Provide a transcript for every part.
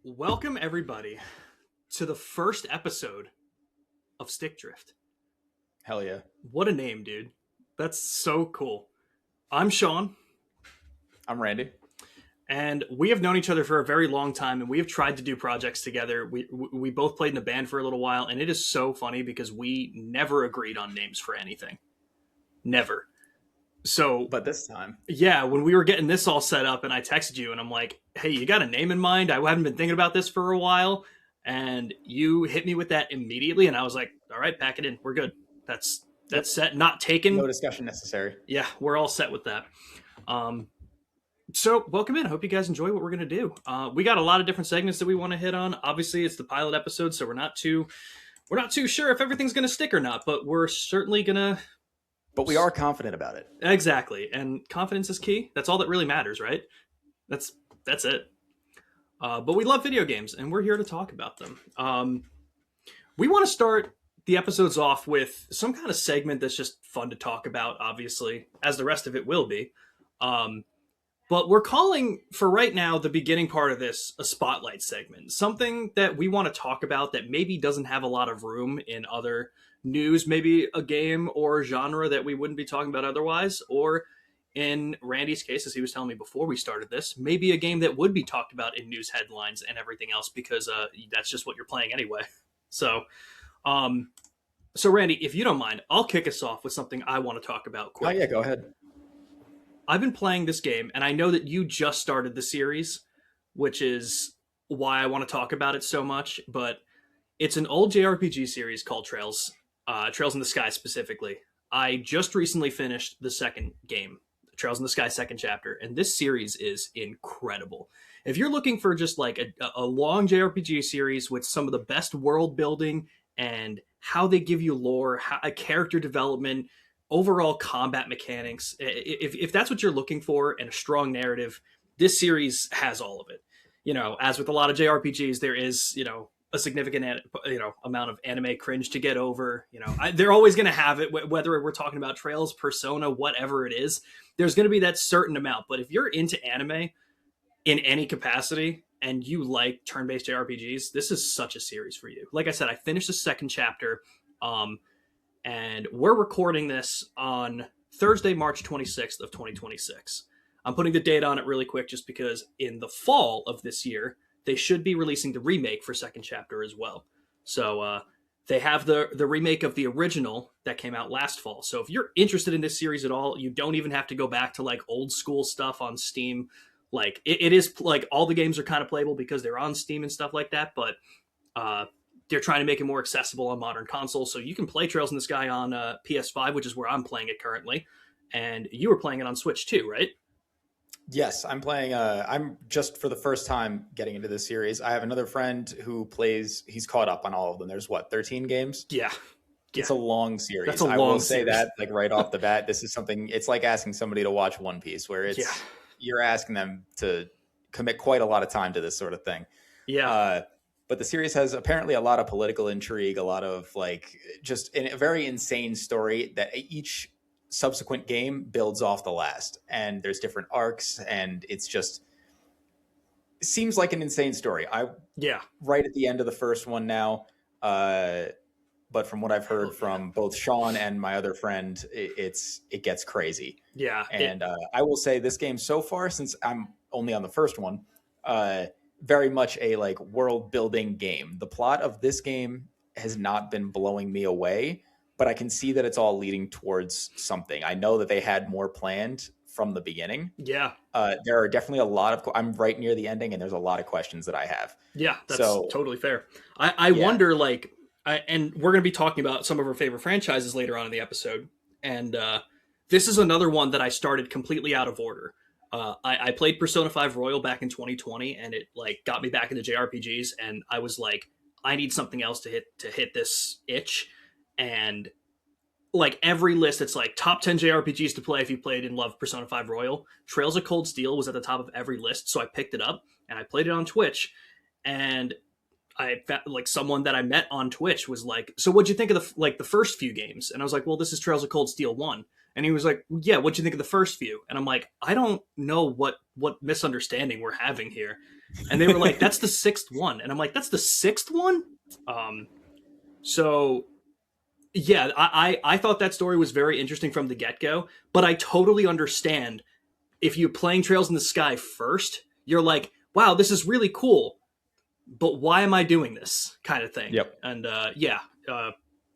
Welcome, everybody, to the first episode of Stick Drift. Hell yeah. What a name, dude. That's so cool. I'm Sean, I'm Randy. and we have known each other for a very long time, and we have tried to do projects together. We both played in a band for a little while, and it is so funny because we never agreed on names for anything. Never. So, But this time, yeah, when we were getting this all set up and I texted you and I'm like, hey, you got a name in mind? I haven't been thinking about this for a while. And you hit me with that immediately. And I was like, all right, pack it in. We're good. That's set. Not taken. no discussion necessary. Yeah, we're all set with that. So welcome in. I hope you guys enjoy what we're going to do. We got a lot of different segments that we want to hit on. Obviously, it's the pilot episode, so we're not too sure if everything's going to stick or not, but we're certainly going to. But we are confident about it. Exactly. And confidence is key. That's all that really matters, right? That's it. But we love video games, and we're here to talk about them. We want to start the episodes off with some kind of segment that's just fun to talk about, obviously, as the rest of it will be. But we're calling, for right now, the beginning part of this a spotlight segment. Something that we want to talk about that maybe doesn't have a lot of room in other news, maybe a game or genre that we wouldn't be talking about otherwise, or in Randy's case, as he was telling me before we started this, maybe a game that would be talked about in news headlines and everything else because that's just what you're playing anyway. So, so Randy, if you don't mind, I'll kick us off with something I want to talk about quick. Oh yeah, go ahead. I've been playing this game, and I know that you just started the series, which is why I want to talk about it so much, but it's an old JRPG series called Trails in the Sky specifically. I just recently finished the second game, Trails in the Sky second chapter, and this series is incredible. If you're looking for just like a long JRPG series with some of the best world building and how they give you lore, a character development, overall combat mechanics, if that's what you're looking for and a strong narrative, this series has all of it. You know, as with a lot of JRPGs, there is, a significant amount of anime cringe to get over. They're always going to have it, whether we're talking about Trails, Persona, whatever it is. There's going to be that certain amount. But if you're into anime in any capacity and you like turn-based JRPGs, this is such a series for you. Like I said, I finished the second chapter, and we're recording this on Thursday, March 26th of 2026. I'm putting the date on it really quick just because in the fall of this year, they should be releasing the remake for second chapter as well. So they have the remake of the original that came out last fall. So if you're interested in this series at all, you don't even have to go back to like old school stuff on Steam. Like it is like all the games are kind of playable because they're on Steam and stuff like that. But they're trying to make it more accessible on modern consoles. So you can play Trails in the Sky on PS5, which is where I'm playing it currently. And you were playing it on Switch too, right? Yes, I'm playing. I'm just for the first time getting into this series. I have another friend who plays. He's caught up on all of them. There's 13 games. Yeah. It's a long series. That's a long I will series. say that, like right off the bat, this is something. It's like asking somebody to watch One Piece, where you're asking them to commit quite a lot of time to this sort of thing. Yeah. But the series has apparently a lot of political intrigue, a lot of like just a very insane story that each subsequent game builds off the last. And there's different arcs, and it seems like an insane story. Right at the end of the first one now. But from what I've heard from both Sean and my other friend, it gets crazy. Yeah. And I will say this game so far, since I'm only on the first one, very much a like world building game. The plot of this game has not been blowing me away, but I can see that it's all leading towards something. I know that they had more planned from the beginning. Yeah. There are definitely a lot of, I'm right near the ending, and there's a lot of questions that I have. Yeah, that's totally fair. I wonder, like, and we're going to be talking about some of our favorite franchises later on in the episode. And this is another one that I started completely out of order. I played Persona 5 Royal back in 2020, and it like got me back into JRPGs, and I was like, I need something else to hit this itch. And like every list, it's like top 10 JRPGs to play if you played and loved Persona 5 Royal. Trails of Cold Steel was at the top of every list, so I picked it up and I played it on Twitch. And I like someone that I met on Twitch was like, "So what'd you think of the first few games?" And I was like, "Well, this is Trails of Cold Steel 1." And he was like, yeah, what'd you think of the first few? And I'm like, I don't know what misunderstanding we're having here. And they were like, that's the sixth one. And I'm like, that's the sixth one? So yeah, I thought that story was very interesting from the get-go, but I totally understand if you're playing Trails in the Sky first, you're like, wow, this is really cool, but why am I doing this kind of thing? Yep. And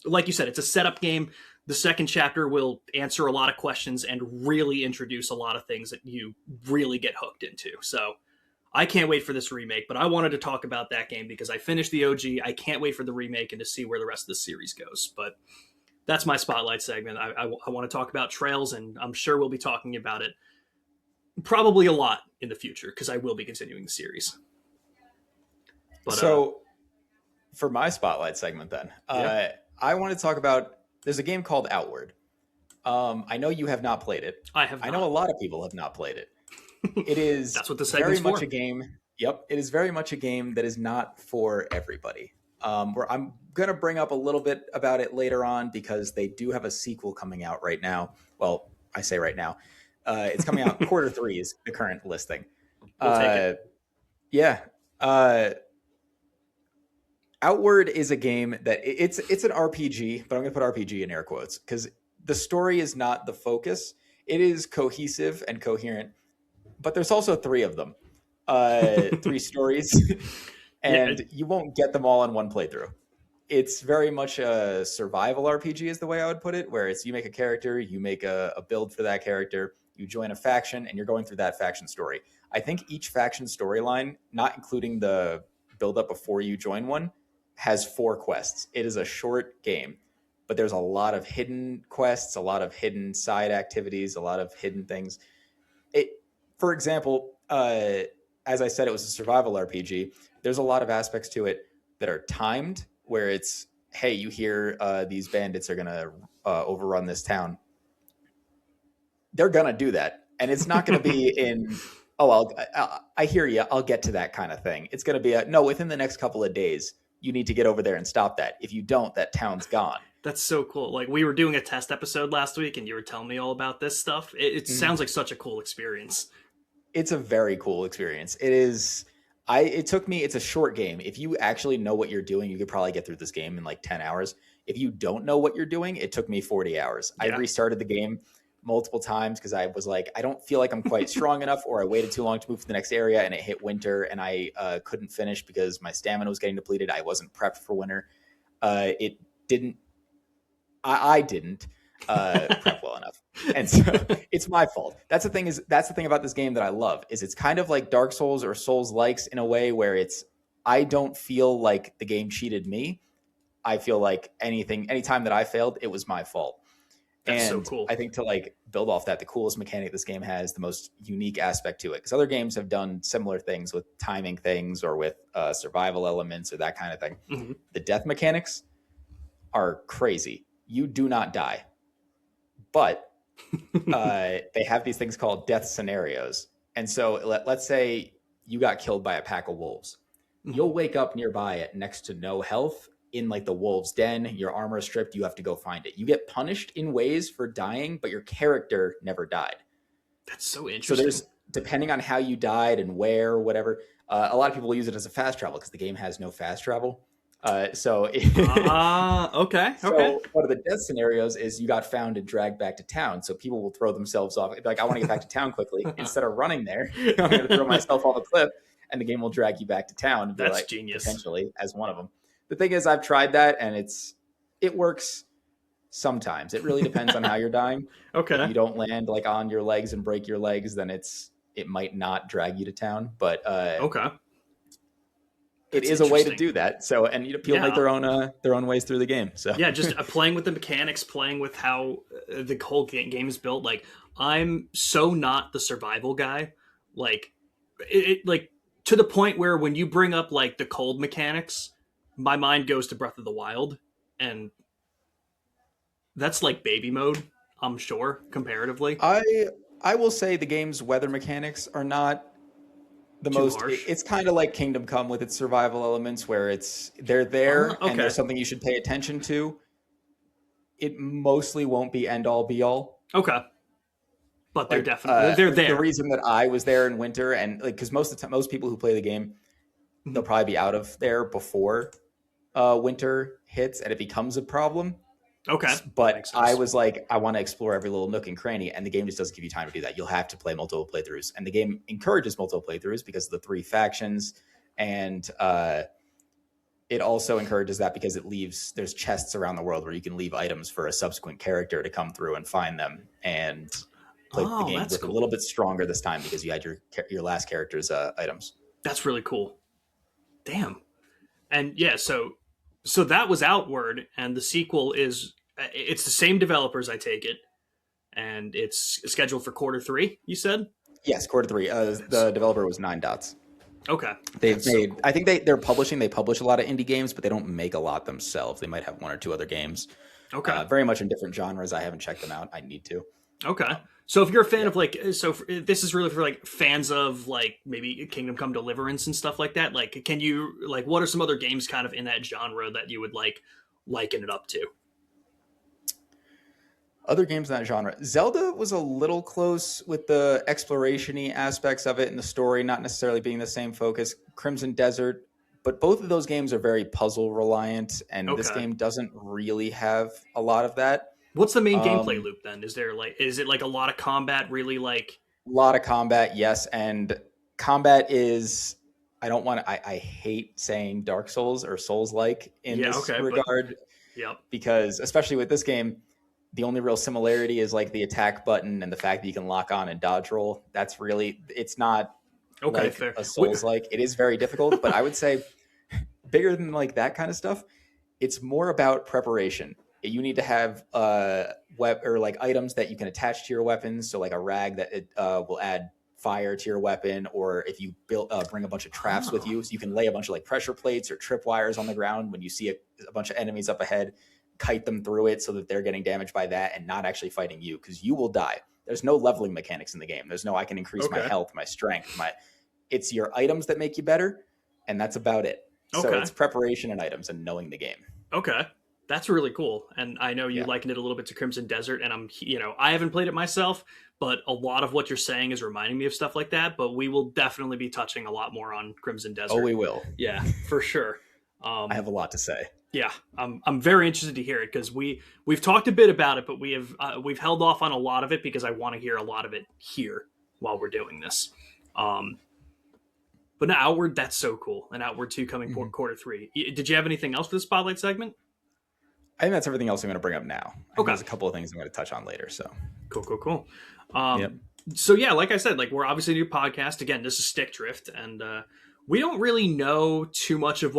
like you said, it's a setup game. The second chapter will answer a lot of questions and really introduce a lot of things that you really get hooked into. So I can't wait for this remake, but I wanted to talk about that game because I finished the OG. I can't wait for the remake and to see where the rest of the series goes. But that's my spotlight segment. I want to talk about Trails, and I'm sure we'll be talking about it probably a lot in the future because I will be continuing the series. But, so for my spotlight segment then, I want to talk about, there's a game called Outward. I know you have not played it. I have not. I know a lot of people have not played it. It is That's what the very much for. a game. Yep. It is very much a game that is not for everybody. Where I'm going to bring up a little bit about it later on because they do have a sequel coming out right now. Well, I say right now. It's coming out Q3 is the current listing. We'll take it. Yeah. Outward is a game that it's an RPG, but I'm going to put RPG in air quotes because the story is not the focus. It is cohesive and coherent, but there's also 3 of them, 3 stories, and you won't get them all in one playthrough. It's very much a survival RPG is the way I would put it, where it's you make a character, you make a build for that character, you join a faction, and you're going through that faction story. I think each faction storyline, not including the build up before you join one, has 4 quests. It is a short game, but there's a lot of hidden quests, a lot of hidden side activities, a lot of hidden things. For example, as I said, it was a survival RPG. There's a lot of aspects to it that are timed, where it's, hey, you hear these bandits are going to overrun this town. They're going to do that. And it's not going to be in, I hear you, I'll get to that kind of thing. It's going to be no, within the next couple of days, you need to get over there and stop that. If you don't, that town's gone. That's so cool. Like, we were doing a test episode last week and you were telling me all about this stuff. It sounds like such a cool experience. It's a very cool experience. It is. It's a short game. If you actually know what you're doing, you could probably get through this game in like 10 hours. If you don't know what you're doing, it took me 40 hours. Yeah. I restarted the game multiple times because I was like, I don't feel like I'm quite strong enough, or I waited too long to move to the next area and it hit winter and I couldn't finish because my stamina was getting depleted. I wasn't prepped for winter. I didn't prep well enough. And so it's my fault. That's the thing about this game that I love is it's kind of like Dark Souls or Souls likes in a way where I don't feel like the game cheated me. I feel like anytime that I failed, it was my fault. That's and so cool. I think to like build off that, the coolest mechanic this game has, the most unique aspect to it, because other games have done similar things with timing things or with survival elements or that kind of thing. Mm-hmm. The death mechanics are crazy. You do not die, but they have these things called death scenarios. And so let's say you got killed by a pack of wolves. Mm-hmm. You'll wake up nearby at next to no health in like the wolves' den. Your armor is stripped. You have to go find it. You get punished in ways for dying, but your character never died. That's so interesting. So there's, depending on how you died and where, whatever, a lot of people will use it as a fast travel because the game has no fast travel. Okay. So one of the death scenarios is you got found and dragged back to town. So people will throw themselves off. Like, I want to get back to town quickly. Instead of running there, I'm going to throw myself off a cliff, and the game will drag you back to town. And that's like, genius. Potentially as one of them. The thing is, I've tried that, and it works sometimes. It really depends on how you're dying. Okay. If you don't land like on your legs and break your legs, then it might not drag you to town. But okay. It is a way to do that. So, and people make their own ways through the game. So yeah, just playing with the mechanics, playing with how the whole game is built. Like, I'm so not the survival guy. Like, like to the point where when you bring up like the cold mechanics, my mind goes to Breath of the Wild, and that's like baby mode, I'm sure, comparatively. I will say the game's weather mechanics are not the most harsh. It's kind of like Kingdom Come with its survival elements where they're there and there's something you should pay attention to. It mostly won't be end all be all. Okay, but they're Like definitely they're the there. reason that I was there in winter, and like because most of the time, most people who play the game, they'll Mhm. probably be out of there before winter hits and it becomes a problem. Okay, that But makes I sense. was like, I want to explore every little nook and cranny, and the game just doesn't give you time to do that. You'll have to play multiple playthroughs, and the game encourages multiple playthroughs because of the three factions, and it also encourages that because it leaves there's chests around the world where you can leave items for a subsequent character to come through and find them and play the Oh, game that's with a little cool. bit stronger this time because you had your last character's items. That's really cool. Damn. And yeah, so that was Outward, and the sequel is it's the same developers, I take it, and it's scheduled for quarter 3. You said Yes, quarter three. that's The so cool. developer was Nine Dots. Okay, They've that's so made. cool. I think they're publishing. They publish a lot of indie games, but they don't make a lot themselves. They might have one or two other games, Okay, very much in different genres. I haven't checked them out. I need to. okay. So if you're a fan Yeah. of like, this is really for like fans of like maybe Kingdom Come Deliverance and stuff like that. Like, can you like what are some other games kind of in that genre that you would like liken it up to? Other games in that genre. Zelda was a little close with the exploration-y aspects of it and the story, not necessarily being the same focus. Crimson Desert, but both of those games are very puzzle reliant, and this Okay. game doesn't really have a lot of that. What's the main gameplay Um, loop then? Is it like a lot of combat really like a lot of combat, yes, and combat is. I don't want to. I hate saying Dark Souls or Souls like in yeah, this okay, but regard yep. because, especially with this game, the only real similarity is like the attack button and the fact that you can lock on and dodge roll. That's really, it's not Okay, like fair. a Souls like. It is very difficult, but I would say bigger than like that kind of stuff, it's more about preparation. You need to have or like items that you can attach to your weapons. So like a rag that it, will add fire to your weapon, or if you bring a bunch of traps with Oh, you, so you can lay a bunch of like pressure plates or tripwires on the ground when you see a bunch of enemies up ahead, kite them through it so that they're getting damaged by that and not actually fighting you because you will die. There's no leveling mechanics in the game. There's no I can increase my okay. health, my strength, my. It's your items that make you better, and that's about it. So Okay. it's preparation and items and knowing the game. Okay. That's really cool. And I know you Yeah. likened it a little bit to Crimson Desert, and I haven't played it myself, but a lot of what you're saying is reminding me of stuff like that. But we will definitely be touching a lot more on Crimson Oh, Desert. we will. Yeah, for sure. I Um, have a lot to say. yeah, I'm very interested to hear it because we've talked a bit about it, but we've held off on a lot of it because I want to hear a lot of it here while we're doing this. Um, but no, Outward, that's so cool, and Outward 2 coming for Mhm. quarter 3. Did you have anything else for the spotlight segment? I think that's everything else I'm going to bring up now. I think Okay, there's a couple of things I'm going to touch on later. So, cool, cool, cool. yep. So yeah, like I said, like we're obviously a new podcast. Again, this is Stick Drift, and we don't really know too much of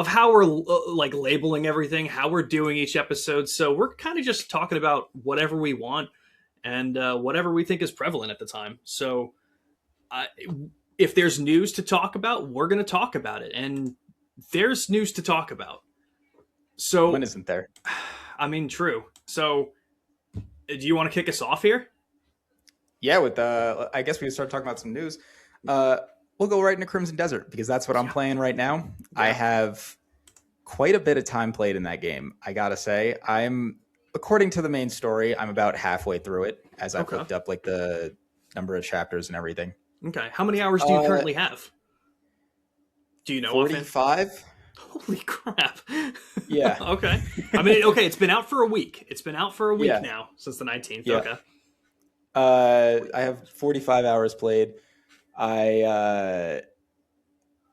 how we're like labeling everything, how we're doing each episode. So we're kind of just talking about whatever we want and whatever we think is prevalent at the time. So uh, if there's news to talk about, we're going to talk about it, and there's news to talk about. When So isn't there? I mean, true. So do you want to kick us off here? Yeah, with I guess we can start talking about some news. Uh, we'll go right into Crimson Desert because that's what I'm Yeah, playing right now. I yeah. have quite a bit of time played in that game. I gotta say, according to the main story, I'm about halfway through it as I've Okay. looked up like the number of chapters and everything. Okay. How many hours do you Uh, currently have? Do you know offhand? 45. Holy crap. Yeah, Okay. I mean, okay, it's been out for a week. It's been out for a week yeah, now, since the 19th. yeah. Okay. I have 45 hours played. I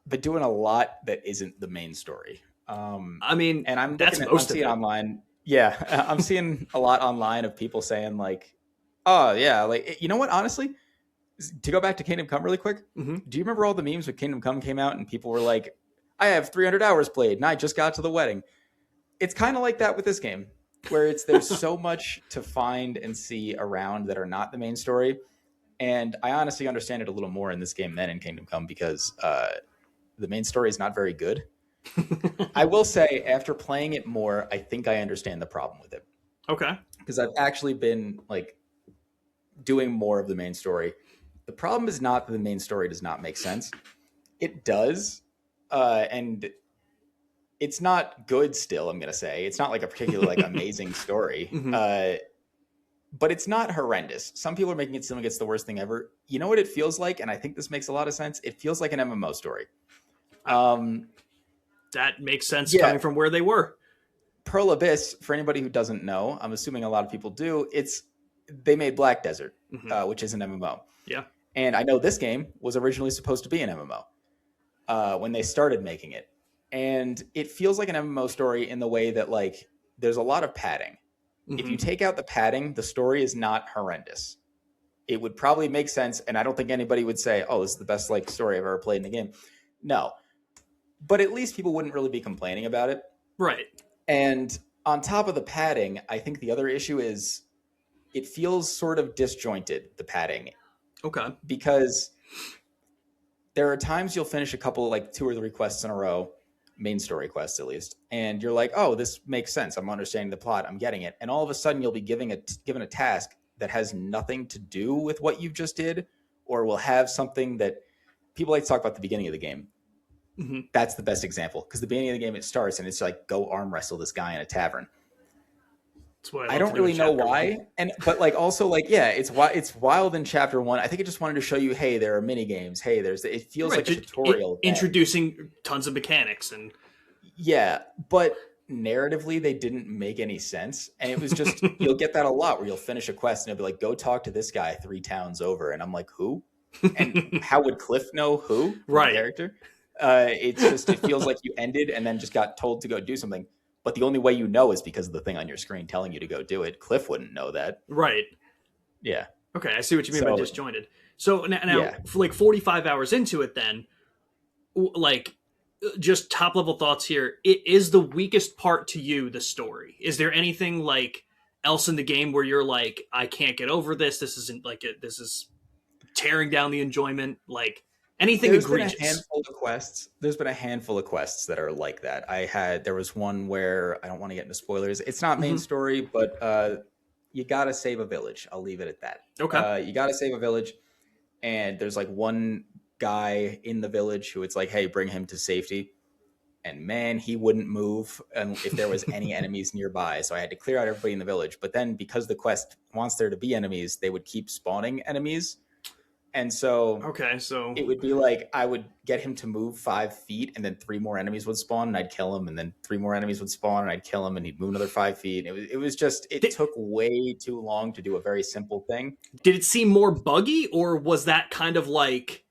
been doing a lot that isn't the main story. I mean, And that's I'm most of seeing it. online. Yeah, I'm seeing a lot online of people saying like, "Oh yeah, like you know what? Honestly, to go back to Kingdom Come really quick, Hmm. do you remember all the memes when Kingdom Come came out and people were like, I have 300 hours played and I just got to the wedding? It's kind of like that with this game, where there's so much to find and see around that are not the main story. And I honestly understand it a little more in this game than in Kingdom Come because the main story is not very good. I will say, after playing it more, I think I understand the problem with it Okay. because I've actually been like doing more of the main story. The problem is not that the main story does not make sense. It does, and it's not good. Still, I'm gonna say it's not like a particularly like amazing story. Hmm. but it's not horrendous. Some people are making it seem like it's the worst thing ever. You know what it feels like? And I think this makes a lot of sense. It feels like an MMO story. That makes sense Yeah. coming from where they were. Pearl Abyss, for anybody who doesn't know, I'm assuming a lot of people do, they made Black Desert, which is an MMO. Yeah. And I know this game was originally supposed to be an MMO when they started making it. And it feels like an MMO story in the way that, like, there's a lot of padding. If you take out the padding, the story is not horrendous. It would probably make sense, and I don't think anybody would say, oh, this is the best like story I've ever played in the game. No. But at least people wouldn't really be complaining about it. Right. And on top of the padding, I think the other issue is it feels sort of disjointed, the padding. Okay. Because there are times you'll finish a couple, like 2 or 3 quests in a row, main story quests at least, and you're like, oh, this makes sense. I'm understanding the plot. I'm getting it. And all of a sudden you'll be given a task that has nothing to do with what you just did, or will have something that people like to talk about the beginning of the game. That's the best example, because the beginning of the game, it starts and it's like, go arm wrestle this guy in a tavern. I don't really know why. But like, also like, yeah, it's wild in chapter 1. I think it just wanted to show you, hey, there are mini games. Hey, it feels like a tutorial. Introducing tons of mechanics and. Yeah, but narratively, they didn't make any sense. And it was just, you'll get that a lot where you'll finish a quest and it'll be like, go talk to this guy 3 towns over. And I'm like, who? And how would Cliff know who? Right. Character? It's just, it feels like you ended and then just got told to go do something. But the only way you know is because of the thing on your screen telling you to go do it. Cliff wouldn't know that. Right. Yeah. Okay, I see what you mean by disjointed. So now for like 45 hours into it then, like, just top level thoughts here. It is the weakest part to you, the story. Is there anything like else in the game where you're like, I can't get over this. This isn't like it. This is tearing down the enjoyment. Like anything egregious. There's been a handful of quests that are like that. There was one where I don't want to get into spoilers. It's not main story, but you got to save a village. I'll leave it at that. Okay. You got to save a village. And there's like one guy in the village who it's like, hey, bring him to safety. And man, he wouldn't move if there was any enemies nearby. So I had to clear out everybody in the village. But then because the quest wants there to be enemies, they would keep spawning enemies. And so it would be like I would get him to move 5 feet and then 3 more enemies would spawn and I'd kill him. And then 3 more enemies would spawn and I'd kill him and he'd move another 5 feet. It was just, it took way too long to do a very simple thing. Did it seem more buggy, or was that kind of like,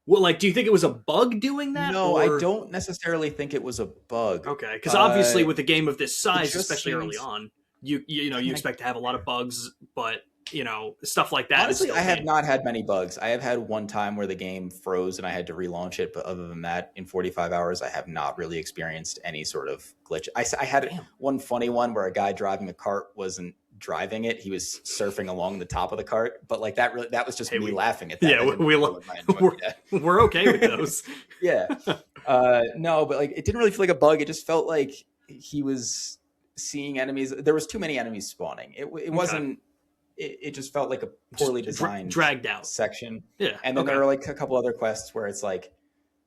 well, like, do you think it was a bug doing that? No, I don't necessarily think it was a bug. Okay. Because obviously with a game of this size, especially early on, you expect to have a lot of bugs, but stuff like that. Honestly, I have not had many bugs. I have had one time where the game froze and I had to relaunch it. But other than that, in 45 hours, I have not really experienced any sort of glitch. I had one funny one where a guy driving a cart wasn't driving it. He was surfing along the top of the cart. But like that was just me laughing at that. Yeah, we're okay with those. Yeah. No, but like it didn't really feel like a bug. It just felt like he was seeing enemies. There was too many enemies spawning. It wasn't. It just felt like a poorly designed, dragged out section. Yeah, and then there were like a couple other quests where it's like,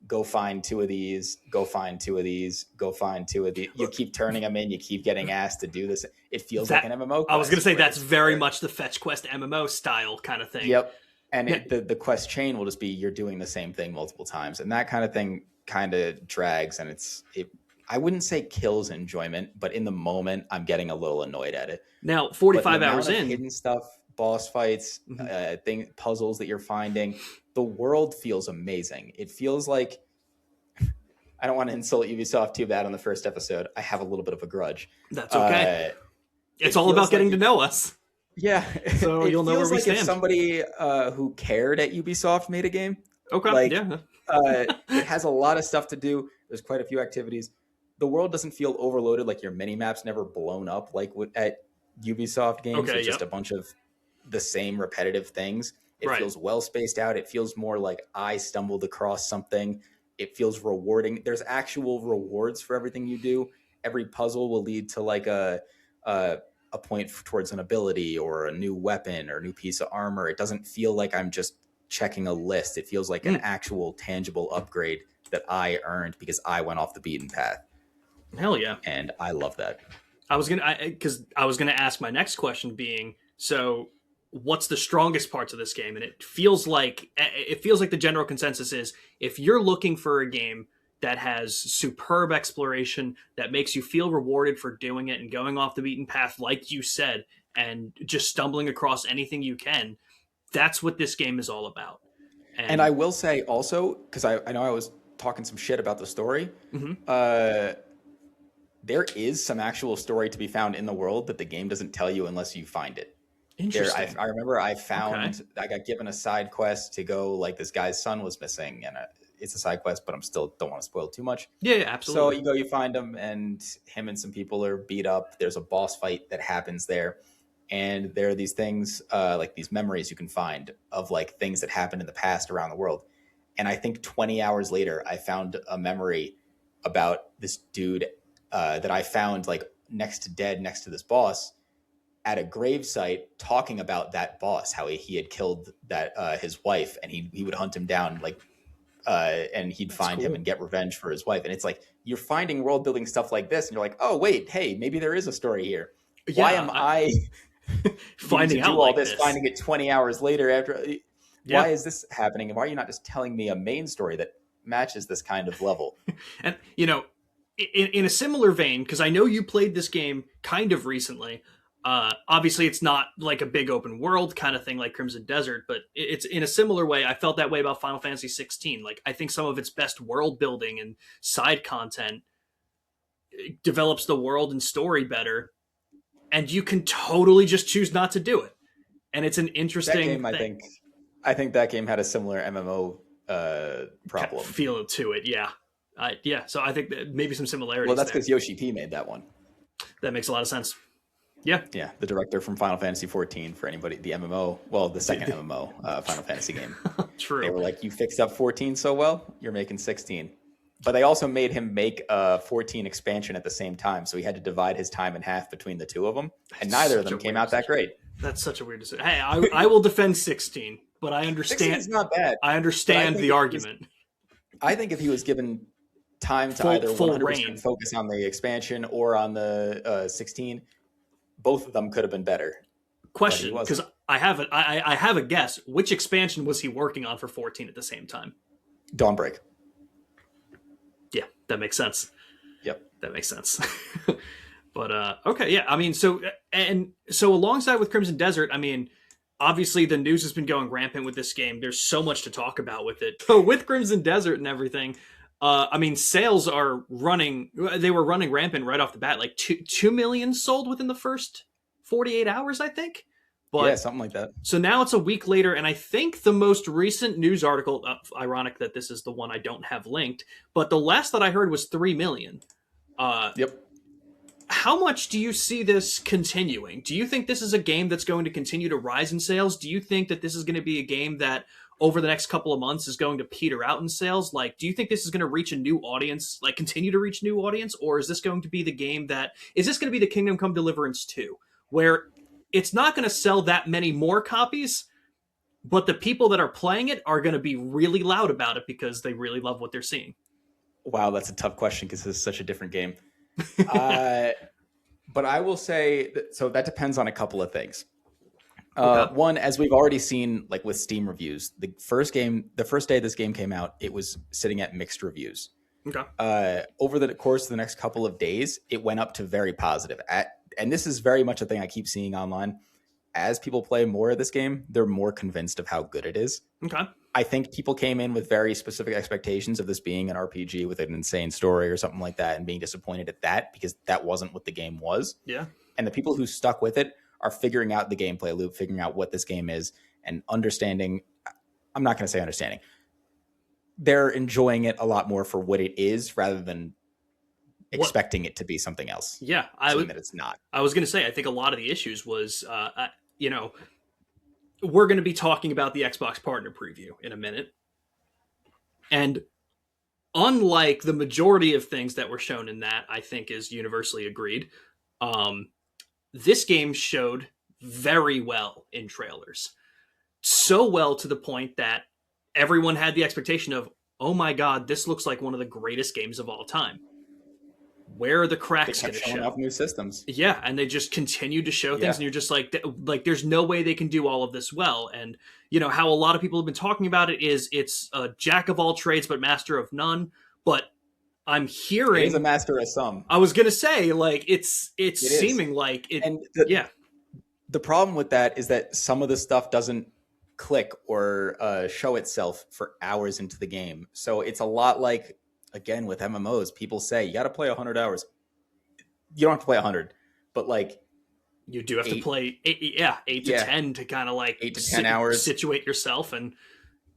go find 2 of these, go find 2 of these, go find 2 of these. You keep turning them in. You keep getting asked to do this. It feels like an MMO quest. I was going to say that's very much the fetch quest MMO style kind of thing. Yep. And the quest chain will just be you're doing the same thing multiple times, and that kind of thing kind of drags. And I wouldn't say kills enjoyment, but in the moment, I'm getting a little annoyed at it. Now, 45 hours in, hidden stuff, boss fights, puzzles that you're finding, the world feels amazing. It feels like, I don't want to insult Ubisoft too bad on the first episode. I have a little bit of a grudge. That's okay. It's all about getting to know us. Yeah. So you'll know where we stand. If somebody who cared at Ubisoft made a game. Okay. Yeah. It has a lot of stuff to do. There's quite a few activities. The world doesn't feel overloaded, like your mini maps never blown up like at Ubisoft games. It's just a bunch of the same repetitive things. It feels well spaced out. It feels more like I stumbled across something. It feels rewarding. There's actual rewards for everything you do. Every puzzle will lead to like a point towards an ability or a new weapon or a new piece of armor. It doesn't feel like I'm just checking a list. It feels like an actual tangible upgrade that I earned because I went off the beaten path. Hell yeah. And I love that. I was gonna ask my next question being, So what's the strongest parts of this game? And it feels like the general consensus is, if you're looking for a game that has superb exploration, that makes you feel rewarded for doing it and going off the beaten path, like you said, and just stumbling across anything you can, that's what this game is all about. And I And will say also, because I know I was talking some shit about the story, mhm, there is some actual story to be found in the world that the game doesn't tell you unless you find it. interesting. I remember Okay. I got given a side quest to go, like, this guy's son was missing, and it's a side quest, but I'm still don't want to spoil too much. Yeah, yeah, So absolutely. you go, you find him, and him and some people are beat up. There's a boss fight that happens there, and there are these things, like these memories you can find of like things that happened in the past around the world. And I think 20 hours later, I found a memory about this dude that I found like next to this boss at a gravesite, talking about that boss, how he had killed that his wife, and he would hunt him down, like, and he'd That's find him cool. and get revenge for his wife. And it's like you're finding world building stuff like this, and you're like, oh wait, hey, maybe there is a story here. Why Yeah, am I needing to finding out do all like this, this. finding it 20 hours later after? Why Yeah. is this happening? And why are you not just telling me a main story that matches this kind of level? And, in a similar vein, because I know you played this game kind of recently. Obviously, it's not like a big open world kind of thing like Crimson Desert, but it's in a similar way. I felt that way about Final Fantasy 16. Like, I think some of its best world building and side content develops the world and story better, and you can totally just choose not to do it. And it's an That interesting game, thing. I think that game had a similar MMO Kind of problem. feel to it, yeah. Yeah, so I think that maybe some Well, similarities that's there. because Yoshi P made that one. That makes a lot of sense. Yeah, Yeah, the director from Final Fantasy 14. For anybody, the MMO, well, the second MMO Final Fantasy game. They true. were like, "You fixed up 14 so well, you're making 16." But they also made him make a 14 expansion at the same time, so he had to divide his time in half between the two of them, and That's neither of such a them came weird out that decision. great. That's such a weird decision. Hey, I will defend 16, but 16 is not bad, I but I understand think the argument. if he was given time to Full either full 100% reign. focus on the expansion or on the 16, both of them could have been better, but he Question, because wasn't. I have a guess. Which expansion was he working on for 14 at the same time? Dawnbreak. Yeah, that makes sense. Yep. That makes sense. But okay, yeah. I mean, so alongside with Crimson Desert, I mean, obviously the news has been going rampant with this game. There's so much to talk about with it. So with Crimson Desert and everything, I mean, sales are running. They were running rampant right off the bat. Like 2 million sold within the first 48 hours, I think. Yeah, But something like that. so now it's a week later, and I think the most recent news article. Ironic that this is the one I don't have linked, but the last that I heard was 3 million. Uh, Yep. how much do you see this continuing? Do you think this is a game that's going to continue to rise in sales? Do you think that this is going to be a game that over the next couple of months is going to peter out in sales? Like, do you think this is going to reach a new audience, like continue to reach new audience, or is this going to be the game that is this going to be the Kingdom Come Deliverance 2, where it's not going to sell that many more copies, but the people that are playing it are going to be really loud about it because they really love what they're seeing? Wow, that's a tough question because this is such a different game. Uh, but I will say so that depends on a couple of things. Okay. One, as we've already seen, like with Steam reviews, the first day this game came out, it was sitting at mixed reviews. Okay. Over the course of the next couple of days, it went up to very positive. And this is very much a thing I keep seeing online. As people play more of this game, they're more convinced of how good it is. Okay. I think people came in with very specific expectations of this being an RPG with an insane story or something like that, and being disappointed at that because that wasn't what the game was. Yeah. And the people who stuck with it are figuring out the gameplay loop, figuring out what this game is, and understanding. I'm not going to say understanding. They're enjoying it a lot more for what it is rather than What? expecting it to be something else, Yeah. something that it's not. I was going to say, I think a lot of the issues was, we're going to be talking about the Xbox partner preview in a minute. And unlike the majority of things that were shown in that, I think is universally agreed, um, this game showed very well in trailers. So well to the point that everyone had the expectation of, oh my God, this looks like one of the greatest games of all time. where are the They cracks going kept to showing show? off new systems. Yeah, and they just continue to show things, Yeah. and you're just like, there's no way they can do all of this well. And you know how a lot of people have been talking about it is it's a jack of all trades but master of none. But I'm It is a hearing, master of some. I was gonna say, like it's It is. seeming like it. And Yeah, the problem with that is that some of the stuff doesn't click or show itself for hours into the game. So it's a lot like, again, with MMOs, people say you got to play 100 hours. You don't have to play 100, but like you do have to eight, play 8 to 10 to kind of like 8 to 10 hours. situate yourself and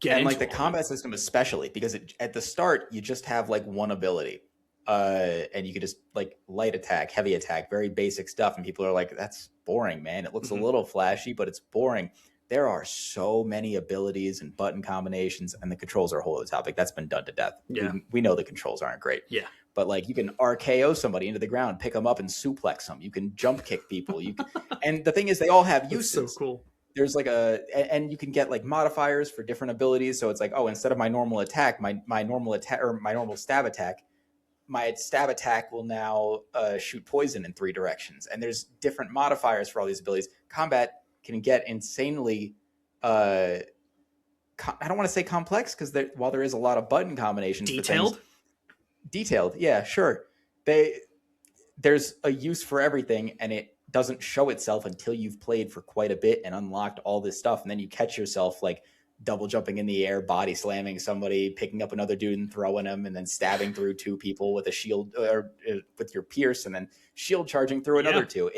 get And into like the all of it. combat system, especially because at the start, you just have like one ability. And you could just like light attack, heavy attack, very basic stuff. And people are like, that's boring, man. It looks Mhm. a little flashy, but it's boring. There are so many abilities and button combinations, and the controls are a whole other topic. That's been done to death. Yeah. We know the controls aren't great. Yeah. But like you can RKO somebody into the ground, pick them up and suplex them. You can jump kick people. You can, and the thing is, they all have That's uses. so cool. There's like and you can get like modifiers for different abilities. So it's like, oh, instead of my normal attack, my normal attack or my normal stab attack, my stab attack will now shoot poison in 3 directions. And there's different modifiers for all these abilities. Combat can get insanely, I don't want to say complex because while there is a lot of button combinations, detailed, yeah, sure. There's a use for everything, and it doesn't show itself until you've played for quite a bit and unlocked all this stuff, and then you catch yourself like double jumping in the air, body slamming somebody, picking up another dude and throwing him, and then stabbing through 2 people with a shield or with your pierce, and then shield charging through another 2.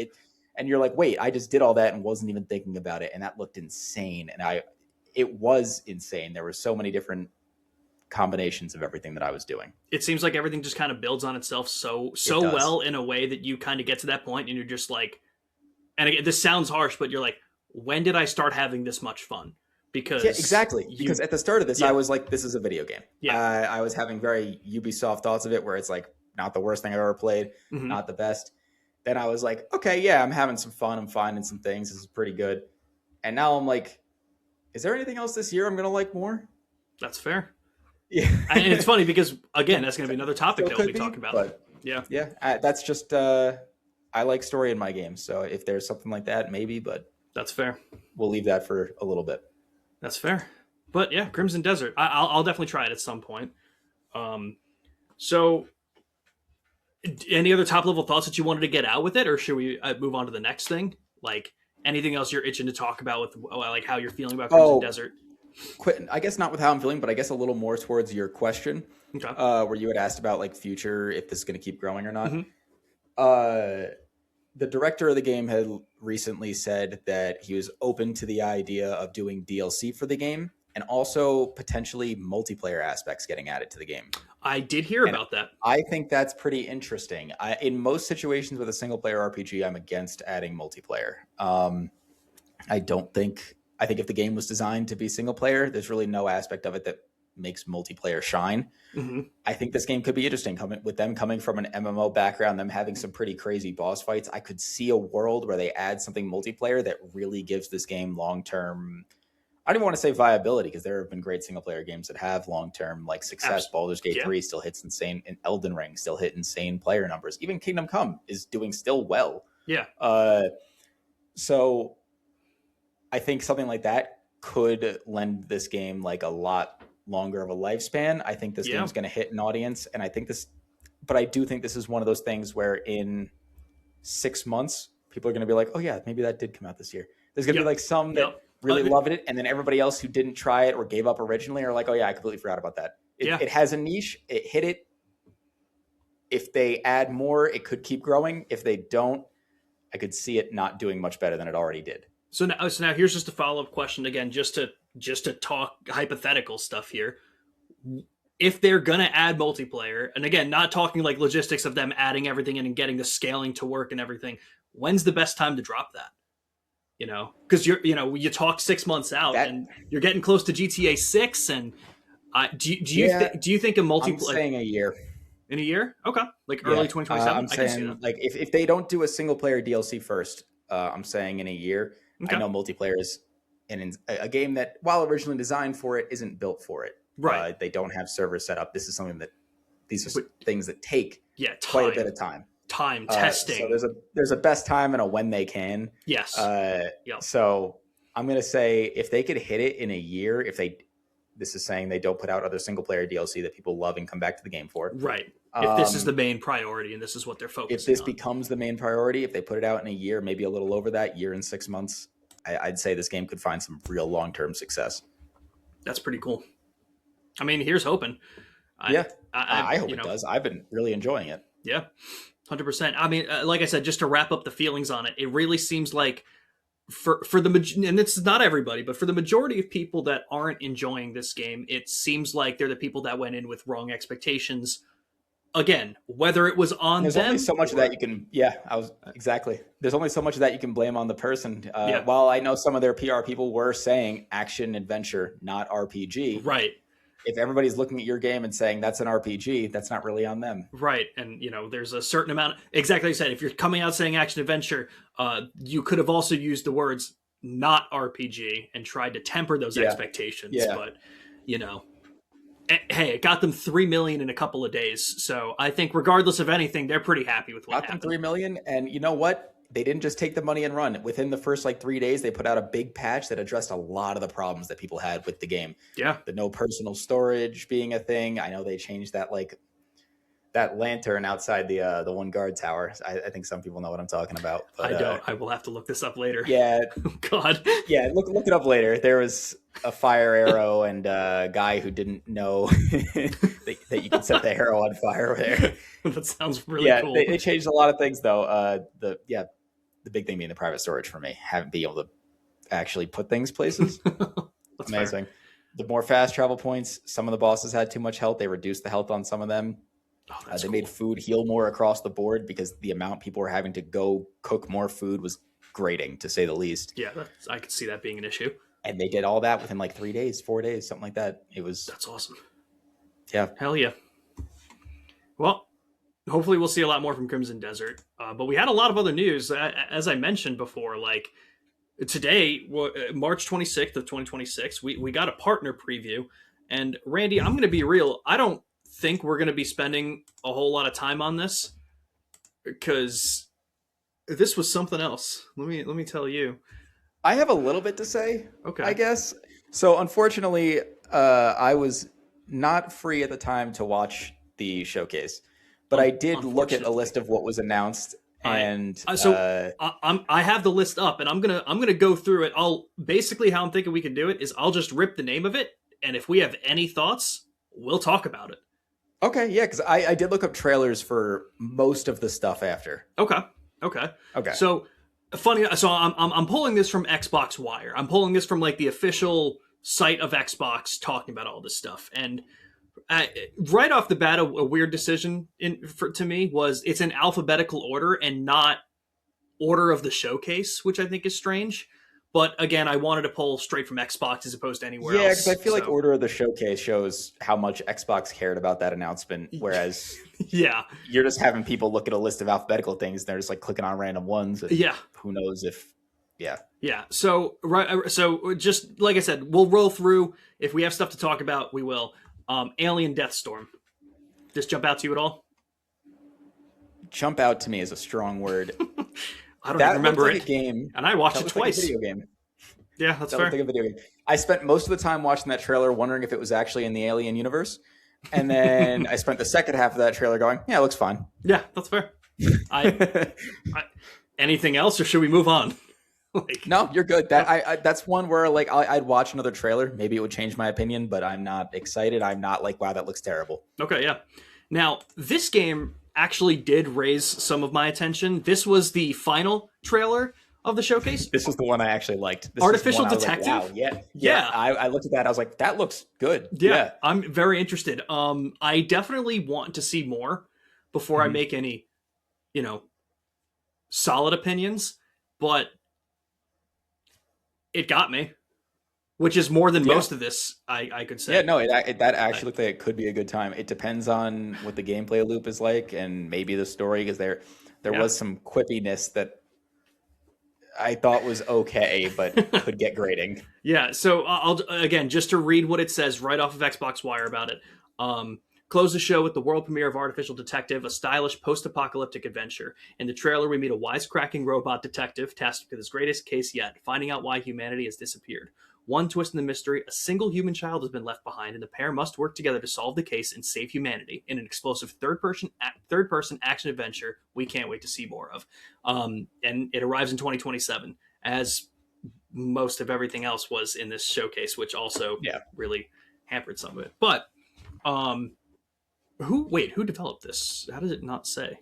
And you're like, wait, I just did all that and wasn't even thinking about it, and that looked insane. And it was insane. There were so many different combinations of everything that I was doing. It seems like everything just kind of builds on itself so well in a way that you kind of get to that point and you're just like, and again, this sounds harsh, but you're like, when did I start having this much fun? Because exactly. Because at the start of this, I was like, this is a video game. Yeah. I was having very Ubisoft thoughts of it, where it's like not the worst thing I've ever played, not the best. Then I was like, okay, yeah, I'm having some fun. I'm finding some things. This is pretty good. And now I'm like, is there anything else this year I'm going to like more? That's fair. Yeah. And it's funny because, again, that's going to be another topic that we'll be talking about. But yeah. That's just, I like story in my games. So if there's something like that, maybe, but that's fair. We'll leave that for a little bit. That's fair. But yeah, Crimson Desert. I'll definitely try it at some point. So any other top level thoughts that you wanted to get out with it, or should we move on to the next thing? Like anything else you're itching to talk about with like how you're feeling about Crimson Desert? I guess not with how I'm feeling, but I guess a little more towards your question, where you had asked about like future, if this is going to keep growing or not. The director of the game had recently said that he was open to the idea of doing DLC for the game and also potentially multiplayer aspects getting added to the game. I did hear about that. I think that's pretty interesting. In most situations with a single player RPG, I'm against adding multiplayer. I think if the game was designed to be single player, there's really no aspect of it that makes multiplayer shine. I think this game could be interesting with them coming from an MMO background, them having some pretty crazy boss fights. I could see a world where they add something multiplayer that really gives this game long-term, I don't even want to say viability, because there have been great single player games that have long-term like success. Baldur's Gate 3 still hits insane, and Elden Ring still hit insane player numbers. Even Kingdom Come is doing still well. Yeah. So I think something like that could lend this game like a lot longer of a lifespan. I think this game's going to hit an audience, and I do think this is one of those things where in 6 months, people are going to be like, oh yeah, maybe that did come out this year. There's going to be like some that really loved it, and then everybody else who didn't try it or gave up originally are like, oh yeah, I completely forgot about that. It has a niche. It hit it. If they add more, it could keep growing. If they don't, I could see it not doing much better than it already did. So now here's just a follow-up question again, just to talk hypothetical stuff here. If they're gonna add multiplayer, and again, not talking like logistics of them adding everything in and getting the scaling to work and everything, when's the best time to drop that? You know, because you talk 6 months out, and you're getting close to GTA 6, and do you think a multiplayer? I'm saying a year. In a year? Okay, like early 2027. I'm saying like if they don't do a single player DLC first, I'm saying in a year. Okay. I know multiplayer is a game that, while originally designed for it, isn't built for it. Right. They don't have servers set up. This is something that these are things that take Yeah, quite a time, bit of time. time So testing. there's a best time and a when they can. Yes. Uh, Yep. so I'm gonna say if they could hit it in a year, this is saying they don't put out other single player DLC that people love and come back to the game for. Right. If this is the Um, main priority and this is what they're if focusing this on. becomes the main priority, if they put it out in a year, maybe a little over that year and 6 months, I'd say this game could find some real long term success. That's pretty cool. I mean, here's hoping. Yeah, I I hope it does. I've been really enjoying it. Yeah, 100%. I mean, like I said, just to wrap up the feelings on it, it really seems like for the and it's not everybody, but for the majority of people that aren't enjoying this game, it seems like they're the people that went in with wrong expectations. Again, whether it was on There's them, only so much or, that you can. Yeah, I was exactly. There's only so much that you can blame on the person. Yeah. While I know some of their PR people were saying action adventure, not RPG. right, If everybody's looking at your game and saying that's an RPG, that's not really on them. right, and there's a certain amount. Exactly, like I said, if you're coming out saying action adventure, you could have also used the words not RPG and tried to temper those expectations. Yeah. But hey, it got them 3 million in a couple of days. So I think regardless of anything, they're pretty happy with what Got them happened. 3 million, and you know what? They didn't just take the money and run. Within the first 3 days, they put out a big patch that addressed a lot of the problems that people had with the game. Yeah. The no personal storage being a thing. I know they changed that that lantern outside the one guard tower. I think some people know what I'm talking about. But, I don't. I will have to look this up later. Yeah. Oh, God. Yeah, look it up later. There was a fire arrow and a guy who didn't know that you can set the arrow on fire there. That sounds really cool. They changed a lot of things though. The big thing being the private storage for me, haven't been able to actually put things places. That's amazing. Fair. The more fast travel points, some of the bosses had too much health. They reduced the health on some of them. Oh, They made food heal more across the board because the amount people were having to go cook more food was grating, to say the least. Yeah, I could see that being an issue. And they did all that within 3 days, 4 days, something like that. That's awesome. Yeah. Hell yeah. Well, hopefully we'll see a lot more from Crimson Desert. But we had a lot of other news. As I mentioned before, today, March 26th of 2026, we got a partner preview. And Randy, I'm going to be real. I don't think we're going to be spending a whole lot of time on this because this was something else. Let me tell you. I have a little bit to say, Okay. I guess. So unfortunately, I was not free at the time to watch the showcase, but I did look at a list of what was announced. And I have the list up, and I'm gonna go through it. I'll basically how I'm thinking we can do it is I'll just rip the name of it, and if we have any thoughts, we'll talk about it. Okay, yeah, because I did look up trailers for most of the stuff after. Okay. So funny. So I'm pulling this from Xbox Wire. I'm pulling this from the official site of Xbox talking about all this stuff. And right off the bat, a weird decision to me was it's in alphabetical order and not order of the showcase, which I think is strange. But again, I wanted to pull straight from Xbox as opposed to anywhere else. Yeah, because I feel like order of the showcase shows how much Xbox cared about that announcement, whereas yeah, you're just having people look at a list of alphabetical things and they're just clicking on random ones. And who knows if, yeah. So just like I said, we'll roll through. If we have stuff to talk about, we will. Alien Deathstorm. This jump out to you at all? Jump out to me is a strong word. I don't even remember a game, and I watched it twice. Like a video game. Yeah, that's fair. Looked like a video game. I spent most of the time watching that trailer wondering if it was actually in the Alien universe, and then I spent the second half of that trailer going, "Yeah, it looks fine." Yeah, that's fair. Anything else, or should we move on? No, you're good. That's one where I'd watch another trailer. Maybe it would change my opinion, but I'm not excited. I'm not wow, that looks terrible. Okay, yeah. Now, this game actually did raise some of my attention. This was the final trailer of the showcase. This was the one I actually liked. Artificial Detective? Wow, yeah. I looked at that. I was like, that looks good. Yeah, I'm very interested. I definitely want to see more before I make any, solid opinions, but it got me, which is more than most of this, I could say. Yeah, no, that actually looked like it could be a good time. It depends on what the gameplay loop is like and maybe the story, because there was some quippiness that I thought was okay, but could get grating. Yeah, so I'll again, just to read what it says right off of Xbox Wire about it. closed the show with the world premiere of Artificial Detective, a stylish post-apocalyptic adventure. In the trailer, we meet a wisecracking robot detective tasked with his greatest case yet, finding out why humanity has disappeared. One twist in the mystery, a single human child has been left behind, and the pair must work together to solve the case and save humanity in an explosive third-person action adventure we can't wait to see more of. And it arrives in 2027, as most of everything else was in this showcase, which also really hampered some of it. But who developed this? How does it not say?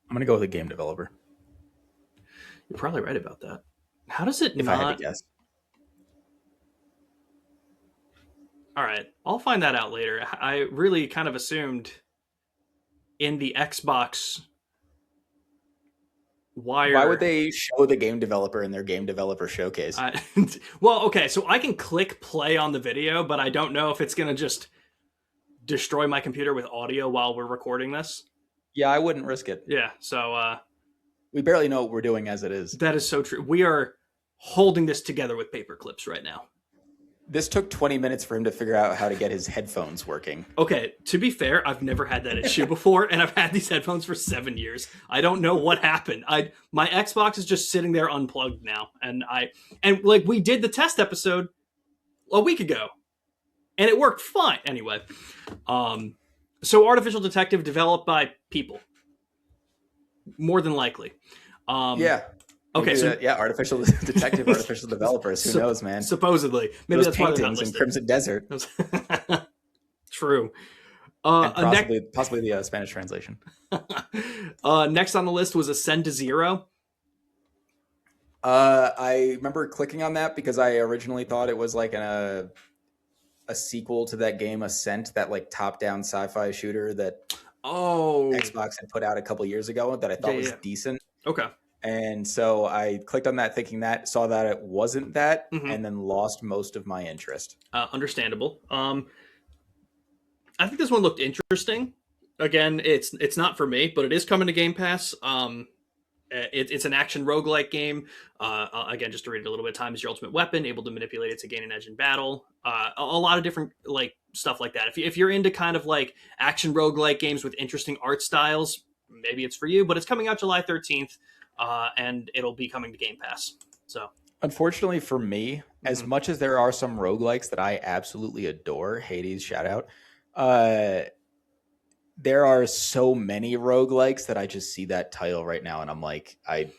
I'm gonna go with a game developer. You're probably right about that. How does it if not? I had to guess. All right, I'll find that out later. I really kind of assumed in the Xbox Wire. Why would they show the game developer in their game developer showcase? Well, okay, so I can click play on the video, but I don't know if it's going to just destroy my computer with audio while we're recording this. Yeah, I wouldn't risk it. Yeah, so we barely know what we're doing as it is. That is so true. We are holding this together with paper clips right now. This took 20 minutes for him to figure out how to get his headphones working. Okay, to be fair, I've never had that issue before, and I've had these headphones for 7 years. I don't know what happened. My Xbox is just sitting there unplugged now, and like we did the test episode a week ago, and it worked fine. Anyway, so Artificial Detective developed by people, more than likely. Yeah. Okay, so Artificial Detective, artificial developers. Who knows, man? Supposedly, maybe those that's why they're not paintings in listed. Crimson Desert. True. And possibly the Spanish translation. Next on the list was Ascend to Zero. I remember clicking on that because I originally thought it was like a sequel to that game Ascent, that like top-down sci-fi shooter that Xbox had put out a couple years ago that I thought was decent. Okay. And so I clicked on that thinking that, saw that it wasn't that, and then lost most of my interest. Understandable. I think this one looked interesting. Again, it's not for me, but it is coming to Game Pass. It's an action roguelike game. Again, just to read it a little bit, time is your ultimate weapon, able to manipulate it to gain an edge in battle. A lot of different like stuff like that. If you're into kind of like action roguelike games with interesting art styles, maybe it's for you. But it's coming out July 13th. And it'll be coming to Game Pass. So, unfortunately for me, as much as there are some roguelikes that I absolutely adore, Hades, shout out, there are so many roguelikes that I just see that title right now and I'm like, I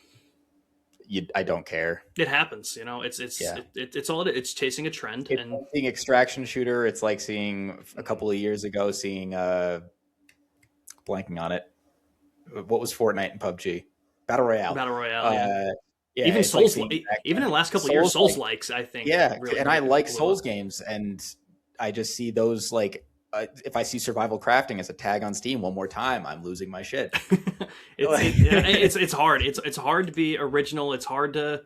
don't care. It happens, it's all it's chasing a trend. It's and like seeing extraction shooter. It's like seeing a couple of years ago, blanking on it. What was Fortnite and PUBG? Battle Royale. Yeah. Even Souls, even in the last couple of years, Souls likes, I think. Yeah, really, and I like Souls games, and I just see those like if I see survival crafting as a tag on Steam one more time, I'm losing my shit. It's hard. It's hard to be original. It's hard to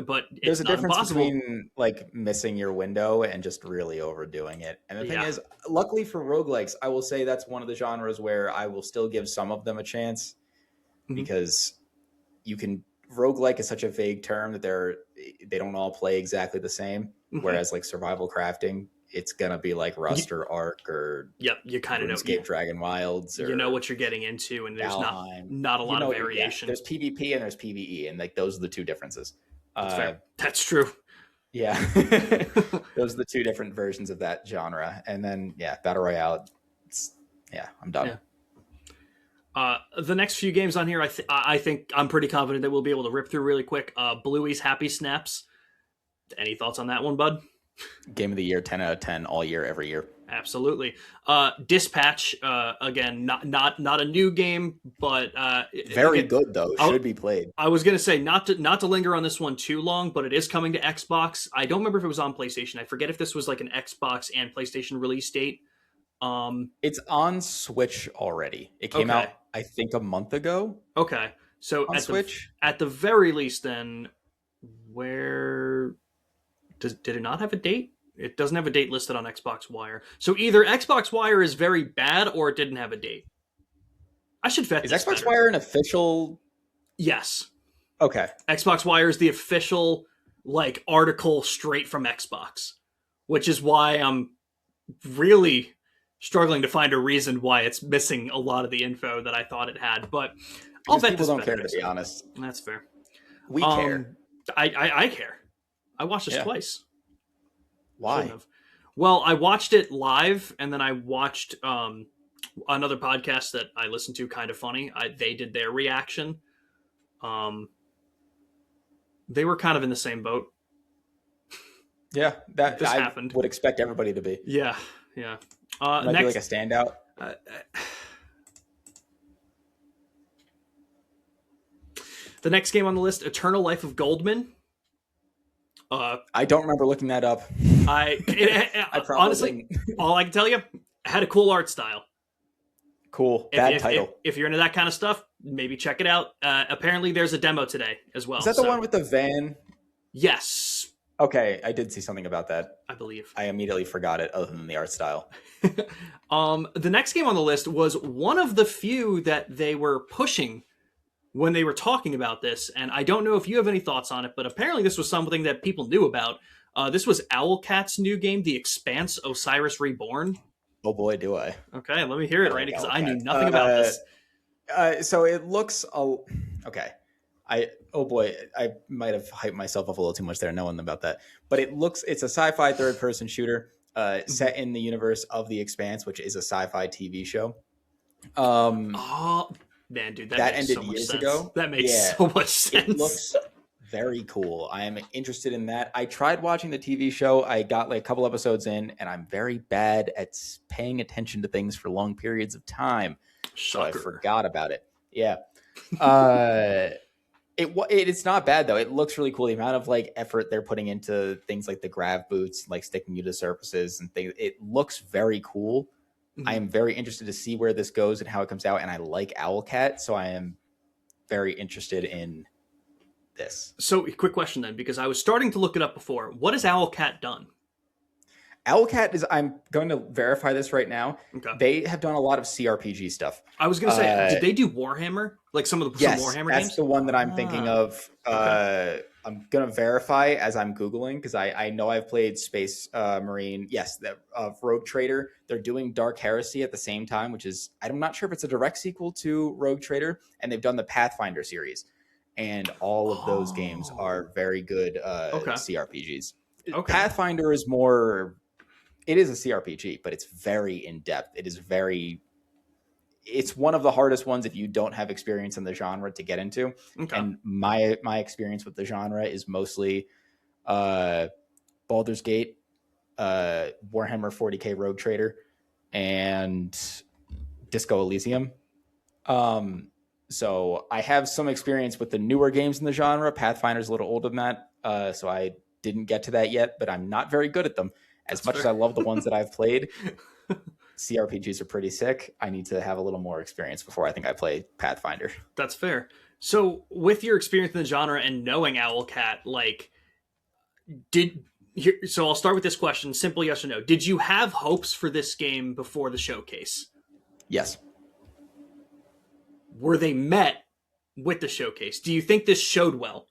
but there's a difference impossible. Between like missing your window and just really overdoing it. And the thing is, luckily for roguelikes, I will say that's one of the genres where I will still give some of them a chance. Because you can roguelike is such a vague term that they don't all play exactly the same. Whereas like survival crafting, it's gonna be like Rust or Ark or you kind of know Escape Dragon Wilds. Or you know what you're getting into, and there's not a lot of variation. There's PvP and there's PvE, and like those are the two differences. That's fair. That's true. Yeah, those are the two different versions of that genre. And then Battle Royale. I'm done. Yeah. The next few games on here, I think I'm pretty confident that we'll be able to rip through really quick. Bluey's Happy Snaps. Any thoughts on that one, bud? Game of the year, 10 out of 10, all year, every year. Absolutely. Dispatch, again, not a new game, but very good though. Should be played. I was gonna say not to linger on this one too long, but it is coming to Xbox. I don't remember if it was on PlayStation. I forget if this was like an Xbox and PlayStation release date. It's on Switch already. It came out, I think, a month ago. Okay, so on Switch. At the very least, then, where did it not have a date? It doesn't have a date listed on Xbox Wire. So either Xbox Wire is very bad, or it didn't have a date. I should vet. Is Xbox Wire an official? Yes. Okay. Xbox Wire is the official like article straight from Xbox, which is why I'm really struggling to find a reason why it's missing a lot of the info that I thought it had, but I'll Because bet people this don't better care, to next be time. honest. That's fair. We care. I care. I watched this Yeah. twice. Why? Shouldn't have. Well, I watched it live, and then I watched another podcast that I listened to, Kind of Funny. They did their reaction. They were kind of in the same boat. Yeah, that This I happened. would expect everybody to be. Yeah. Might be like Next, a standout. the next game on the list, Eternal Life of Goldman. I don't remember looking that up. I probably honestly, all I can tell you, had a cool art style. Cool. If- Bad if, title. If you're into that kind of stuff, maybe check it out. Apparently, there's a demo today as well. Is that the one with the van? Yes, Okay, I did see something about that. I believe. I immediately forgot it, other than the art style. The next game on the list was one of the few that they were pushing when they were talking about this, and I don't know if you have any thoughts on it, but apparently this was something that people knew about. This was Owlcat's new game, The Expanse: Osiris Reborn. Oh boy, do I. Okay, let me hear it, I like Randy, because I knew Owlcat. nothing about this. So it looks okay. I might have hyped myself up a little too much there, knowing about that. But it's a sci-fi third-person shooter set in the universe of The Expanse, which is a sci-fi TV show. Oh man, dude, that makes ended so much years sense. ago. That makes Yeah. so much sense. It looks very cool. I am interested in that. I tried watching the TV show. I got like a couple episodes in, and I'm very bad at paying attention to things for long periods of time. So I Shocker. forgot about it. Yeah. It's not bad though. It looks really cool. The amount of like effort they're putting into things like the grav boots, like sticking you to surfaces and things. It looks very cool. Mhm. I am very interested to see where this goes and how it comes out. And I like Owlcat, so I am very interested in this. So, quick question then, because I was starting to look it up before. What has Owlcat done? Owlcat is. I'm going to verify this right now. Okay. They have done a lot of CRPG stuff. I was going to say, did they do Warhammer? Like some Yes, Warhammer that's games? the one that I'm thinking of. I'm gonna verify as I'm googling because I know I've played Space Marine. Yes, that Rogue Trader. They're doing Dark Heresy at the same time, which is I'm not sure if it's a direct sequel to Rogue Trader, and they've done the Pathfinder series, and all of those games are very good CRPGs. Okay. Pathfinder is more. It is a CRPG, but it's very in depth. It's one of the hardest ones if you don't have experience in the genre to get into. Okay. And my experience with the genre is mostly Baldur's Gate, Warhammer 40K Rogue Trader, and Disco Elysium. So I have some experience with the newer games in the genre. Pathfinder's a little older than that, so I didn't get to that yet, but I'm not very good at them. As much as I love the ones that I've played, CRPGs are pretty sick. I need to have a little more experience before I think I play Pathfinder. That's fair. So, with your experience in the genre and knowing Owlcat, like, so I'll start with this question: simple yes or no. Did you have hopes for this game before the showcase? Yes. Were they met with the showcase? Do you think this showed well?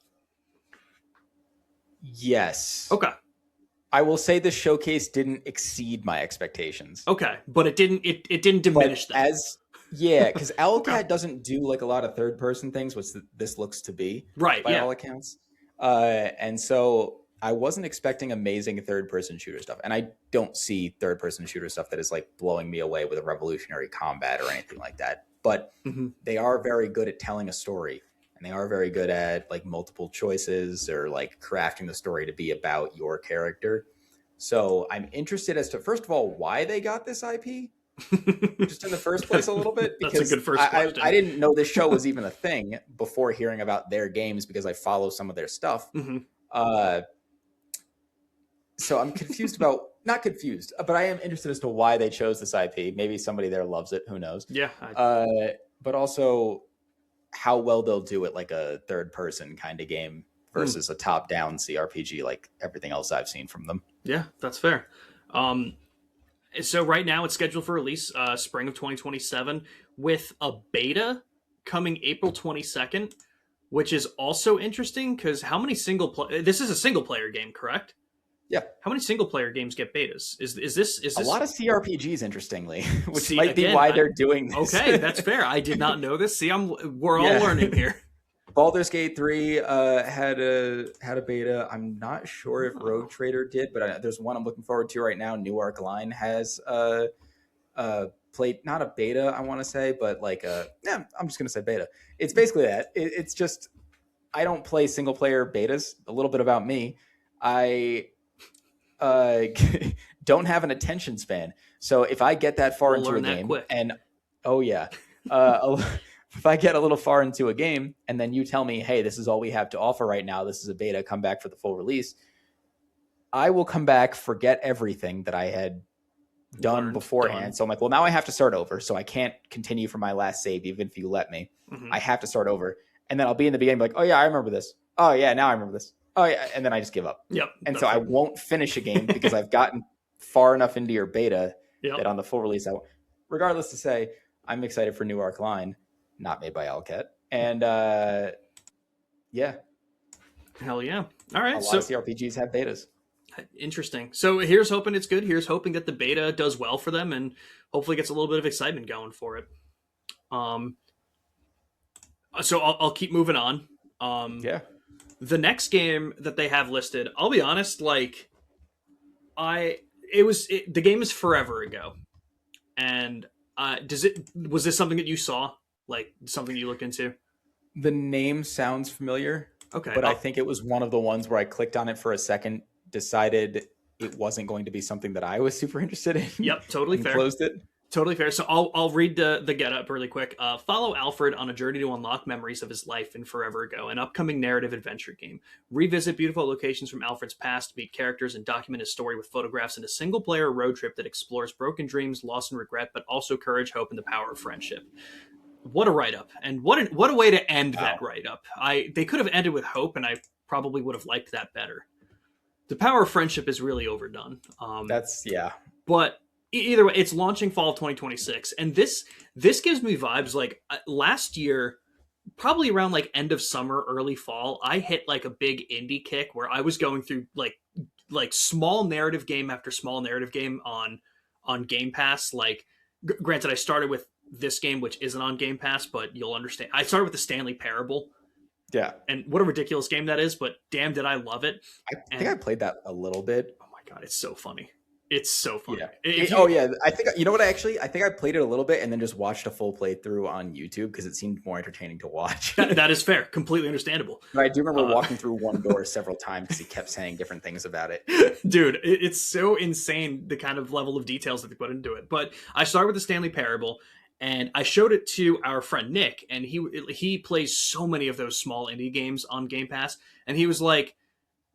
Yes. Okay. I will say the showcase didn't exceed my expectations. Okay, but it didn't diminish them. Because Owlcat doesn't do like a lot of third person things, which this looks to be, right? By all accounts. And so I wasn't expecting amazing third person shooter stuff, and I don't see third person shooter stuff that is like blowing me away with a revolutionary combat or anything like that. But they are very good at telling a story, and they are very good at like multiple choices or like crafting the story to be about your character. So I'm interested as to, first of all, why they got this IP just in the first place a little bit. Because that's a good first question. I didn't know this show was even a thing before hearing about their games because I follow some of their stuff. So I'm confused about, not confused, but I am interested as to why they chose this IP. Maybe somebody there loves it. Who knows? Yeah. But also how well they'll do it like a third person kind of game versus a top down CRPG like everything else I've seen from them. Yeah, that's fair. So right now it's scheduled for release spring of 2027 with a beta coming April 22nd, which is also interesting because how many this is a single player game, correct? Yeah. How many single player games get betas? Is A this lot of CRPGs, interestingly, which see might be again? why they're doing this. Okay, that's fair. I did not know this. See, we're all Yeah. learning here. Baldur's Gate 3 had a beta. I'm not sure if Rogue Trader did, but there's one I'm looking forward to right now. New Arc Line has played, not a beta, I want to say, but like I'm just gonna say beta. It's basically that. It's just, I don't play single player betas. A little bit about me. I uh, don't have an attention span. So if I get that far We'll into a learn that game, quick. and oh yeah, if I get a little far into a game, and then you tell me, hey, this is all we have to offer right now, this is a beta, come back for the full release, I will come back, forget everything that I had done beforehand. So I'm like, well, now I have to start over. So I can't continue from my last save, even if you let me. I have to start over. And then I'll be in the beginning, like, oh yeah, I remember this. Oh yeah, now I remember this. Oh yeah, and then I just give up. Yep. And so I won't finish a game because I've gotten far enough into your beta that on the full release, regardless to say, I'm excited for New Arc Line, not made by Owlcat. And yeah. Hell yeah. All right. A lot of CRPGs have betas. Interesting. So here's hoping it's good. Here's hoping that the beta does well for them and hopefully gets a little bit of excitement going for it. So I'll keep moving on. Yeah. The next game that they have listed, I'll be honest, like the game is forever ago. And was this something that you saw? Like something you looked into? The name sounds familiar. Okay. But I think it was one of the ones where I clicked on it for a second, decided it wasn't going to be something that I was super interested in. Yep, totally fair. Closed it. Totally fair. So I'll read the get up really quick. Follow Alfred on a journey to unlock memories of his life in Forever Ago, an upcoming narrative adventure game. Revisit beautiful locations from Alfred's past, meet characters, and document his story with photographs in a single-player road trip that explores broken dreams, loss, and regret, but also courage, hope, and the power of friendship. What a write-up, and what a way to end that write-up. They could have ended with hope, and I probably would have liked that better. The power of friendship is really overdone. But either way, it's launching fall of 2026, and this gives me vibes like last year, probably around like end of summer, early fall. I hit like a big indie kick where I was going through like small narrative game after small narrative game on Game Pass. Like, granted, I started with this game, which isn't on Game Pass, but you'll understand. I started with the Stanley Parable. Yeah. And what a ridiculous game that is, but damn, did I love it. I think I played that a little bit. Oh my God, it's so funny. It's so funny. Yeah. I think, you know what, I think I played it a little bit and then just watched a full playthrough on YouTube because it seemed more entertaining to watch. That is fair. Completely understandable. But I do remember walking through one door several times because he kept saying different things about it. Dude, it's so insane, the kind of level of details that they put into it. But I started with the Stanley Parable, and I showed it to our friend Nick, and he plays so many of those small indie games on Game Pass, and he was like,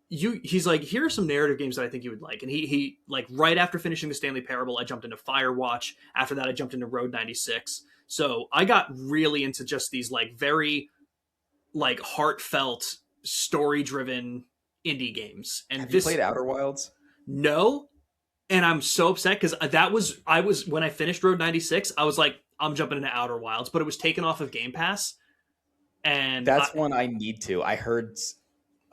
he's like, here are some narrative games that I think you would like. And he like, right after finishing the Stanley Parable, I jumped into Firewatch. After that, I jumped into Road 96. So I got really into just these like very like heartfelt, story-driven indie games. And Have you played Outer Wilds? No. And I'm so upset because I was when I finished Road 96, I was like, I'm jumping into Outer Wilds, but it was taken off of Game Pass. And that's one I need to. I heard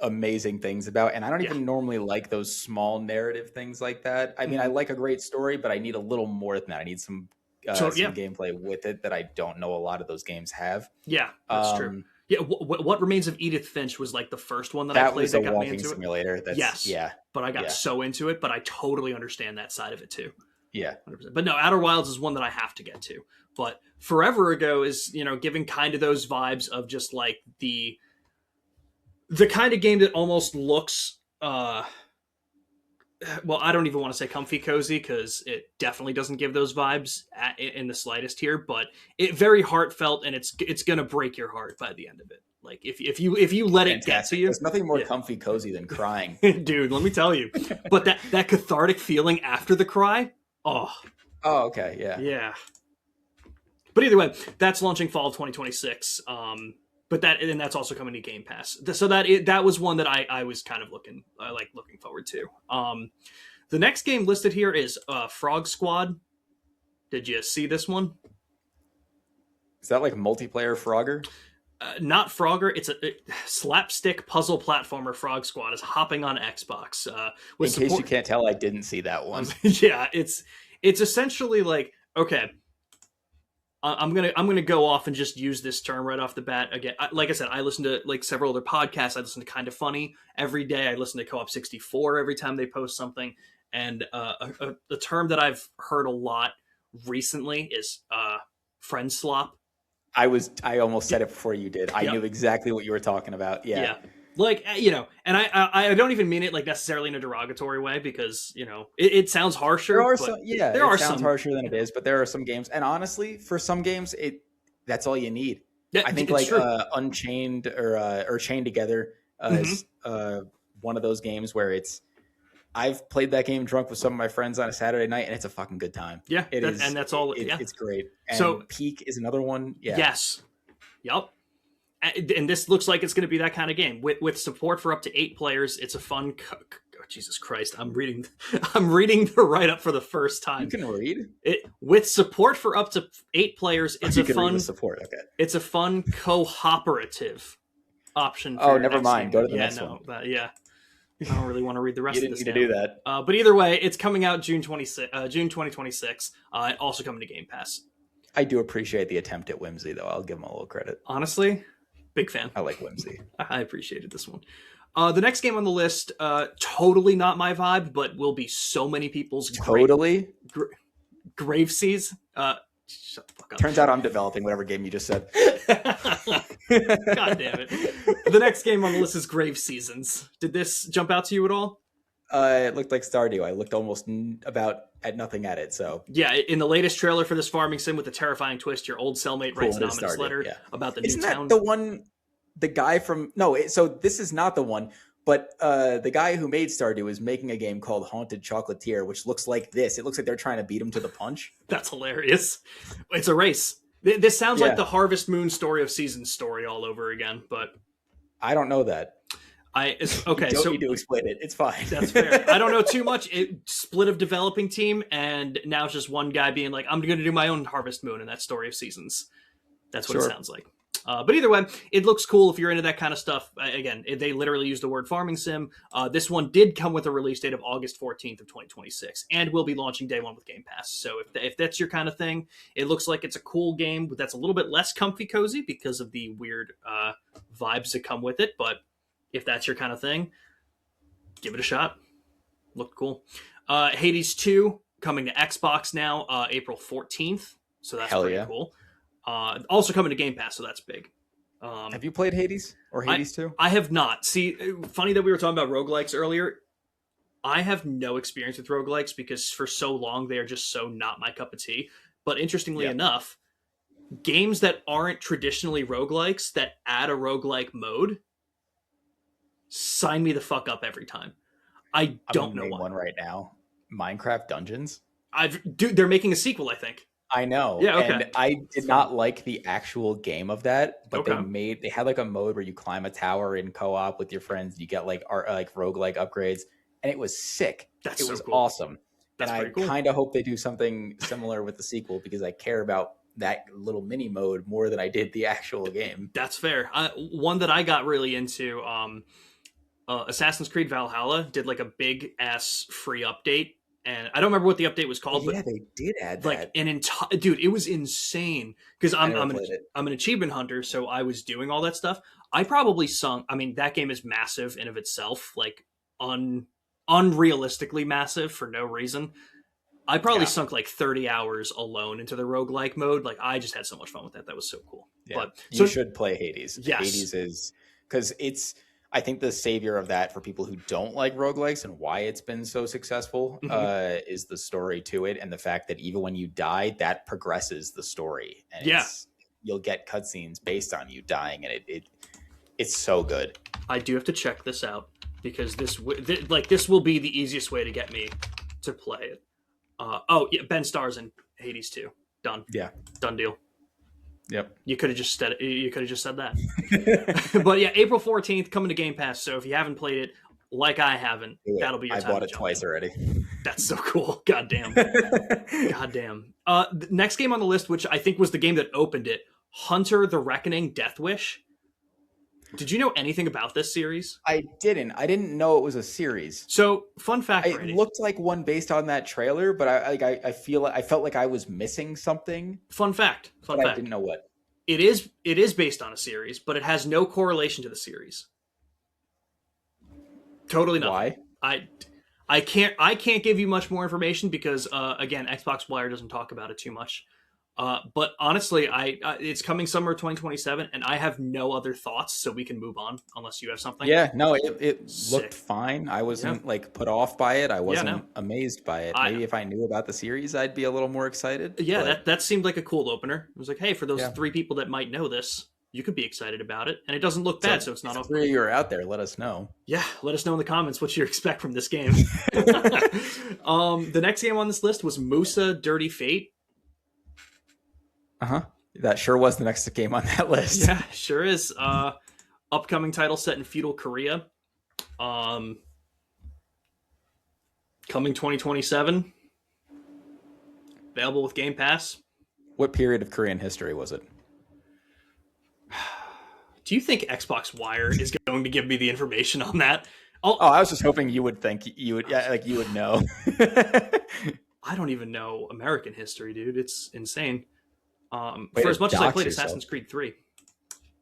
amazing things about, and I don't even normally like those small narrative things like that. I mean, I like a great story, but I need a little more than that. I need some gameplay with it that I don't know a lot of those games have. Yeah, that's true. Yeah, what Remains of Edith Finch was like the first one that I played that got me into simulator. But I got so into it, but I totally understand that side of it too. Yeah. 100%. But no, Outer Wilds is one that I have to get to. But Forever Ago is, giving kind of those vibes of just like the kind of game that almost looks well, I don't even want to say comfy cozy because it definitely doesn't give those vibes in the slightest here, but it very heartfelt, and it's going to break your heart by the end of it. Like if you let it get to you, there's nothing more comfy cozy than crying. Dude, let me tell you. But that cathartic feeling after the cry, okay, yeah. But either way, that's launching fall of 2026. But that's also coming to Game Pass. So that was one that I was kind of looking forward to. The next game listed here is Frog Squad. Did you see this one? Is that like multiplayer Frogger? not Frogger. It's a slapstick puzzle platformer. Frog Squad is hopping on Xbox. In case you can't tell, I didn't see that one. Yeah, it's essentially like, okay, I'm gonna go off and just use this term right off the bat again. Like I said, I listen to like several other podcasts. I listen to Kind of Funny every day. I listen to Co-op 64 every time they post something. And a term that I've heard a lot recently is friend slop. I almost said it before you did. I knew exactly what you were talking about. Yeah. Like, and I don't even mean it like necessarily in a derogatory way, because, it sounds harsher. There are but some, yeah, there are sounds some harsher than it is, but there are some games, and honestly, for some games, that's all you need. Yeah, I think it's like true. Unchained or Chained Together is one of those games where I've played that game drunk with some of my friends on a Saturday night, and it's a fucking good time. Yeah, it is, and that's all. It's great. And so Peak is another one. Yeah. Yes. Yep. And this looks like it's going to be that kind of game with support for up to 8 players. It's a fun. Oh, Jesus Christ! I'm reading the write up for the first time. You can read it with support for up to 8 players. It's you a can fun read support. Okay. It's a fun cooperative option. Oh, never mind. Go to the next one. Yeah. I don't really want to read the rest you of this. You didn't need to do that. But either way, it's coming out June 2026. Also coming to Game Pass. I do appreciate the attempt at whimsy, though. I'll give them a little credit. Honestly, big fan. I like whimsy. I appreciated this one. The next game on the list, totally not my vibe, but will be so many people's totally Graveseas. Shut the fuck up. Turns out I'm developing whatever game you just said. God damn it. The next game on the list is Grave Seasons. Did this jump out to you at all? It looked like Stardew. I looked almost about at nothing at it. So yeah, in the latest trailer for this farming sim with a terrifying twist, your old cellmate writes an ominous letter about the Isn't new town. That the one? The guy from so this is not the one, but the guy who made Stardew is making a game called Haunted Chocolatier, which looks like this. It looks like they're trying to beat him to the punch. That's hilarious. It's a race. This sounds like the Harvest Moon Story of Seasons story all over again, but I don't know that. Okay, you don't need to explain it. It's fine. That's fair. I don't know too much. Split of developing team, and now it's just one guy being like, I'm going to do my own Harvest Moon in that Story of Seasons. That's what it sounds like. But either way, it looks cool if you're into that kind of stuff. Again, they literally use the word farming sim. This one did come with a release date of August 14th of 2026, and will be launching day one with Game Pass. So if that's your kind of thing, it looks like it's a cool game that's a little bit less comfy cozy because of the weird vibes that come with it. But if that's your kind of thing, give it a shot. Looked cool. Hades 2 coming to Xbox now, April 14th. So that's pretty cool. Also coming to Game Pass, so that's big. Have you played Hades or Hades 2? I have not. See, funny that we were talking about roguelikes earlier. I have no experience with roguelikes because for so long they are just so not my cup of tea. But interestingly enough, games that aren't traditionally roguelikes that add a roguelike mode, sign me the fuck up every time. I don't know why. One right now, Minecraft Dungeons. They're making a sequel, I think. I know. Yeah, okay. And I did not like the actual game of that, but they had like a mode where you climb a tower in co-op with your friends. You get like roguelike upgrades, and it was sick. It was awesome. That's and I kind of hope they do something similar with the sequel because I care about that little mini mode more than I did the actual game. That's fair. One that I got really into, Assassin's Creed Valhalla did like a big ass free update. And I don't remember what the update was called, but they did add like that. an entire dude. It was insane because I'm an achievement hunter, so I was doing all that stuff. I probably sunk. I mean, that game is massive in of itself, like unrealistically massive for no reason. I probably sunk like 30 hours alone into the roguelike mode. Like I just had so much fun with that. That was so cool. Yeah. But you should play Hades. Yes. Hades is because it's. I think the savior of that for people who don't like roguelikes and why it's been so successful is the story to it and the fact that even when you die, that progresses the story. And you'll get cutscenes based on you dying, and it's so good. I do have to check this out because this will be the easiest way to get me to play it. Ben stars in Hades 2. Done. Yeah. Done deal. Yep. You could have just said that. But yeah, April 14th coming to Game Pass. So if you haven't played it, like I haven't, that'll be your time. I bought it twice already. That's so cool. Goddamn. Goddamn. The next game on the list, which I think was the game that opened it, Hunter the Reckoning Death Wish. Did you know anything about this series? I didn't. I didn't know it was a series. So, fun fact, It Brady. looked like one based on that trailer, but I felt like I was missing something, Fun fact. Fun but I fact. didn't know what. It is based on a series, but it has no correlation to the series. Totally nothing. Why? I I can't give you much more information because again, Xbox Wire doesn't talk about it too much. But honestly, it's coming summer 2027, and I have no other thoughts, so we can move on unless you have something. Yeah, no, it Sick. looked fine. I wasn't Yeah. like put off by it. I Yeah, wasn't no. amazed by it. I Maybe if I knew about the series, I'd be a little more excited. Yeah, But that seemed like a cool opener. It was like, hey, for those yeah, three people that might know this, you could be excited about it, and it doesn't look bad, so so it's not if off. three of you are out there, let us know. Yeah, let us know in the comments what you expect from this game. The next game on this list was Musa Dirty Fate. Uh-huh. That sure was the next game on that list. Yeah, sure is. Upcoming title set in feudal Korea. Coming 2027. Available with Game Pass. What period of Korean history was it? Do you think Xbox Wire is going to give me the information on that? Oh, I was just hoping you would think you would, yeah, like you would know. I don't even know American history, dude. It's insane. Way For to as much as I dox played yourself. Assassin's Creed 3.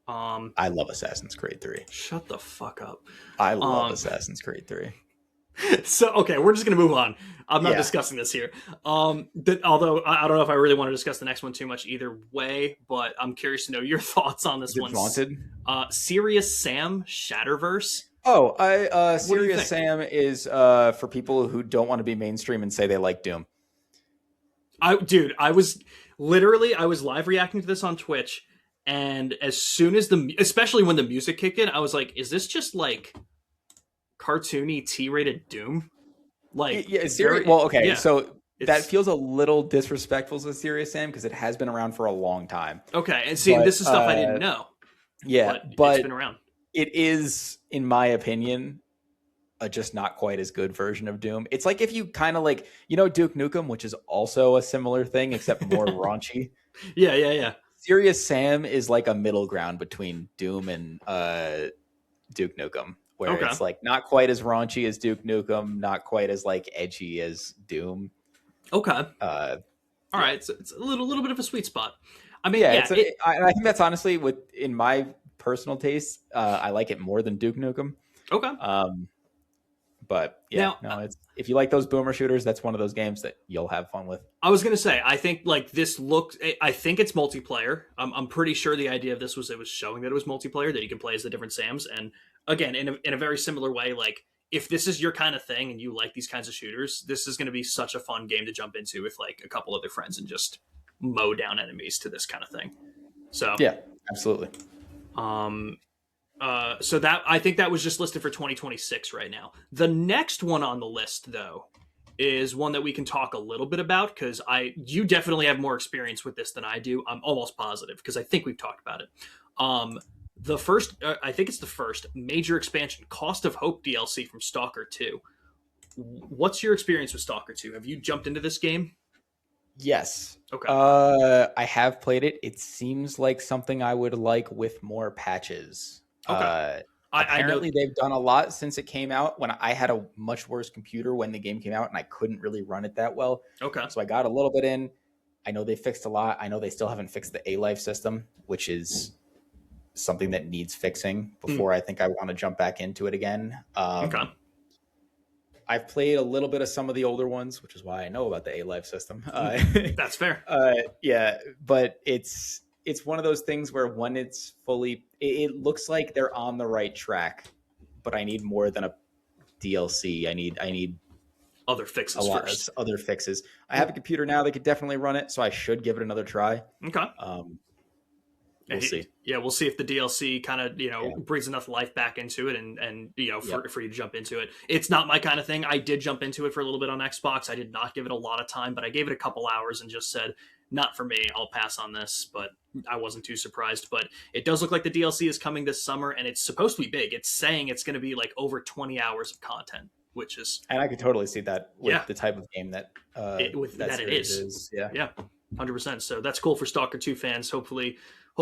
I love Assassin's Creed 3. Shut the fuck up. I love Um, Assassin's Creed 3. So okay, we're just gonna move on. I'm not Yeah. discussing this here. Although I don't know if I really want to discuss the next one too much either way, but I'm curious to know your thoughts on this Is it one. vaunted? Serious Sam Shatterverse. Oh, do you Serious think? Sam is for people who don't want to be mainstream and say they like Doom. I was live reacting to this on Twitch, and as soon as especially when the music kicked in, I was like, is this just like cartoony T-rated Doom? Like, Yeah, very- well, okay, yeah, so that it's- feels a little disrespectful to Serious Sam because it has been around for a long time. Okay, and see, But, this is stuff I didn't know. Yeah, But but it's been around. it is, in my opinion, a just not quite as good version of Doom. It's like if you kind of like, Duke Nukem, which is also a similar thing, except more raunchy. Yeah. Serious Sam is like a middle ground between Doom and Duke Nukem, where Okay. it's like not quite as raunchy as Duke Nukem, not quite as like edgy as Doom. Okay. Uh, All right. So it's a little bit of a sweet spot. I mean, yeah, yeah. I think that's honestly in my personal taste, I like it more than Duke Nukem. Okay. But yeah, Now, it's if you like those boomer shooters, that's one of those games that you'll have fun with. I was gonna say, I think like this looks. I think it's multiplayer. I'm pretty sure the idea of this was it was showing that it was multiplayer, that you can play as the different Sams. And again, in a very similar way, like if this is your kind of thing and you like these kinds of shooters, this is going to be such a fun game to jump into with like a couple other friends and just mow down enemies to this kind of thing. So Yeah, absolutely. So that I think that was just listed for 2026 right now. The next one on the list, though, is one that we can talk a little bit about because you definitely have more experience with this than I do. I'm almost positive because I think we've talked about it. The first, I think it's the first major expansion, Cost of Hope DLC from Stalker 2. What's your experience with Stalker 2? Have you jumped into this game? Yes. Okay. I have played it. It seems like something I would like with more patches. Okay. Apparently, they've done a lot since it came out. When I had a much worse computer when the game came out, and I couldn't really run it that well. Okay. So I got a little bit in. I know they fixed a lot. I know they still haven't fixed the A-Life system, which is something that needs fixing before I think I want to jump back into it again. Okay. I've played a little bit of some of the older ones, which is why I know about the A-Life system. That's fair. Yeah, but it's one of those things where when it's fully, it looks like they're on the right track, but I need more than a DLC. I need Other fixes a lot first. of other fixes. I have a computer now that could definitely run it, so I should give it another try. Okay. We'll see. Yeah, we'll see if the DLC kind of brings enough life back into it, and for you to jump into it. It's not my kind of thing. I did jump into it for a little bit on Xbox. I did not give it a lot of time, but I gave it a couple hours and just said, not for me. I'll pass on this. But I wasn't too surprised. But it does look like the DLC is coming this summer, and it's supposed to be big. It's saying it's going to be like over 20 hours of content, which is And I could totally see that with Yeah. the type of game that that it series is. Yeah. 100%. So that's cool for Stalker 2 fans. Hopefully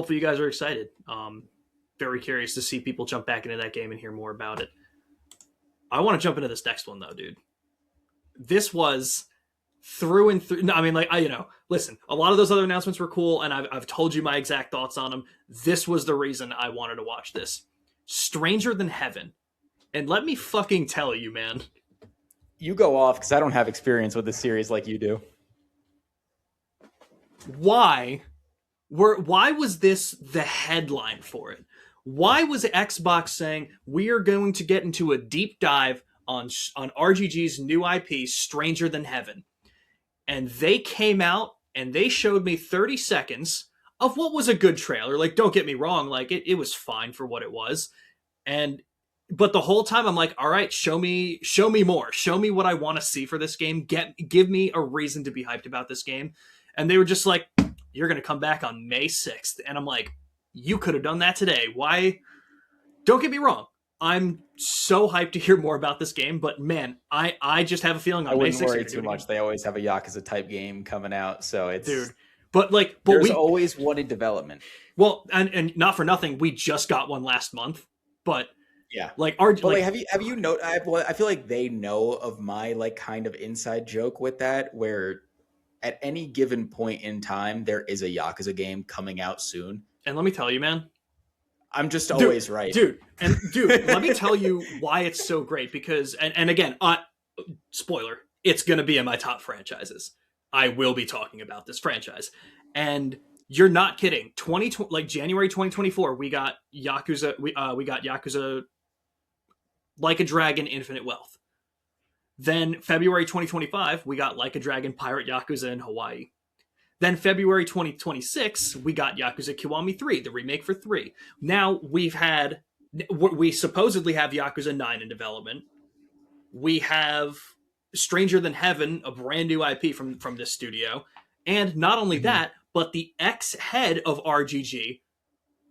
you guys are excited. very curious to see people jump back into that game and hear more about it. I want to jump into this next one though, dude. This was through and through. No, I mean, like, listen, a lot of those other announcements were cool, and I've told you my exact thoughts on them. This was the reason I wanted to watch this. Stranger Than Heaven. And let me fucking tell you, man. You go off, because I don't have experience with this series like you do. Why was this the headline for it? Why was Xbox saying we are going to get into a deep dive on RGG's new IP, Stranger Than Heaven? And they came out and they showed me 30 seconds of what was a good trailer. Like, don't get me wrong, like it was fine for what it was. But the whole time I'm like, all right, show me more. Show me what I want to see for this game. Give me a reason to be hyped about this game. And they were just like, you're going to come back on May 6th. And I'm like, you could have done that today. Why? Don't get me wrong. I'm so hyped to hear more about this game, but man, I just have a feeling on I May wouldn't 6th. worry too much. They always have a Yakuza type game coming out, so it's dude. But there's always one in development. Well, and not for nothing, we just got one last month. But yeah, have you noticed? I feel like they know of my like kind of inside joke with that, where at any given point in time there is a Yakuza game coming out soon. And let me tell you, man, I'm just always right, dude. And dude, let me tell you why it's so great. Because and again, spoiler, it's gonna be in my top franchises. I will be talking about this franchise, and you're not kidding. January 2024, we got Yakuza. We got Yakuza Like a Dragon: Infinite Wealth. Then February 2025, we got Like a Dragon: Pirate Yakuza in Hawaii. Then February 2026, we got Yakuza Kiwami 3, the remake for 3. Now we supposedly have Yakuza 9 in development. We have Stranger Than Heaven, a brand new IP from this studio. And not only that, but the ex-head of RGG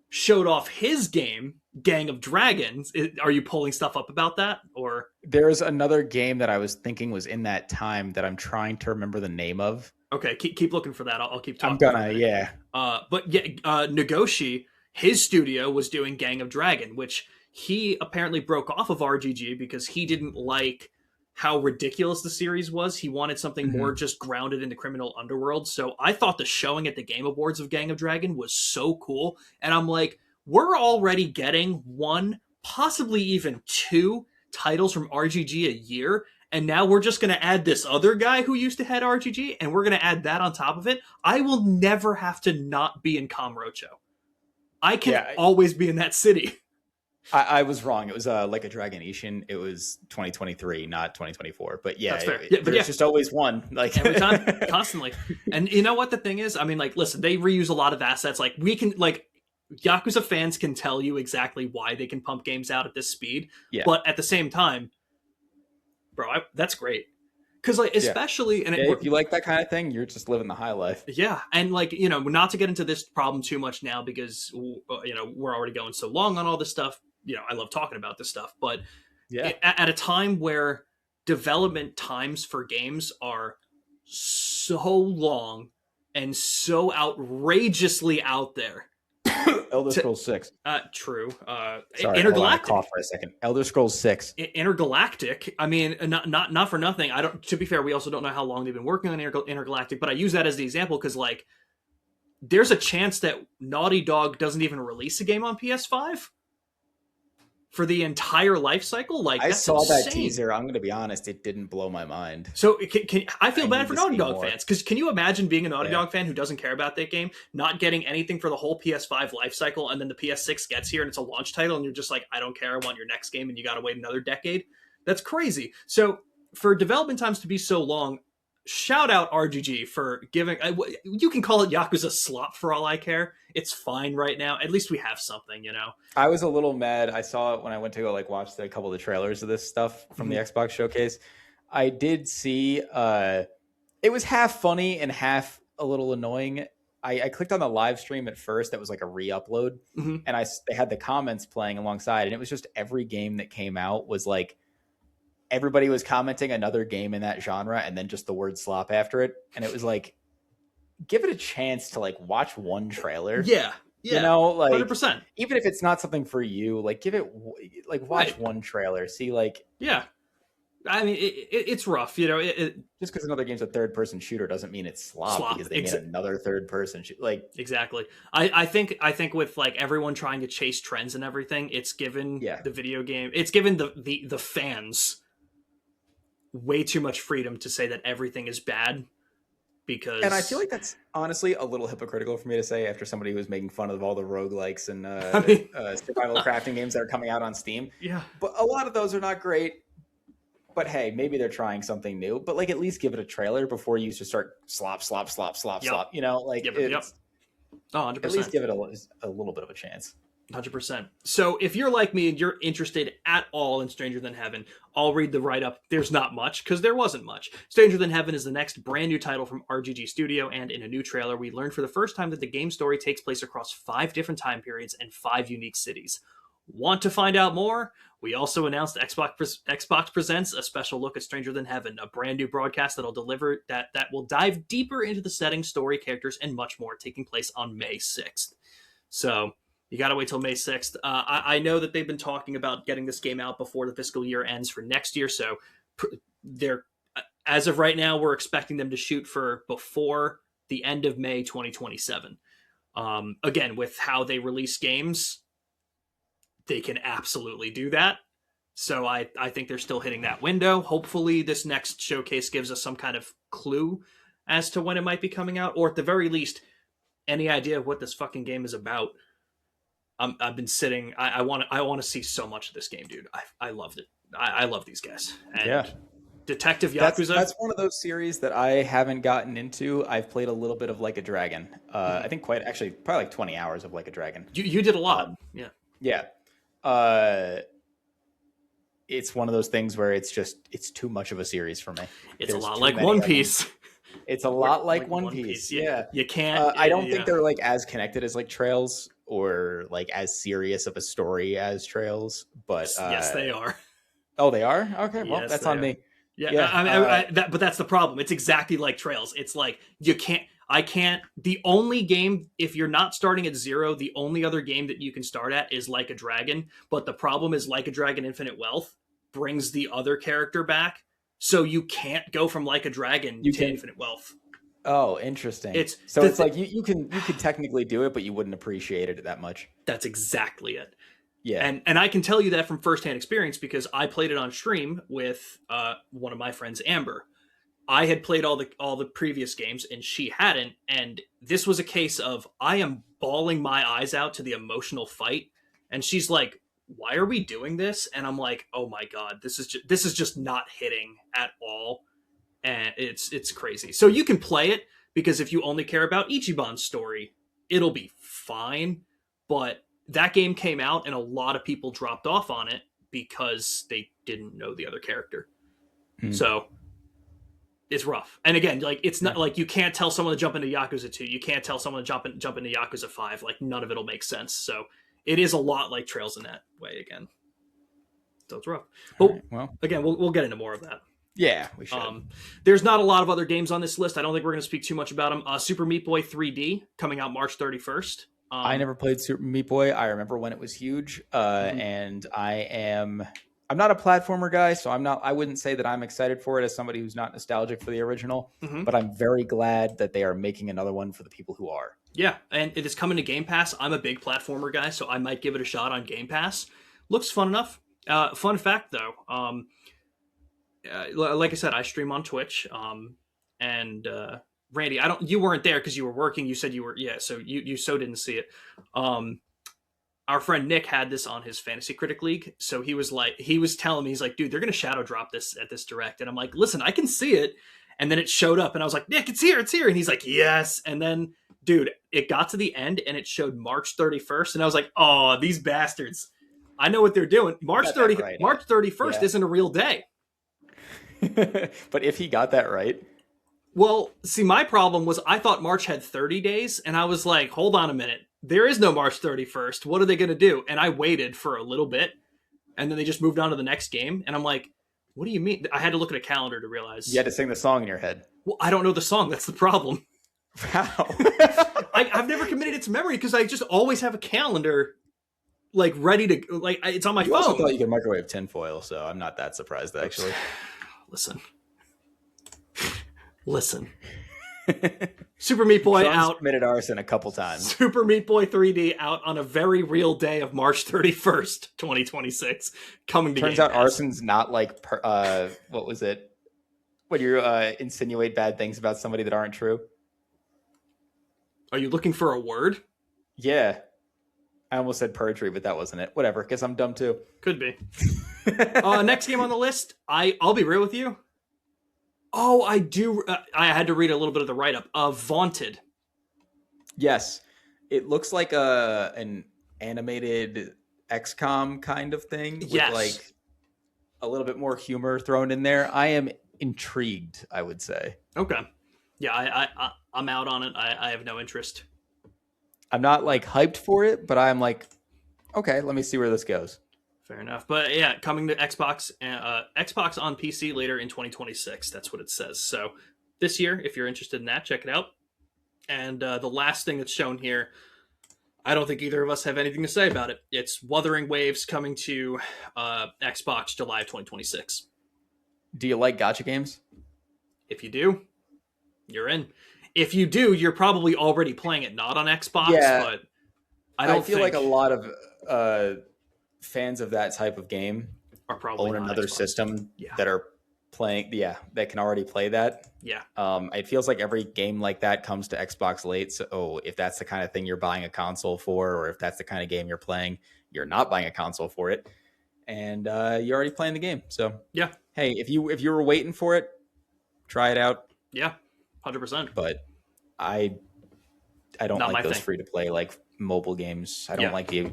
showed off his game, Gang of Dragons. Are you pulling stuff up about that? Or there's another game that I was thinking was in that time that I'm trying to remember the name of. Okay, keep looking for that. I'll keep talking. I'm gonna, yeah. But yeah, Nagoshi, his studio was doing Gang of Dragon, which he apparently broke off of RGG because he didn't like how ridiculous the series was. He wanted something more just grounded in the criminal underworld. So I thought the showing at the Game Awards of Gang of Dragon was so cool. And I'm like, we're already getting one, possibly even two titles from RGG a year. And now we're just going to add this other guy who used to head RGG, and we're going to add that on top of it. I will never have to not be in Kamurocho. I can always be in that city. I was wrong. It was Like a Dragon Ishin. It was 2023, not 2024. But yeah, that's fair. There's just always one. Like every time, constantly. And you know what the thing is? I mean, like, listen, they reuse a lot of assets. Like, we can, like, Yakuza fans can tell you exactly why they can pump games out at this speed. Yeah. But at the same time, bro, that's great. Because, like, especially... and if you like that kind of thing, you're just living the high life. Yeah, and, like, you know, not to get into this problem too much now because, you know, we're already going so long on all this stuff. You know, I love talking about this stuff. But at a time where development times for games are so long and so outrageously out there... Elder Scrolls 6. True. Sorry, Intergalactic. Cough for a second. Elder Scrolls 6. Intergalactic. I mean, not for nothing. I don't. To be fair, we also don't know how long they've been working on Intergalactic, but I use that as the example because, like, there's a chance that Naughty Dog doesn't even release a game on PS5 for the entire life cycle. Like, I saw insane. That teaser. I'm going to be honest, it didn't blow my mind. So I feel bad for Naughty Dog fans because can you imagine being a Naughty Dog fan who doesn't care about that game, not getting anything for the whole PS5 life cycle, and then the PS6 gets here and it's a launch title, and you're just like, I don't care, I want your next game, and you got to wait another decade. That's crazy. So for development times to be so long, shout out RGG for giving. You can call it Yakuza slop for all I care. It's fine right now. At least we have something, you know. I was a little mad. I saw it when I went to go like watch a couple of the trailers of this stuff from the Xbox showcase. I did see it was half funny and half a little annoying. I clicked on the live stream at first. That was like a re-upload, and they had the comments playing alongside, and it was just every game that came out was like everybody was commenting another game in that genre, and then just the word slop after it, and it was like, give it a chance to like watch one trailer. Yeah. You Yeah, know, like 100%. even if it's not something for you, like give it like watch Right. one trailer, see like Yeah. I mean, it's rough, you know. just because another game's a third person shooter doesn't mean it's slop Slop. because they made another third person like Exactly. I think with like everyone trying to chase trends and everything, it's given yeah. the video game, it's given the fans way too much freedom to say that everything is bad And I feel because like that's honestly a little hypocritical for me to say after somebody who was making fun of all the roguelikes and I mean, survival crafting games that are coming out on Steam. yeah, But a lot of those are not great. But hey, maybe they're trying something new. But like at least give it a trailer before you just start slop. You know, like yep. Oh, at least 100%. give it a little bit of a chance. 100%. So if you're like me and you're interested at all in Stranger Than Heaven, I'll read the write-up. There's not much, because there wasn't much. Stranger Than Heaven is the next brand new title from RGG Studio, and in a new trailer, we learned for the first time that the game story takes place across 5 different time periods and 5 unique cities. Want to find out more? We also announced Xbox Presents, a special look at Stranger Than Heaven, a brand new broadcast that'll deliver that will dive deeper into the setting, story, characters, and much more, taking place on May 6th. So you got to wait till May 6th. I know that they've been talking about getting this game out before the fiscal year ends for next year. So they're, as of right now, we're expecting them to shoot for before the end of May 2027. Again, with how they release games, they can absolutely do that. So I think they're still hitting that window. Hopefully this next showcase gives us some kind of clue as to when it might be coming out, or at the very least, any idea of what this fucking game is about. I've been sitting. I want to see so much of this game, dude. I loved it. I love these guys. And yeah, Detective Yakuza. That's one of those series that I haven't gotten into. I've played a little bit of Like a Dragon. I think probably like 20 hours of Like a Dragon. You did a lot. Yeah. Yeah. It's one of those things where it's too much of a series for me. It's There's a lot like One Piece. It's a lot like One Piece. Yeah. You can't. I don't think they're like as connected as like Trails or like as serious of a story as Trails, but yes, they are. Oh, they are? Okay, well, yes, that's on me. Yeah, but that's the problem. It's exactly like Trails. It's like I can't. The only game, if you're not starting at 0, the only other game that you can start at is Like a Dragon. But the problem is Like a Dragon Infinite Wealth brings the other character back, so you can't go from Like a Dragon to Infinite Wealth. Oh, interesting. It's like you could technically do it, but you wouldn't appreciate it that much. That's exactly it. Yeah, and I can tell you that from firsthand experience because I played it on stream with one of my friends, Amber. I had played all the previous games and she hadn't, and this was a case of I am bawling my eyes out to the emotional fight, and she's like, "Why are we doing this?" And I'm like, "Oh my god, this is just not hitting at all." And it's crazy. So you can play it because if you only care about Ichiban's story, it'll be fine. But that game came out and a lot of people dropped off on it because they didn't know the other character. So it's rough. And again, like it's not like you can't tell someone to jump into Yakuza 2. You can't tell someone to jump into Yakuza 5. Like none of it'll make sense. So it is a lot like Trails in that way again. So it's rough. But right, well, again, we'll get into more of that. Yeah, we should. There's not a lot of other games on this list. I don't think we're going to speak too much about them. Super Meat Boy 3D coming out March 31st. I never played Super Meat Boy. I remember when it was huge, and I'm not a platformer guy, so I wouldn't say that I'm excited for it as somebody who's not nostalgic for the original. But I'm very glad that they are making another one for the people who are. Yeah, and it is coming to Game Pass. I'm a big platformer guy, so I might give it a shot on Game Pass. Looks fun enough. Fun fact though. Like I said, I stream on Twitch, and Randy, you weren't there because you were working. You said you were, so you didn't see it. Our friend Nick had this on his Fantasy Critic League, so he was telling me, he's like, dude, they're gonna shadow drop this at this direct, and I'm like, listen, I can see it, and then it showed up, and I was like, Nick, it's here, and he's like, yes, and then, dude, it got to the end, and it showed March 31st, and I was like, oh, these bastards, I know what they're doing. March 31st isn't a real day. But if he got that right. Well, see, my problem was I thought March had 30 days, and I was like, hold on a minute. There is no March 31st. What are they going to do? And I waited for a little bit, and then they just moved on to the next game. And I'm like, what do you mean? I had to look at a calendar to realize. You had to sing the song in your head. Well, I don't know the song. That's the problem. Wow. I've never committed it to memory because I just always have a calendar like ready to like it's on my You phone. also thought you could microwave tinfoil, so I'm not that surprised actually. Listen. Super Meat Boy Sean's out. committed arson a couple times. Super Meat Boy 3D out on a very real day of March 31st, 2026. Coming to Turns Game out Pass. arson's not like what was it? When you insinuate bad things about somebody that aren't true. Are you looking for a word? Yeah. I almost said perjury, but that wasn't it. Whatever, guess I'm dumb too. Could be. Next game on the list, I'll be real with you. Oh, I do. I had to read a little bit of the write-up of Vaunted. Yes. It looks like an animated XCOM kind of thing with Yes. like a little bit more humor thrown in there. I am intrigued, I would say. Okay. Yeah, I'm out on it. I have no interest. I'm not like hyped for it, but I'm like, okay, let me see where this goes. Fair enough. But yeah, coming to Xbox on PC later in 2026. That's what it says. So this year, if you're interested in that, check it out. And the last thing that's shown here, I don't think either of us have anything to say about it. It's Wuthering Waves coming to Xbox July of 2026. Do you like gacha games? If you do, you're in. If you do, you're probably already playing it not on Xbox, Yeah. but I feel like a lot of fans of that type of game are probably own not another Xbox. system Yeah. that are playing, that can already play that. Yeah. It feels like every game like that comes to Xbox late. So if that's the kind of thing you're buying a console for, or if that's the kind of game you're playing, you're not buying a console for it, and you're already playing the game. So Yeah. hey, if you were waiting for it, try it out. Yeah. 100%. But I don't Not my like those thing. free to play like mobile games. I don't Yeah. like the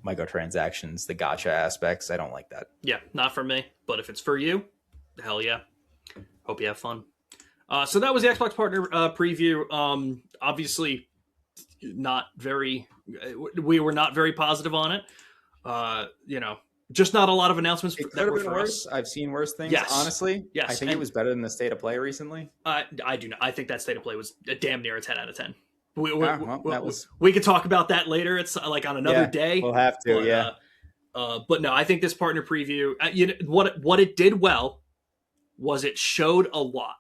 microtransactions, the gacha aspects. I don't like that. Yeah, not for me. But if it's for you, hell yeah. Hope you have fun. So that was the Xbox partner preview. Obviously, not very. We were not very positive on it. Just not a lot of announcements It could that have were been for worse. us. I've seen worse things. Yes. Honestly, Yes, I think and- it was better than the state of play recently. I do not. I think that state of play was damn near a 10 out of 10. That We could talk about that later. It's like on another Yeah, day. We'll have to. But, yeah. But no, I think this partner preview, what it did well was it showed a lot.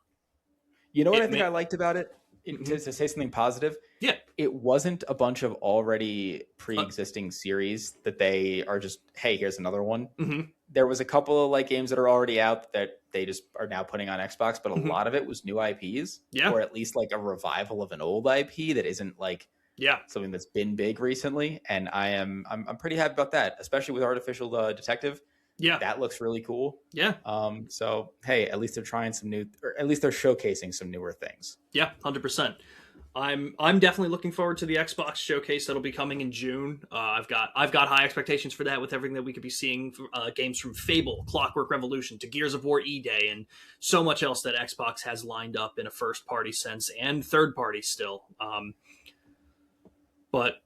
You know what it I think may- I liked about it? Mhm. To say something positive, Yeah. it wasn't a bunch of already pre-existing series that they are just, hey, here's another one. Mhm. There was a couple of like games that are already out that they just are now putting on Xbox, but a Mhm. lot of it was new IPs, Yeah. or at least like a revival of an old IP that isn't like Yeah. something that's been big recently. And I'm pretty happy about that, especially with Artificial Detective. Yeah. That looks really cool. Yeah. So hey, at least they're trying some new, or at least they're showcasing some newer things. Yeah. 100%. I'm definitely looking forward to the Xbox showcase that'll be coming in June. I've got high expectations for that with everything that we could be seeing. Games from Fable, Clockwork Revolution, to Gears of War E-Day, and so much else that Xbox has lined up in a first party sense and third party still. But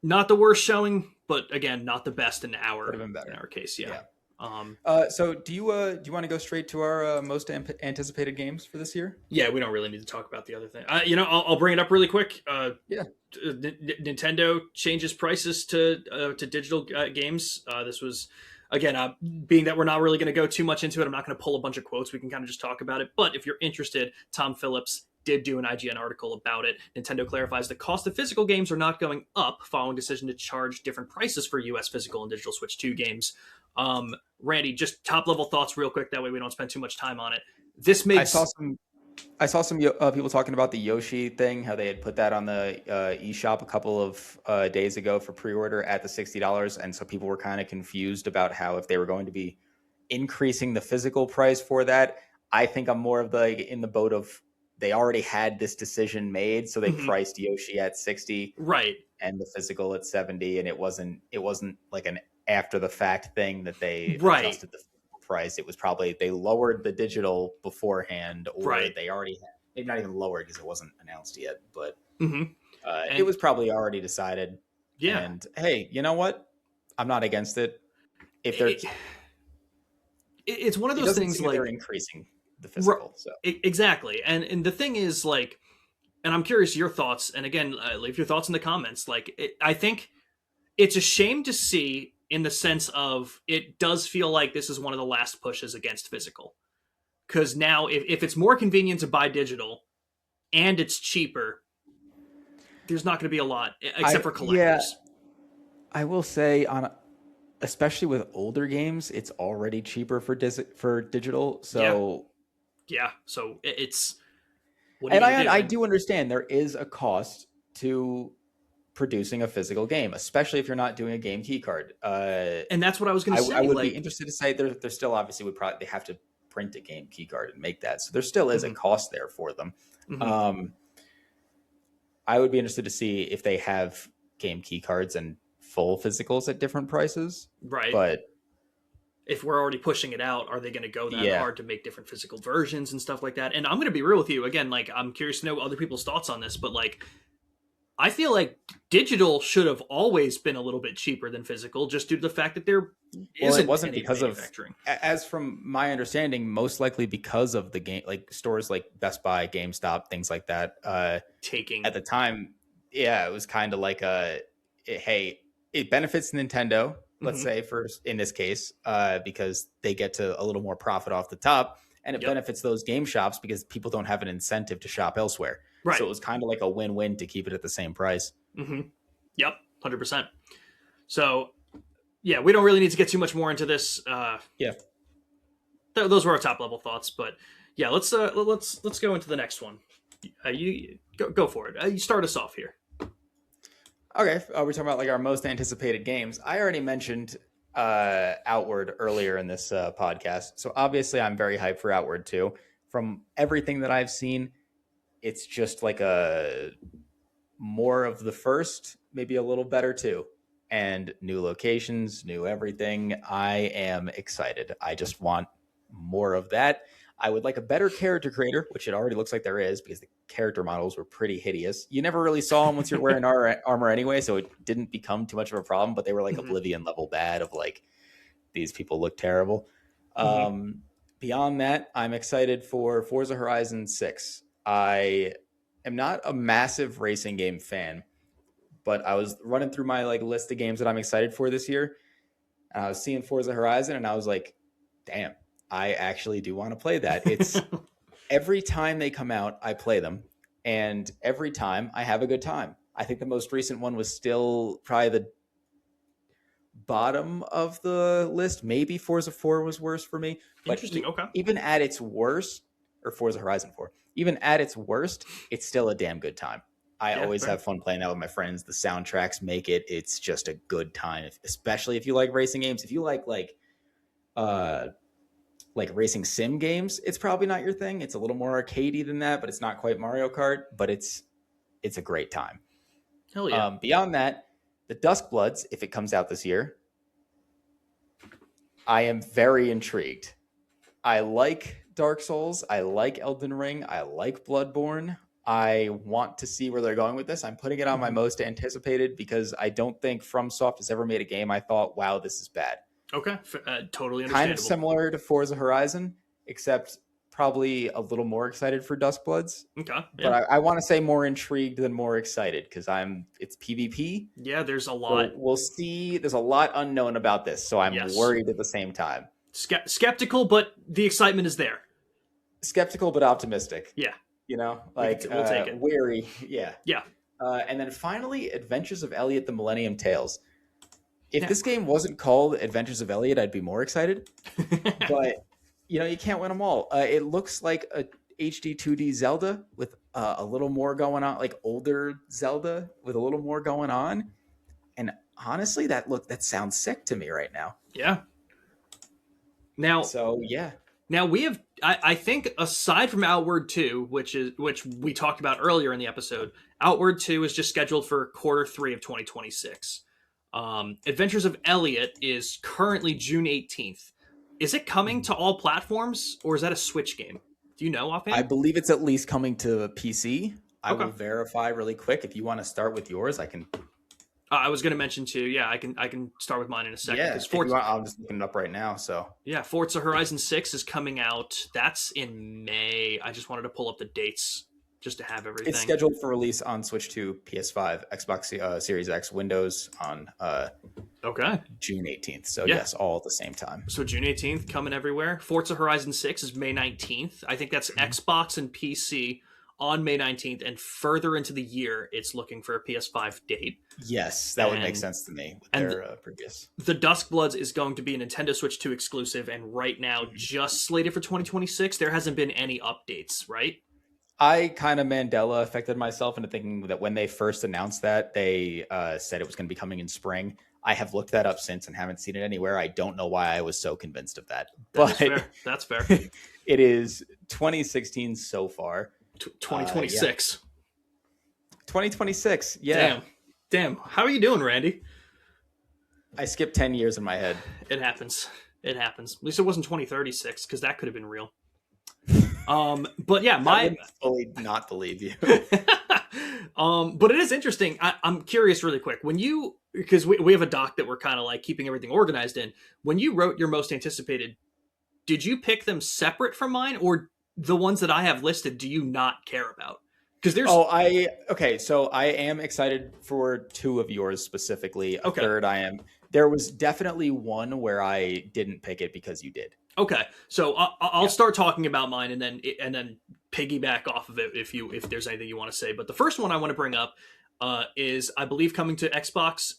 not the worst showing, but again, not the best in Could have our been better. case. Yeah. So do you want to go straight to our most anticipated games for this year? Yeah, we don't really need to talk about the other thing. I'll bring it up really quick. Yeah. Nintendo changes prices to digital games. This was, again, being that we're not really going to go too much into it, I'm not going to pull a bunch of quotes. We can kind of just talk about it. But if you're interested, Tom Phillips did do an IGN article about it. Nintendo clarifies the cost of physical games are not going up following decision to charge different prices for US physical and digital Switch 2 games. Randy, just top level thoughts real quick. That way we don't spend too much time on it. This makes I saw some people talking about the Yoshi thing, how they had put that on the eShop a couple of days ago for pre-order at the $60, and so people were kind of confused about how if they were going to be increasing the physical price for that. I think I'm more of the in the boat of they already had this decision made, so they Mhm. priced Yoshi at 60 right. and the physical at 70, and it wasn't like an after the fact thing that they Right. adjusted the price. It was probably they lowered the digital beforehand, or Right. they already maybe not even lowered because it wasn't announced yet, but hmm it was probably already decided. Yeah. And hey, you know what? I'm not against it. If they're It's one of it those doesn't things seem like they're increasing the physical. So Exactly. And the thing is, like, and I'm curious your thoughts. And again, leave your thoughts in the comments. Like, I think it's a shame to see in the sense of it does feel like this is one of the last pushes against physical. Because now, if it's more convenient to buy digital and it's cheaper, there's not going to be a lot except for collectors. I will say especially with older games, it's already cheaper for digital. So Yeah. So it's what are and you gonna do? I do understand there is a cost to producing a physical game, especially if you're not doing a game key card. And that's what I was going to say. I would like, be interested to say there still obviously they have to print a game key card and make that, so there still is a cost there for them. I would be interested to see if they have game key cards and full physicals at different prices. right. But if we're already pushing it out, are they going to go that Yeah. hard to make different physical versions and stuff like that? And I'm going to be real with you again. Like, I'm curious to know other people's thoughts on this, but like, I feel like digital should have always been a little bit cheaper than physical, just due to the fact that there isn't it wasn't any because of manufacturing. as from my understanding, most likely because of the game, like stores like Best Buy, GameStop, things like that. Taking At the time, yeah, it was kind of like hey, it benefits Nintendo, let's say, in this case, because they get to a little more profit off the top, and it benefits those game shops because people don't have an incentive to shop elsewhere. Right. So it was kind of like a win-win to keep it at the same price. Yep, 100%. So yeah, we don't really need to get too much more into this. Those were our top level thoughts, but yeah, let's go into the next one. You go for it. You start us off here. Okay, we're talking about like our most anticipated games. I already mentioned Outward earlier in this podcast, so obviously I'm very hyped for Outward 2. From everything that I've seen, it's just like a more of the first, maybe a little better too, and new locations, new everything. I am excited. I just want more of that. I would like a better character creator, which it already looks like there is because the character models were pretty hideous. You never really saw them once you're wearing armor anyway, so it didn't become too much of a problem, but they were like Oblivion level bad of like, these people look terrible. Beyond that, I'm excited for Forza Horizon 6. I am not a massive racing game fan, but I was running through my like list of games that I'm excited for this year, and I was seeing Forza Horizon, and I was like, damn, I actually do want to play that. It's every time they come out, I play them, and every time I have a good time. I think the most recent one was still probably the bottom of the list. Maybe Forza 4 was worse for me. But Interesting. Okay. Even at its worst, or Forza Horizon 4, even at its worst, it's still a damn good time. I always have fun playing that with my friends. The soundtracks make it. It's just a good time, especially if you like racing games. If you like racing sim games, it's probably not your thing. It's a little more arcadey than that, but it's not quite Mario Kart, but it's a great time. Hell yeah. Beyond that, the Duskbloods, if it comes out this year, I am very intrigued. I like Dark Souls. I like Elden Ring. I like Bloodborne. I want to see where they're going with this. I'm putting it on my most anticipated because I don't think FromSoft has ever made a game I thought, wow, this is bad. Okay, totally understandable. Kind of similar to Forza Horizon, except probably a little more excited for Duskbloods. Okay, yeah. But I want to say more intrigued than more excited because it's PvP. Yeah, there's a lot. So we'll see. There's a lot unknown about this, so I'm worried at the same time. Skeptical, but the excitement is there. Skeptical, but optimistic. Yeah. You know, like we'll take it. Wary. Yeah. Yeah. And then finally, Adventures of Elliot: The Millennium Tales. If this game wasn't called Adventures of Elliot, I'd be more excited. But, you can't win them all. It looks like a HD 2D Zelda with a little more going on, like older Zelda with a little more going on. And honestly, that sounds sick to me right now. Yeah. Now, Now we have, I think, aside from Outward 2, which we talked about earlier in the episode, Outward 2 is just scheduled for Q3 of 2026. Adventures of Elliot is currently June 18th. Is it coming to all platforms, or is that a Switch game? Do you know offhand? I believe it's at least coming to PC. I will verify really quick. If you want to start with yours, I can. I was going to mention too. Yeah, I can start with mine in a second. Yeah, I'm just looking it up right now. So yeah, Forza Horizon 6 is coming out. That's in May. I just wanted to pull up the dates just to have everything. It's scheduled for release on Switch 2, PS5, Xbox Series X, Windows on Okay. June 18th. So Yeah. yes, all at the same time. So June 18th, coming everywhere. Forza Horizon 6 is May 19th. I think that's Xbox and PC on May 19th, and further into the year, it's looking for a PS5 date. Yes, that would make And- sense to me with and their previous. The Duskbloods is going to be a Nintendo Switch 2 exclusive, and right now, just slated for 2026. There hasn't been any updates, right? I kind of Mandela affected myself into thinking that when they first announced that, they said it was going to be coming in spring. I have looked that up since and haven't seen it anywhere. I don't know why I was so convinced of that. That's But fair. That's fair. it is 2016 so far. 2026. 2026. Yeah. Damn. How are you doing, Randy? I skipped 10 years in my head. It happens. At least it wasn't 2036, because that could have been real. But yeah, I would fully not believe you. But it is interesting. I'm curious really quick. Because we have a doc that we're kind of like keeping everything organized in. When you wrote your most anticipated, did you pick them separate from mine, or the ones that I have listed do you not care about? Because there's okay, so I am excited for two of yours specifically. A Okay. third I am. There was definitely one where I didn't pick it because you did. Okay, so I'll start talking about mine and then piggyback off of it if there's anything you want to say. But the first one I want to bring up is, I believe, coming to Xbox,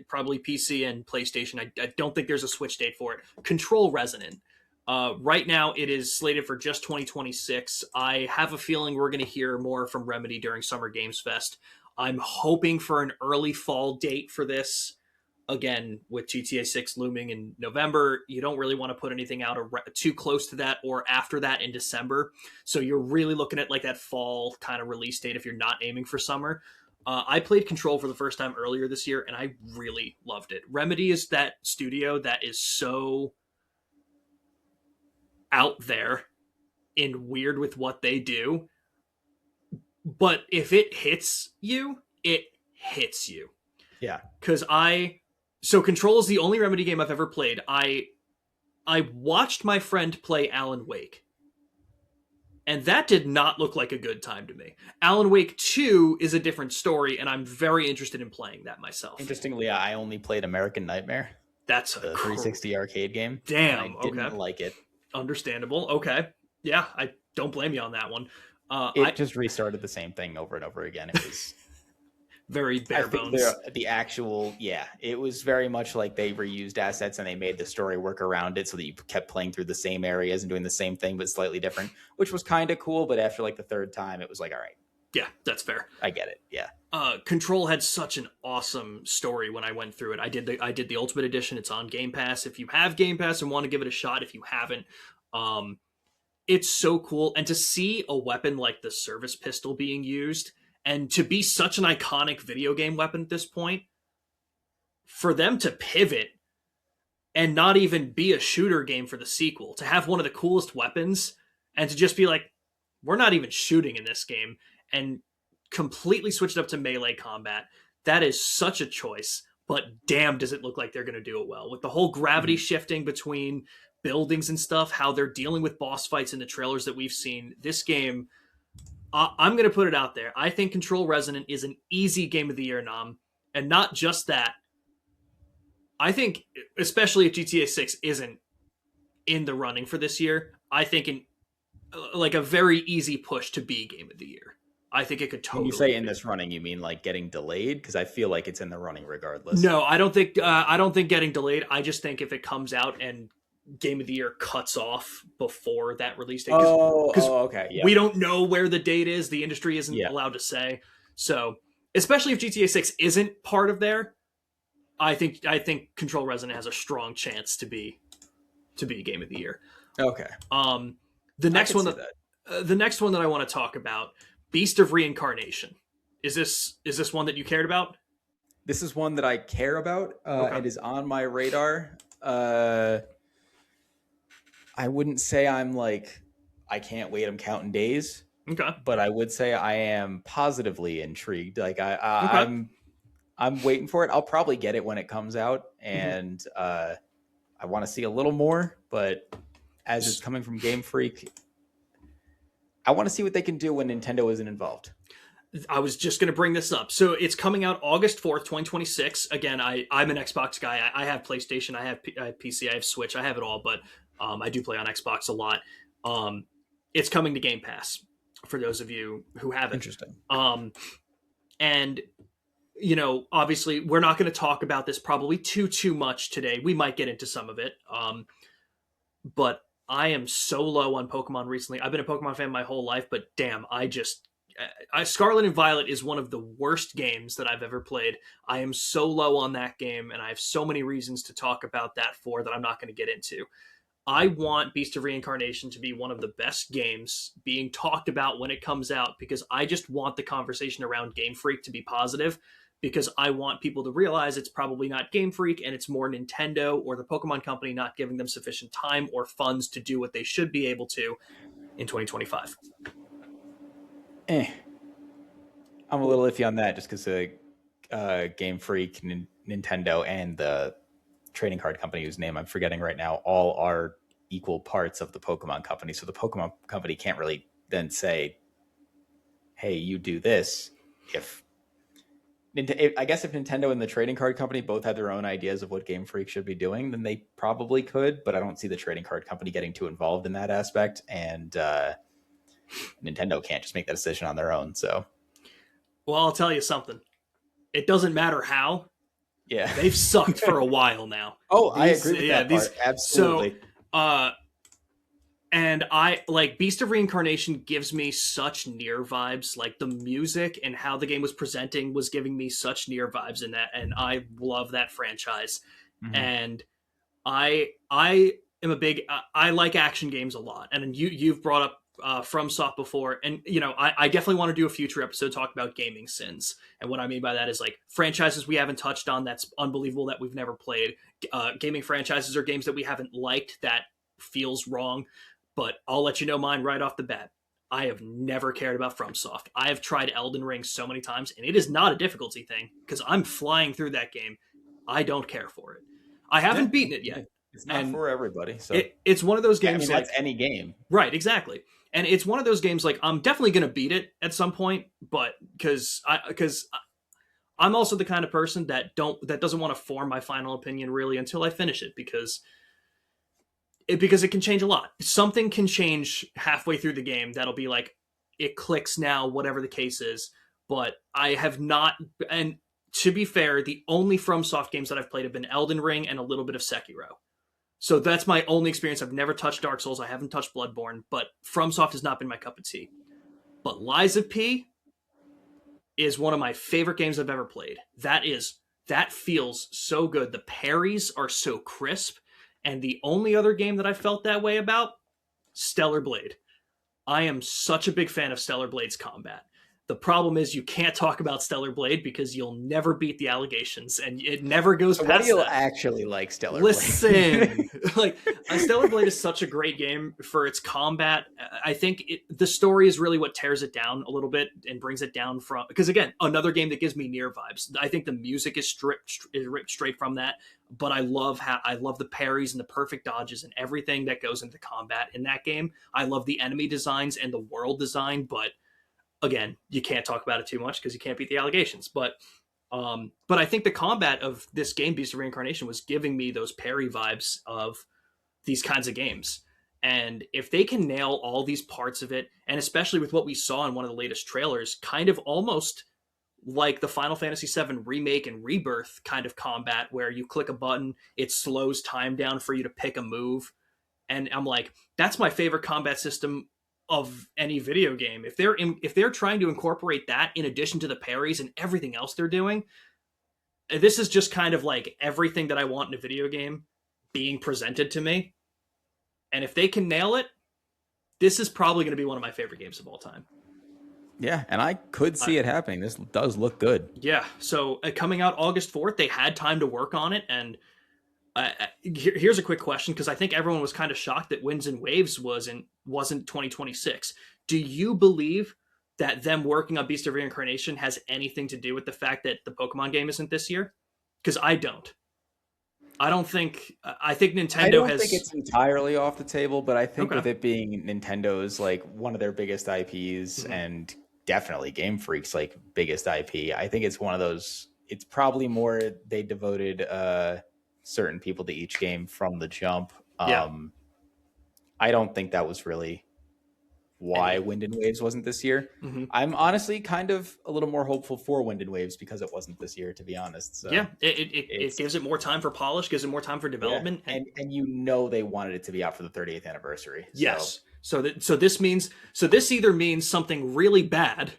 probably PC and PlayStation. I don't think there's a Switch date for it. Control Resonant. Right now, it is slated for just 2026. I have a feeling we're going to hear more from Remedy during Summer Games Fest. I'm hoping for an early fall date for this. Again, with GTA 6 looming in November, you don't really want to put anything out too close to that or after that in December. So you're really looking at like that fall kind of release date if you're not aiming for summer. I played Control for the first time earlier this year, and I really loved it. Remedy is that studio that is so out there and weird with what they do. But if it hits you, it hits you. Yeah. Because So Control is the only Remedy game I've ever played. I watched my friend play Alan Wake, and that did not look like a good time to me. Alan Wake 2 is a different story, and I'm very interested in playing that myself. Interestingly, I only played American Nightmare, That's the 360 arcade game. Damn, and I didn't okay. like it. Understandable. Okay. Yeah, I don't blame you on that one. It just restarted the same thing over and over again. It was very bare I think bones. the actual, it was very much like they reused assets and they made the story work around it so that you kept playing through the same areas and doing the same thing but slightly different, which was kind of cool. But after like the third time, it was like, all right, Yeah, that's fair. I get it. Yeah. Control had such an awesome story when I went through it. I did the Ultimate Edition. It's on Game Pass. If you have Game Pass and want to give it a shot, if you haven't, it's so cool. And to see a weapon like the service pistol being used, and to be such an iconic video game weapon at this point, for them to pivot and not even be a shooter game for the sequel, to have one of the coolest weapons and to just be like, we're not even shooting in this game, and completely switched up to melee combat. That is such a choice, but damn, does it look like they're going to do it well. With the whole gravity shifting between buildings and stuff, how they're dealing with boss fights in the trailers that we've seen, this game, I'm going to put it out there. I think Control Resonant is an easy game of the year nom. And not just that, I think, especially if GTA 6 isn't in the running for this year, I think like a very easy push to be game of the year. I think it could totally. When you say in be. this running, you mean like getting delayed? Because I feel like it's in the running regardless. No, I don't think getting delayed. I just think if it comes out and game of the year cuts off before that release date, okay. Yeah. We don't know where the date is. The industry isn't allowed to say. So, especially if GTA 6 isn't part of there, I think Control Resonant has a strong chance to be game of the year. Okay. The next one that I want to talk about, Beast of Reincarnation. Is this one that you cared about? This is one that I care about. It is on my radar. I wouldn't say I'm like, I can't wait, I'm counting days. Okay. But I would say I am positively intrigued. Like I'm waiting for it. I'll probably get it when it comes out. And I want to see a little more, but as it's coming from Game Freak, I want to see what they can do when Nintendo isn't involved. I was just going to bring this up. So it's coming out August 4th, 2026. Again, I'm an Xbox guy. I have PlayStation, I have PC, I have Switch, I have it all, but I do play on Xbox a lot. It's coming to Game Pass for those of you who haven't. Interesting. And, you know, obviously we're not going to talk about this probably too much today. We might get into some of it. But I am so low on Pokemon recently. I've been a Pokemon fan my whole life, but damn, Scarlet and Violet is one of the worst games that I've ever played. I am so low on that game, and I have so many reasons to talk about that that I'm not going to get into. I want Beast of Reincarnation to be one of the best games being talked about when it comes out, because I just want the conversation around Game Freak to be positive, because I want people to realize it's probably not Game Freak and it's more Nintendo or the Pokemon Company not giving them sufficient time or funds to do what they should be able to in 2025. I'm a little iffy on that just because Game Freak, Nintendo, and the trading card company whose name I'm forgetting right now all are equal parts of the Pokemon Company. So the Pokemon Company can't really then say, hey, you do this. I guess if Nintendo and the trading card company both had their own ideas of what Game Freak should be doing, then they probably could, but I don't see the trading card company getting too involved in that aspect, and Nintendo can't just make that decision on their own. So, well, I'll tell you something. It doesn't matter how. Yeah, they've sucked for a while now. I agree with that part. Absolutely. So, and I like Beast of Reincarnation gives me such Nier vibes. Like the music and how the game was presenting was giving me such Nier vibes in that, and I love that franchise. Mm-hmm. And I am a big I like action games a lot, and you've brought up FromSoft before, and you know I definitely want to do a future episode talk about gaming sins, and what I mean by that is like franchises we haven't touched on that's unbelievable that we've never played. Gaming franchises are games that we haven't liked that feels wrong. But I'll let you know mine right off the bat. I have never cared about FromSoft. I have tried Elden Ring so many times, and it is not a difficulty thing because I'm flying through that game. I don't care for it. I haven't beaten it yet. It's not for everybody. So it's one of those games like any game. Right, exactly. And it's one of those games like I'm definitely going to beat it at some point, but because I'm also the kind of person that doesn't want to form my final opinion really until I finish it because it can change a lot. Something can change halfway through the game that'll be like, it clicks now, whatever the case is. But I have not, and to be fair, the only FromSoft games that I've played have been Elden Ring and a little bit of Sekiro. So that's my only experience. I've never touched Dark Souls. I haven't touched Bloodborne, but FromSoft has not been my cup of tea. But Lies of P is one of my favorite games I've ever played. That feels so good. The parries are so crisp. And the only other game that I felt that way about, Stellar Blade. I am such a big fan of Stellar Blade's combat. The problem is you can't talk about Stellar Blade because you'll never beat the allegations, and it never goes past that. What do you actually like Stellar Blade? Listen, like Stellar Blade is such a great game for its combat. I think the story is really what tears it down a little bit and brings it down from. Because again, another game that gives me Nier vibes. I think the music is ripped straight from that. But I love the parries and the perfect dodges and everything that goes into combat in that game. I love the enemy designs and the world design, but again, you can't talk about it too much because you can't beat the allegations. But I think the combat of this game, Beast of Reincarnation, was giving me those parry vibes of these kinds of games. And if they can nail all these parts of it, and especially with what we saw in one of the latest trailers, kind of almost like the Final Fantasy VII Remake and Rebirth kind of combat where you click a button, it slows time down for you to pick a move. And I'm like, that's my favorite combat system of any video game. If they're trying to incorporate that in addition to the parries and everything else they're doing, this is just kind of like everything that I want in a video game being presented to me. And if they can nail it, this is probably going to be one of my favorite games of all time. Yeah, and I could see it happening. This does look good. Yeah, so coming out August 4th, they had time to work on it, and here's a quick question, because I think everyone was kind of shocked that Winds and Waves wasn't 2026. Do you believe that them working on Beast of Reincarnation has anything to do with the fact that the Pokemon game isn't this year? Because I don't. I think I Nintendo don't think has. it's entirely off the table, but I think Okay. with it being Nintendo's like one of their biggest IPs Mhm. and definitely Game Freak's like biggest IP, I think it's one of those. It's probably more they devoted certain people to each game from the jump. Yeah. I don't think that was really why Any. Wind and Waves wasn't this year. Mhm. I'm honestly kind of a little more hopeful for Wind and Waves because it wasn't this year, to be honest. Yeah, So it it's gives it more time for polish, gives it more time for yeah, development, and and you know they wanted it to be out for the 30th anniversary. So yes. So this either means something really bad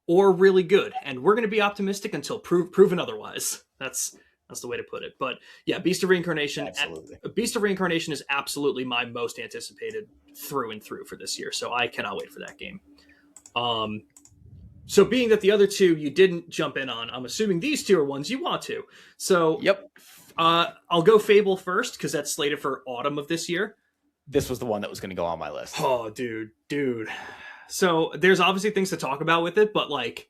or really good, and we're going to be optimistic until proven otherwise. That's the way to put it. But yeah, absolutely. Beast of Reincarnation is absolutely my most anticipated through and through for this year. So I cannot wait for that game. Um, so being that the other two you didn't jump in on, I'm assuming these two are ones you want to. So Yep. I'll go Fable first because that's slated for autumn of this year. This was the one that was going to go on my list. Oh, dude. So there's obviously things to talk about with it, but like,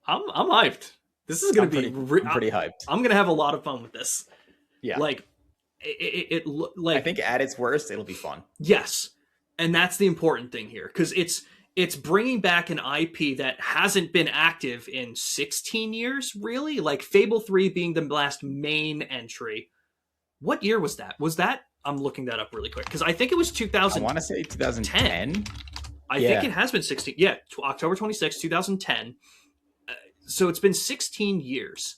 I'm hyped. This is gonna I'm pretty hyped. I'm gonna have a lot of fun with this. Yeah. Like, like I think at its worst, it'll be fun. yes, and that's the important thing here because it's bringing back an IP that hasn't been active in 16 years, really. Like Fable 3 being the last main entry. What year was that? I'm looking that up really quick because I think it was I want to 2010. say 2010. I Yeah. think it has been 16. Yeah, October 26, 2010. So it's been 16 years.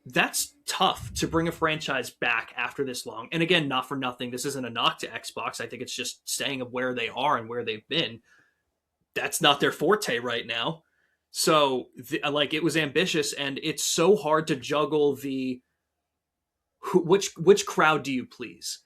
That's tough to bring a franchise back after this long. And again, not for nothing. This isn't a knock to Xbox. I think it's just staying of where they are and where they've been. That's not their forte right now. So, like, it was ambitious, and it's so hard to juggle which crowd do you please?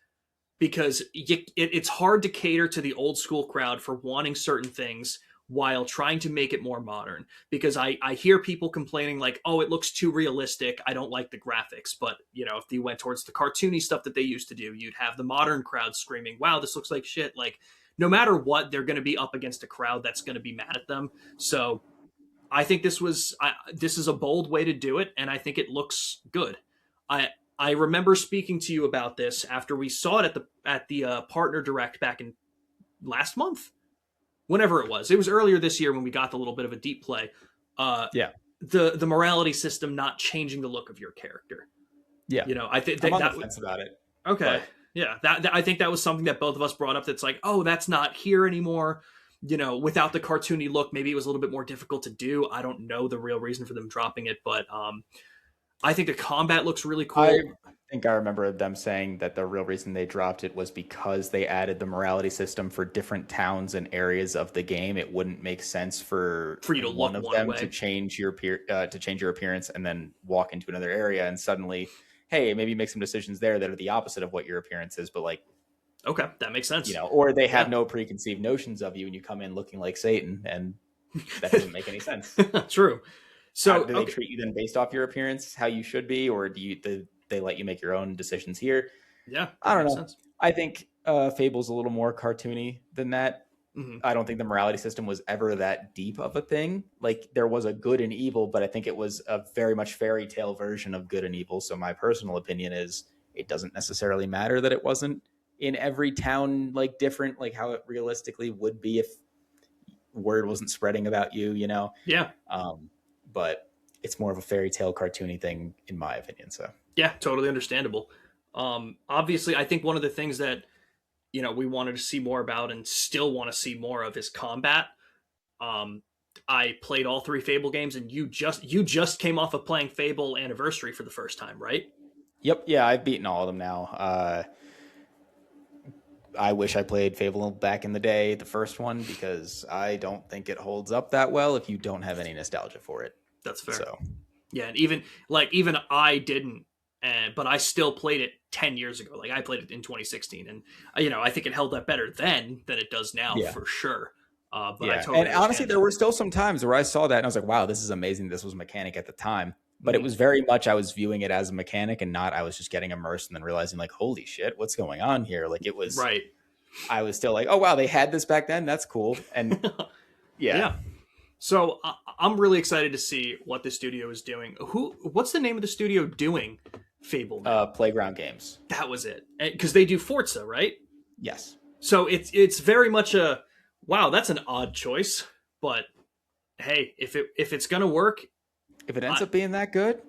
Because it's hard to cater to the old school crowd for wanting certain things while trying to make it more modern. Because I hear people complaining like, oh, it looks too realistic. I don't like the graphics. But, if you went towards the cartoony stuff that they used to do, you'd have the modern crowd screaming, wow, this looks like shit. Like, no matter what, they're going to be up against a crowd that's going to be mad at them. So I think this is a bold way to do it, and I think it looks good. I remember speaking to you about this after we saw it at the partner direct back in last month, whenever it was. It was earlier this year when we got the little bit of a deep play. Yeah. The morality system not changing the look of your character. Yeah. I think I'm on that the fence about it. okay. But Yeah, that I think that was something that both of us brought up. That's like, oh, that's not here anymore. Without the cartoony look, maybe it was a little bit more difficult to do. I don't know the real reason for them dropping it, but I think the combat looks really cool. I think I remember them saying that the real reason they dropped it was because they added the morality system for different towns and areas of the game. It wouldn't make sense for For you to one look of one them way. to change your appearance and then walk into another area and suddenly, hey, maybe make some decisions there that are the opposite of what your appearance is, but like, Okay, that makes sense. or they have Yeah. no preconceived notions of you and you come in looking like Satan, and that doesn't make any sense. True. So Do they treat you then based off your appearance, how you should be, or do they let you make your own decisions here? yeah, I don't makes know. sense. I think Fable's a little more cartoony than that. Mhm. I don't think the morality system was ever that deep of a thing. Like there was a good and evil, but I think it was a very much fairy tale version of good and evil. So my personal opinion is it doesn't necessarily matter that it wasn't in every town like different, like how it realistically would be if word wasn't spreading about you, Yeah, but it's more of a fairy tale cartoony thing in my opinion. So yeah, totally understandable. Obviously, I think one of the things that we wanted to see more about and still want to see more of is combat. I played all three Fable games, and you just came off of playing Fable Anniversary for the first time, right? Yep. Yeah, I've beaten all of them now. I wish I played Fable back in the day, the first one, because I don't think it holds up that well if you don't have any nostalgia for it. That's fair. So Yeah, and even I didn't, but I still played it 10 years ago. Like I played it in 2016, and I think it held up better then than it does now Yeah. for sure. But yeah, I totally and honestly, understand there were still some times where I saw that and I was like, "Wow, this is amazing." This was a mechanic at the time, but it Mhm. was very much I was viewing it as a mechanic and not I was just getting immersed and then realizing like, "Holy shit, what's going on here?" Like it was, right. I was still like, "Oh wow, they had this back then. That's cool." And yeah, Yeah. So I'm really excited to see what the studio is doing. What's the name of the studio doing Fable now? Playground Games. That was it, because they do Forza, right? Yes. So it's very much a wow. That's an odd choice, but hey, if it's gonna work, If it ends up being that good,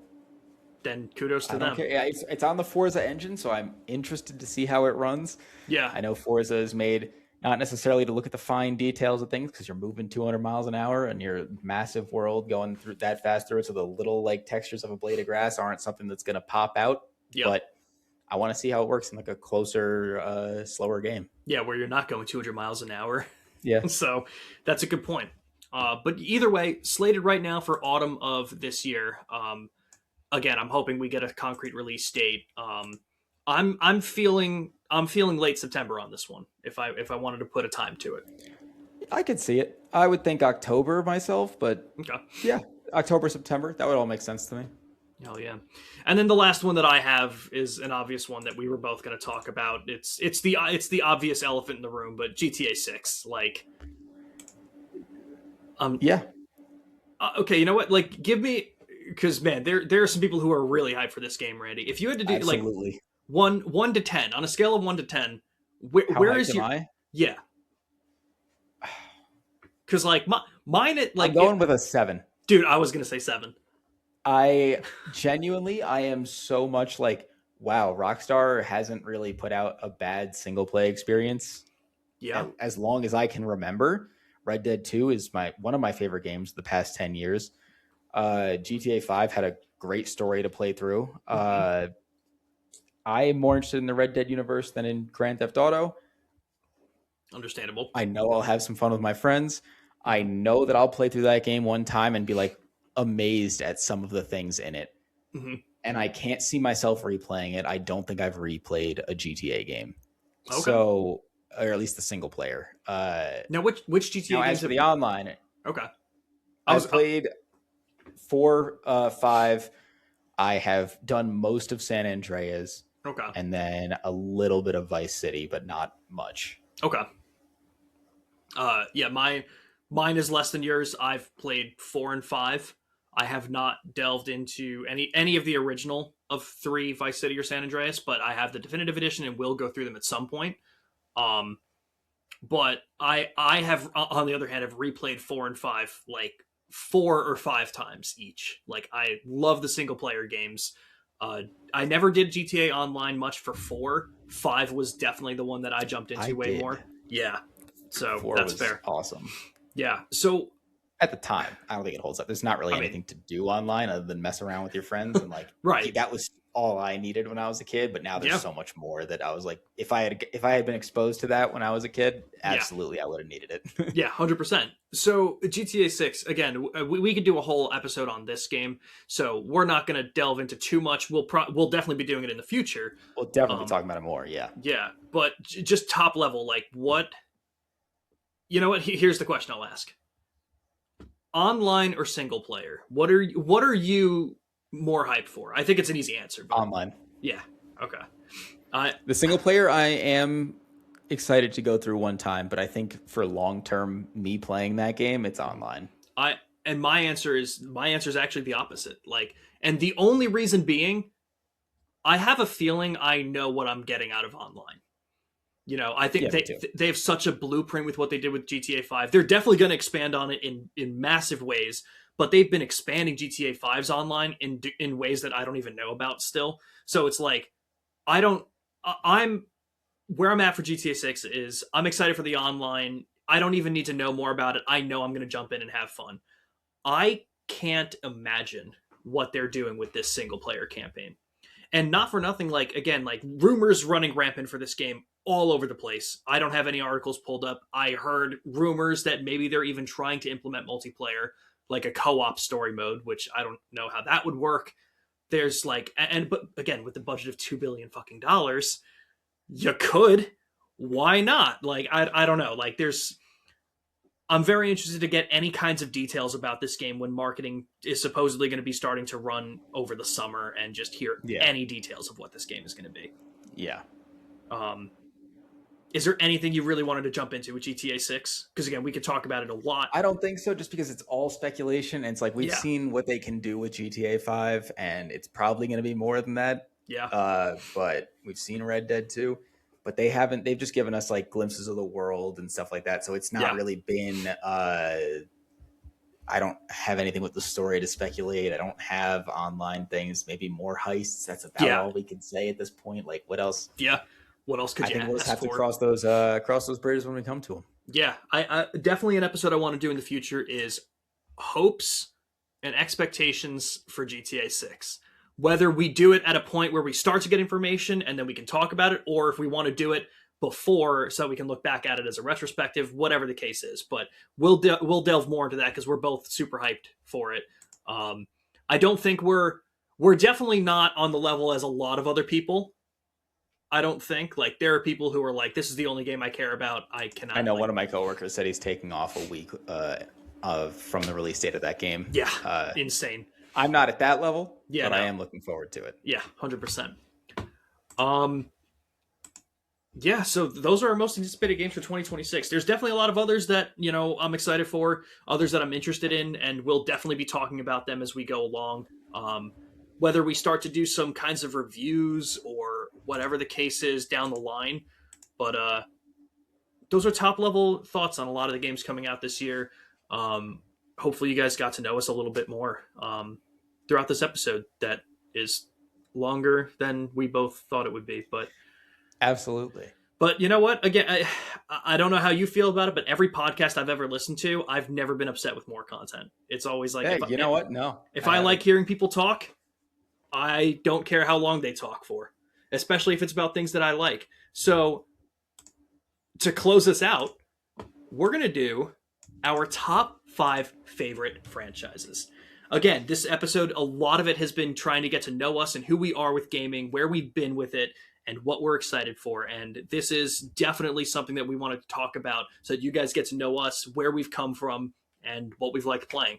then kudos to I don't them. care. Yeah, it's on the Forza engine, so I'm interested to see how it runs. Yeah, I know Forza is made not necessarily to look at the fine details of things because you're moving 200 miles an hour and your massive world going through that fast through it, so the little like textures of a blade of grass aren't something that's going to pop out. Yep. But I want to see how it works in like a closer, slower game. yeah, where you're not going 200 miles an hour. Yeah. So that's a good point. But either way, slated right now for autumn of this year. Again, I'm hoping we get a concrete release date. I'm feeling late September on this one. If I wanted to put a time to it. I could see it. I would think October myself, but Okay. yeah, October, September, that would all make sense to me. Hell yeah. And then the last one that I have is an obvious one that we were both going to talk about. It's the obvious elephant in the room, but GTA 6, like Yeah. Okay, you know what? Like give me, cuz man, there are some people who are really hyped for this game, Randy. If you had to do Absolutely. like 1 to 10 on a scale of 1 to 10, How where hyped is am your I? yeah. Cuz like mine it like I'm going with a 7. dude, I was going to say 7. I genuinely, I am so much like, wow, Rockstar hasn't really put out a bad single play experience Yeah. as long as I can remember. Red Dead 2 is one of my favorite games the past 10 years. GTA 5 had a great story to play through. I am more interested in the Red Dead universe than in Grand Theft Auto. Understandable. I know I'll have some fun with my friends. I know that I'll play through that game one time and be like amazed at some of the things in it. Mm-hmm. And I can't see myself replaying it. I don't think I've replayed a GTA game. Okay. So, or at least the single player. Now which GTA now, games as for the online, Okay. I've played 4, 5. I have done most of San Andreas. Okay. And then a little bit of Vice City, but not much. Okay. Yeah, mine is less than yours. I've played 4 and 5. I have not delved into any of the original of 3 Vice City or San Andreas, but I have the definitive edition and will go through them at some point. But I have, on the other hand, have replayed 4 and 5 like 4 or 5 times each. Like I love the single player games. I never did GTA Online much for 4. 5 was definitely the one that I jumped into way more. Yeah. So 4 that's was fair. awesome. Yeah. So at the time, I don't think it holds up. There's not really anything to do online other than mess around with your friends. And like, right. That was all I needed when I was a kid. But now there's so much more that I was like, if I had been exposed to that when I was a kid, absolutely, I would have needed it. Yeah, 100%. So GTA 6, again, we could do a whole episode on this game. So we're not going to delve into too much. We'll definitely be doing it in the future. We'll definitely be talking about it more. Yeah. Yeah. But just top level, like what, you know what? Here's the question I'll ask. Online or single player? What are you more hyped for? I think it's an easy answer. But online. Yeah. Okay. The single player, I am excited to go through one time, but I think for long term, me playing that game, it's online. My answer is actually the opposite. Like, and the only reason being, I have a feeling I know what I'm getting out of online. You know, I think they have such a blueprint with what they did with GTA 5. They're definitely going to expand on it in massive ways, but they've been expanding GTA 5's online in ways that I don't even know about still. So it's like, I'm where I'm at for GTA 6 is I'm excited for the online. I don't even need to know more about it. I know I'm going to jump in and have fun. I can't imagine what they're doing with this single player campaign. And not for nothing, like, again, like rumors running rampant for this game all over the place. I don't have any articles pulled up. I heard rumors that maybe they're even trying to implement multiplayer, like a co-op story mode, which I don't know how that would work. There's like, but again, with the budget of $2 billion fucking dollars, you could. Why not? Like, I don't know. Like, I'm very interested to get any kinds of details about this game when marketing is supposedly going to be starting to run over the summer and just hear any details of what this game is going to be. Yeah. Is there anything you really wanted to jump into with GTA 6? Because again, we could talk about it a lot. I don't think so, just because it's all speculation. And it's like we've Yeah, seen what they can do with GTA 5, and it's probably going to be more than that. yeah, But we've seen Red Dead 2, but they've just given us like glimpses of the world and stuff like that. So it's not yeah, really been, I don't have anything with the story to speculate. I don't have online things, maybe more heists. That's about yeah, all we can say at this point. Like, what else? yeah. What else could I you think we'll just ask have to for? cross those bridges when we come to them. Yeah, I definitely an episode I want to do in the future is hopes and expectations for GTA 6. Whether we do it at a point where we start to get information and then we can talk about it, or if we want to do it before so we can look back at it as a retrospective, whatever the case is. But we'll delve more into that because we're both super hyped for it. I don't think we're definitely not on the level as a lot of other people. I don't think like there are people who are like, this is the only game I care about. I cannot. I know like, one of my coworkers said he's taking off a week from the release date of that game. Yeah, insane. I'm not at that level, Yeah, but no. I am looking forward to it. Yeah, 100%. Yeah, so those are our most anticipated games for 2026. There's definitely a lot of others that, I'm excited for, others that I'm interested in, and we'll definitely be talking about them as we go along. Whether we start to do some kinds of reviews or whatever the case is down the line. But those are top level thoughts on a lot of the games coming out this year. Hopefully you guys got to know us a little bit more throughout this episode that is longer than we both thought it would be. Absolutely. But you know what? Again, I don't know how you feel about it, but every podcast I've ever listened to, I've never been upset with more content. It's always like, Hey, you know what? No. If I like hearing people talk, I don't care how long they talk for, especially if it's about things that I like. So to close us out, we're going to do our top 5 favorite franchises. Again, this episode, a lot of it has been trying to get to know us and who we are with gaming, where we've been with it, and what we're excited for. And this is definitely something that we want to talk about so that you guys get to know us, where we've come from, and what we've liked playing.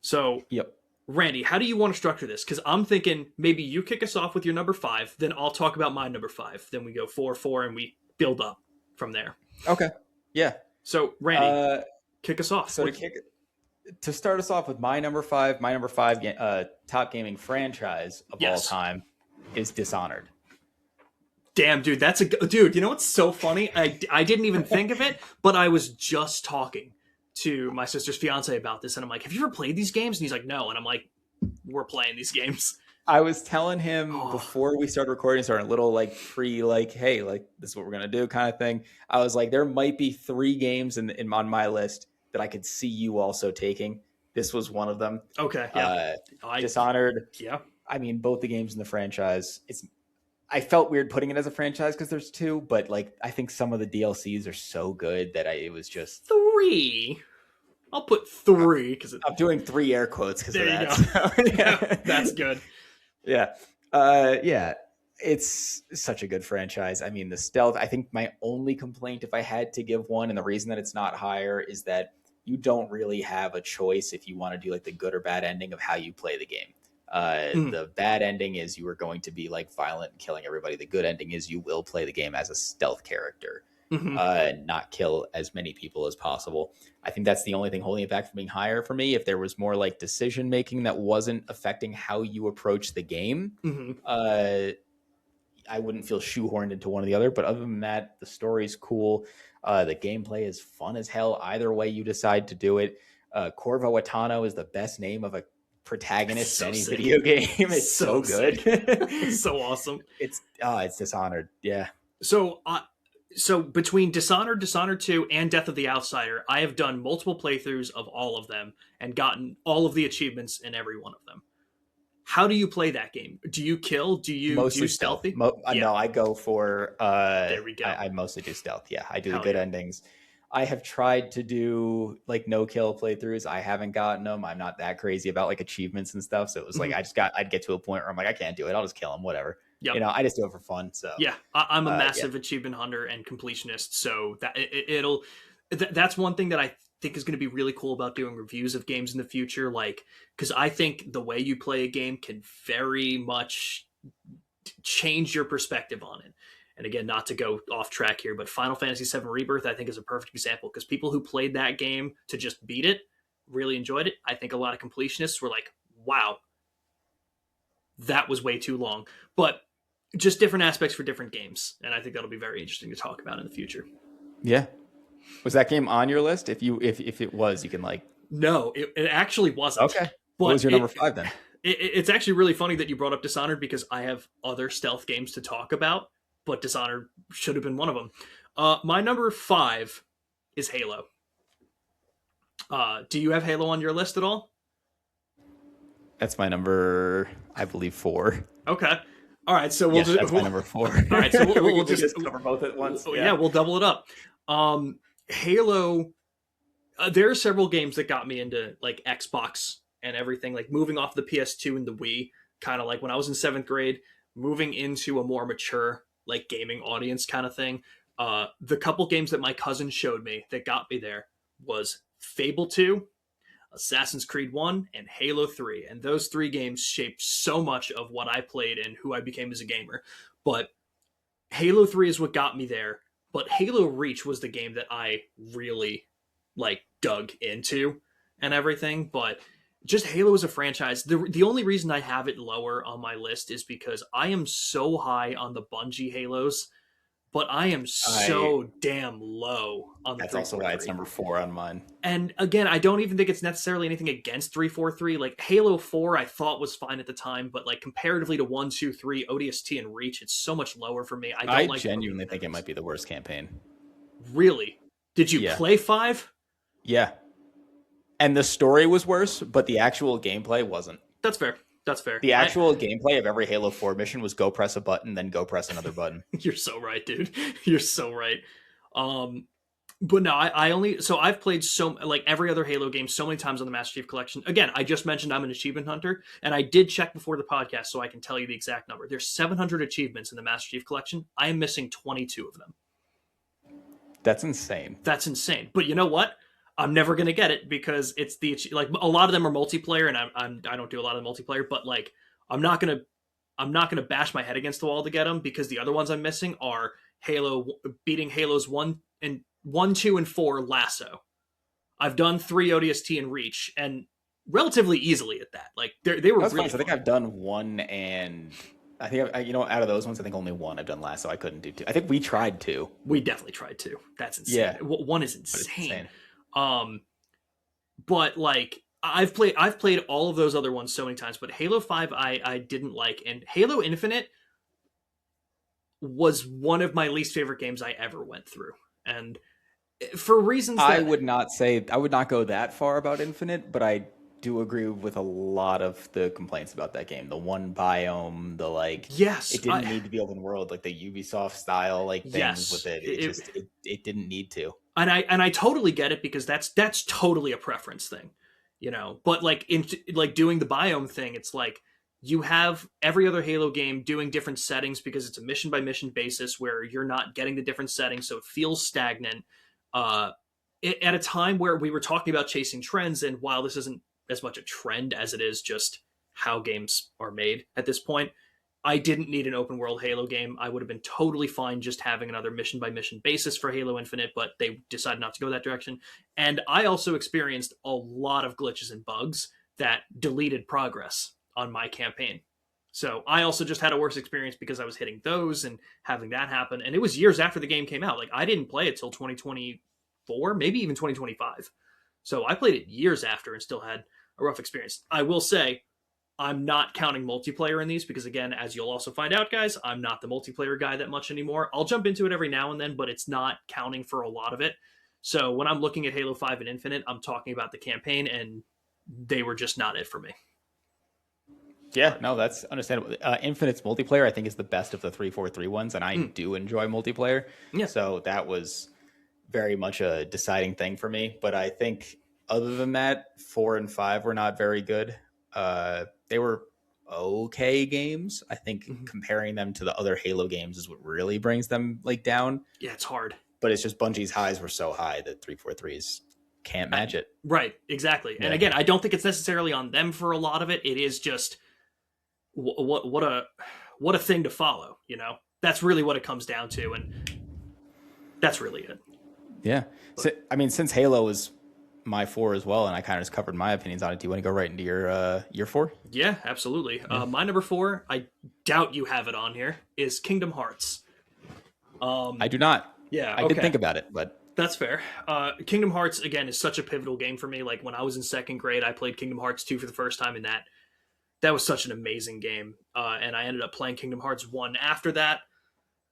So, Yep. Randy, how do you want to structure this? Because I'm thinking maybe you kick us off with your number 5, then I'll talk about my number 5. Then we go 4, and we build up from there. Okay. Yeah. So, Randy, kick us off. So to start us off with my number 5 top gaming franchise of all time is Dishonored. Damn, dude, dude. You know what's so funny? I didn't even think of it, but I was just talking to my sister's fiance about this, and I'm like, "Have you ever played these games?" And he's like, "No," and I'm like, "We're playing these games." I was telling him before we started recording, starting a little like hey, like this is what we're gonna do kind of thing. I was like, there might be 3 games on my list that I could see you also taking. This was one of them. Okay. Yeah. Dishonored. Yeah. I mean, both the games in the franchise. I felt weird putting it as a franchise because there's 2, but like I think some of the DLCs are so good that it was just 3. I'll put 3 because I'm doing 3 air quotes because of that. There you go. Yeah, that's good. Yeah. Yeah. It's such a good franchise. I mean, the stealth, I think my only complaint, if I had to give one, and the reason that it's not higher, is that you don't really have a choice if you want to do like the good or bad ending of how you play the game. The bad ending is you are going to be like violent and killing everybody. The good ending is you will play the game as a stealth character, and not kill as many people as possible. I think that's the only thing holding it back from being higher for me. If there was more like decision making that wasn't affecting how you approach the game, I wouldn't feel shoehorned into one or the other. But other than that, the story's cool. The gameplay is fun as hell. Either way you decide to do it. Corvo Attano is the best name of a protagonist in any video game. It's so good. It's so awesome. It's Dishonored. Yeah. So between Dishonored, Dishonored 2, and Death of the Outsider, I have done multiple playthroughs of all of them and gotten all of the achievements in every one of them. How do you play that game? Do you kill? Do you mostly do stealthy? No, I go for there we go. I mostly do stealth. Yeah, I do the good endings. I have tried to do like no kill playthroughs. I haven't gotten them. I'm not that crazy about like achievements and stuff. So it was like I'd get to a point where I'm like, I can't do it. I'll just kill them, whatever. Yep. I just do it for fun. So yeah, I'm a massive achievement hunter and completionist. So that that's one thing that I think is going to be really cool about doing reviews of games in the future. Like, because I think the way you play a game can very much change your perspective on it. And again, not to go off track here, but Final Fantasy VII Rebirth, I think, is a perfect example because people who played that game to just beat it really enjoyed it. I think a lot of completionists were like, wow, that was way too long. But just different aspects for different games. And I think that'll be very interesting to talk about in the future. Yeah. Was that game on your list? If it was, you can like. No, it actually wasn't. Okay. But what was your number 5 then? It's actually really funny that you brought up Dishonored because I have other stealth games to talk about, but Dishonored should have been one of them. My number 5 is Halo. Do you have Halo on your list at all? That's my number, I believe, 4. Okay. All right. So that's my number 4. All right. So we'll just cover both at once. Yeah, we'll double it up. Halo. There are several games that got me into like Xbox and everything, like moving off the PS2 and the Wii, kind of like when I was in 7th grade, moving into a more mature like gaming audience kind of thing. The couple games that my cousin showed me that got me there was Fable 2, Assassin's Creed 1, and Halo 3. And those 3 games shaped so much of what I played and who I became as a gamer. But Halo 3 is what got me there. But Halo Reach was the game that I really like dug into and everything. But just Halo as a franchise, the only reason I have it lower on my list is because I am so high on the Bungie Halos, but I am so damn low on the 343. That's also why it's number 4 on mine. And again, I don't even think it's necessarily anything against 343. Like Halo 4 I thought was fine at the time, but like comparatively to 1, 2, 3, ODST and Reach, it's so much lower for me. I genuinely think it might be the worst campaign. Really? Did you play 5? Yeah. And the story was worse, but the actual gameplay wasn't. That's fair. The actual gameplay of every Halo 4 mission was go press a button, then go press another button. You're so right, dude. You're so right. But no, I've played like every other Halo game so many times on the Master Chief Collection. Again, I just mentioned I'm an achievement hunter, and I did check before the podcast so I can tell you the exact number. There's 700 achievements in the Master Chief Collection. I am missing 22 of them. That's insane. But you know what? I'm never gonna get it because it's like a lot of them are multiplayer, and I don't do a lot of multiplayer. But like I'm not gonna bash my head against the wall to get them because the other ones I'm missing are beating Halos 1, 2, and 4 Lasso. I've done 3 ODST and Reach, and relatively easily at that. Like they were really fun. I think I've done 1, and I think out of those ones, I think only 1 I've done Lasso. I couldn't do 2. I think we tried 2. We definitely tried 2. That's insane. Yeah. 1 is insane. But like I've played all of those other ones so many times, but Halo 5 I didn't like, and Halo Infinite was one of my least favorite games I ever went through. And for reasons that I would not go that far about Infinite, but I do agree with a lot of the complaints about that game. The one biome, the like, yes, it didn't need to be open world, like the Ubisoft style like things with it. It didn't need to. And I totally get it because that's totally a preference thing, But like in like doing the biome thing, it's like you have every other Halo game doing different settings because it's a mission by mission basis where you're not getting the different settings, so it feels stagnant. At a time where we were talking about chasing trends, and while this isn't as much a trend as it is just how games are made at this point, I didn't need an open world Halo game. I would have been totally fine just having another mission by mission basis for Halo Infinite, but they decided not to go that direction. And I also experienced a lot of glitches and bugs that deleted progress on my campaign. So I also just had a worse experience because I was hitting those and having that happen. And it was years after the game came out. Like I didn't play it till 2024, maybe even 2025. So I played it years after and still had a rough experience. I will say, I'm not counting multiplayer in these because, again, as you'll also find out, guys, I'm not the multiplayer guy that much anymore. I'll jump into it every now and then, but it's not counting for a lot of it. So when I'm looking at Halo 5 and Infinite, I'm talking about the campaign, and they were just not it for me. Yeah, no, that's understandable. Infinite's multiplayer, I think, is the best of the 343 ones, and I do enjoy multiplayer. Yeah. So that was very much a deciding thing for me. But I think other than that, 4 and 5 were not very good. They were okay games. I think comparing them to the other Halo games is what really brings them like down. Yeah, it's hard. But it's just Bungie's highs were so high that 343s can't match it. Right, exactly. Yeah. And again, I don't think it's necessarily on them for a lot of it. It is just what a thing to follow, that's really what it comes down to, and that's really it. Yeah. So, I mean, since Halo was my 4 as well, and I kind of just covered my opinions on it, do you want to go right into your 4? Yeah, absolutely. My number 4, I doubt you have it on here, is Kingdom Hearts. I do not. Yeah, I did think about it, but that's fair. Kingdom Hearts, again, is such a pivotal game for me. Like, when I was in second grade, I played Kingdom Hearts 2 for the first time, and that was such an amazing game. And I ended up playing Kingdom Hearts 1 after that.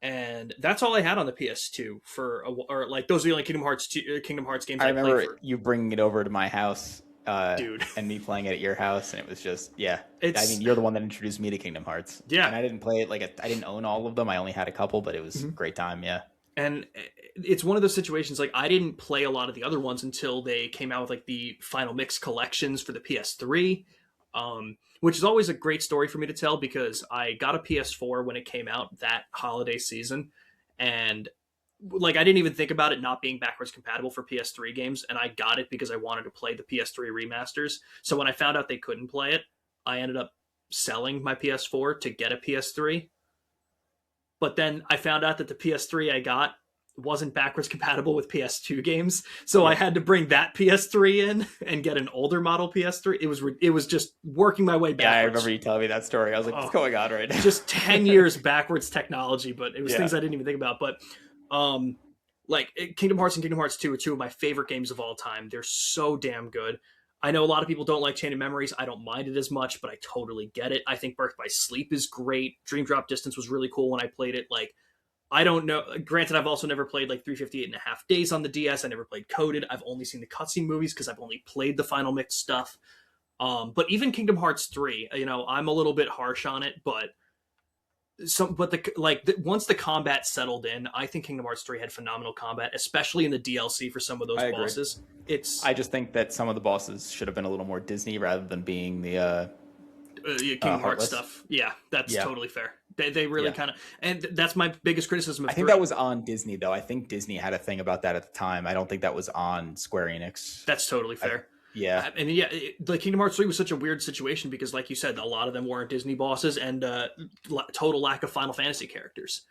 And that's all I had on the PS2 or like those are the only Kingdom Hearts games I remember played for. you bringing it over to my house, Dude, and me playing it at your house, and it was just I It's mean, you're the one that introduced me to Kingdom Hearts. Yeah. And I didn't play it I didn't own all of them. I only had a couple, but it was a great time. Yeah. and it's one of those situations, like, I didn't play a lot of the other ones until they came out with like the Final Mix collections for the PS3, which is always a great story for me to tell because I got a PS4 when it came out that holiday season, and like, I didn't even think about it not being backwards compatible for PS3 games, and I got it because I wanted to play the PS3 remasters. So when I found out they couldn't play it, I ended up selling my PS4 to get a PS3. But then I found out that the PS3 I got wasn't backwards compatible with PS2 games, so I had to bring that PS3 in and get an older model PS3. It was just working my way backwards. Yeah, I remember you telling me that story. I was like, what's going on right now? Just 10 years backwards technology, but it was things I didn't even think about. But like, Kingdom Hearts and Kingdom Hearts 2 are two of my favorite games of all time. They're so damn good. I know a lot of people don't like Chain of Memories. I don't mind it as much, but I totally get it. I think Birth by Sleep is great. Dream Drop Distance was really cool when I played it. Like, I don't know. Granted, I've also never played like 358 and a half Days on the DS. I never played Coded. I've only seen the cutscene movies because I've only played the Final Mix stuff. But even Kingdom Hearts 3, I'm a little bit harsh on it, but once the combat settled in, I think Kingdom Hearts 3 had phenomenal combat, especially in the DLC for some of those bosses. I just think that some of the bosses should have been a little more Disney rather than being the Kingdom Hearts stuff. Yeah, that's totally fair. They really kind of, and that's my biggest criticism of 3. I think that was on Disney, though. I think Disney had a thing about that at the time. I don't think that was on Square Enix. That's totally fair. And the Kingdom Hearts 3 was such a weird situation because, like you said, a lot of them weren't Disney bosses, and total lack of Final Fantasy characters.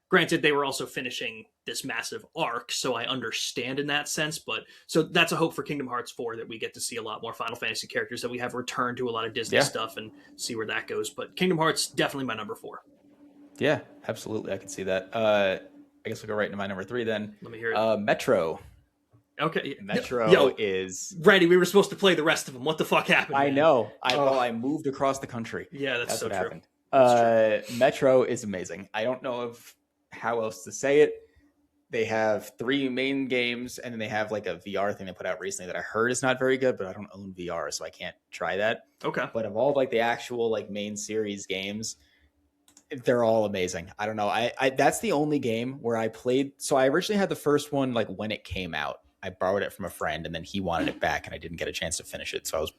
Granted, they were also finishing this massive arc, so I understand in that sense, but so that's a hope for Kingdom Hearts 4 that we get to see a lot more Final Fantasy characters, that we have returned to a lot of Disney stuff and see where that goes. But Kingdom Hearts, definitely my number 4. Yeah, absolutely. I can see that. I guess we'll go right into my number 3 then. Let me hear it. Metro. Okay. Metro is... Randy, we were supposed to play the rest of them. What the fuck happened? I know. I moved across the country. Yeah, that's so what true. Happened. Metro is amazing. I don't know how else to say it. They have 3 main games, and then they have like a VR thing they put out recently that I heard is not very good, but I don't own VR, so I can't try that. Okay. But of all like the actual like main series games, they're all amazing. I don't know. I that's the only game where I played. So I originally had the first one like when it came out. I borrowed it from a friend, and then he wanted it back, and I didn't get a chance to finish it, so I was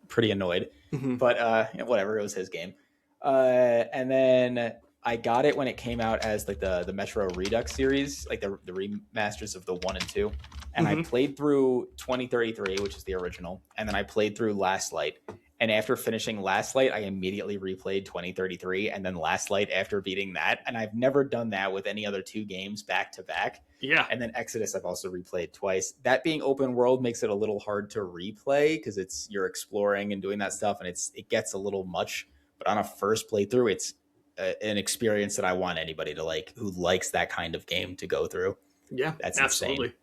pretty annoyed. But whatever, it was his game. And then I got it when it came out as like the Metro Redux series, like the remasters of the 1 and 2. And I played through 2033, which is the original, and then I played through Last Light. And after finishing Last Light, I immediately replayed 2033 and then Last Light after beating that. And I've never done that with any other 2 games back to back. Yeah. And then Exodus I've also replayed twice. That being open world makes it a little hard to replay because you're exploring and doing that stuff, and it gets a little much. But on a first playthrough, it's an experience that I want anybody to like who likes that kind of game to go through. Yeah, that's absolutely. Insane.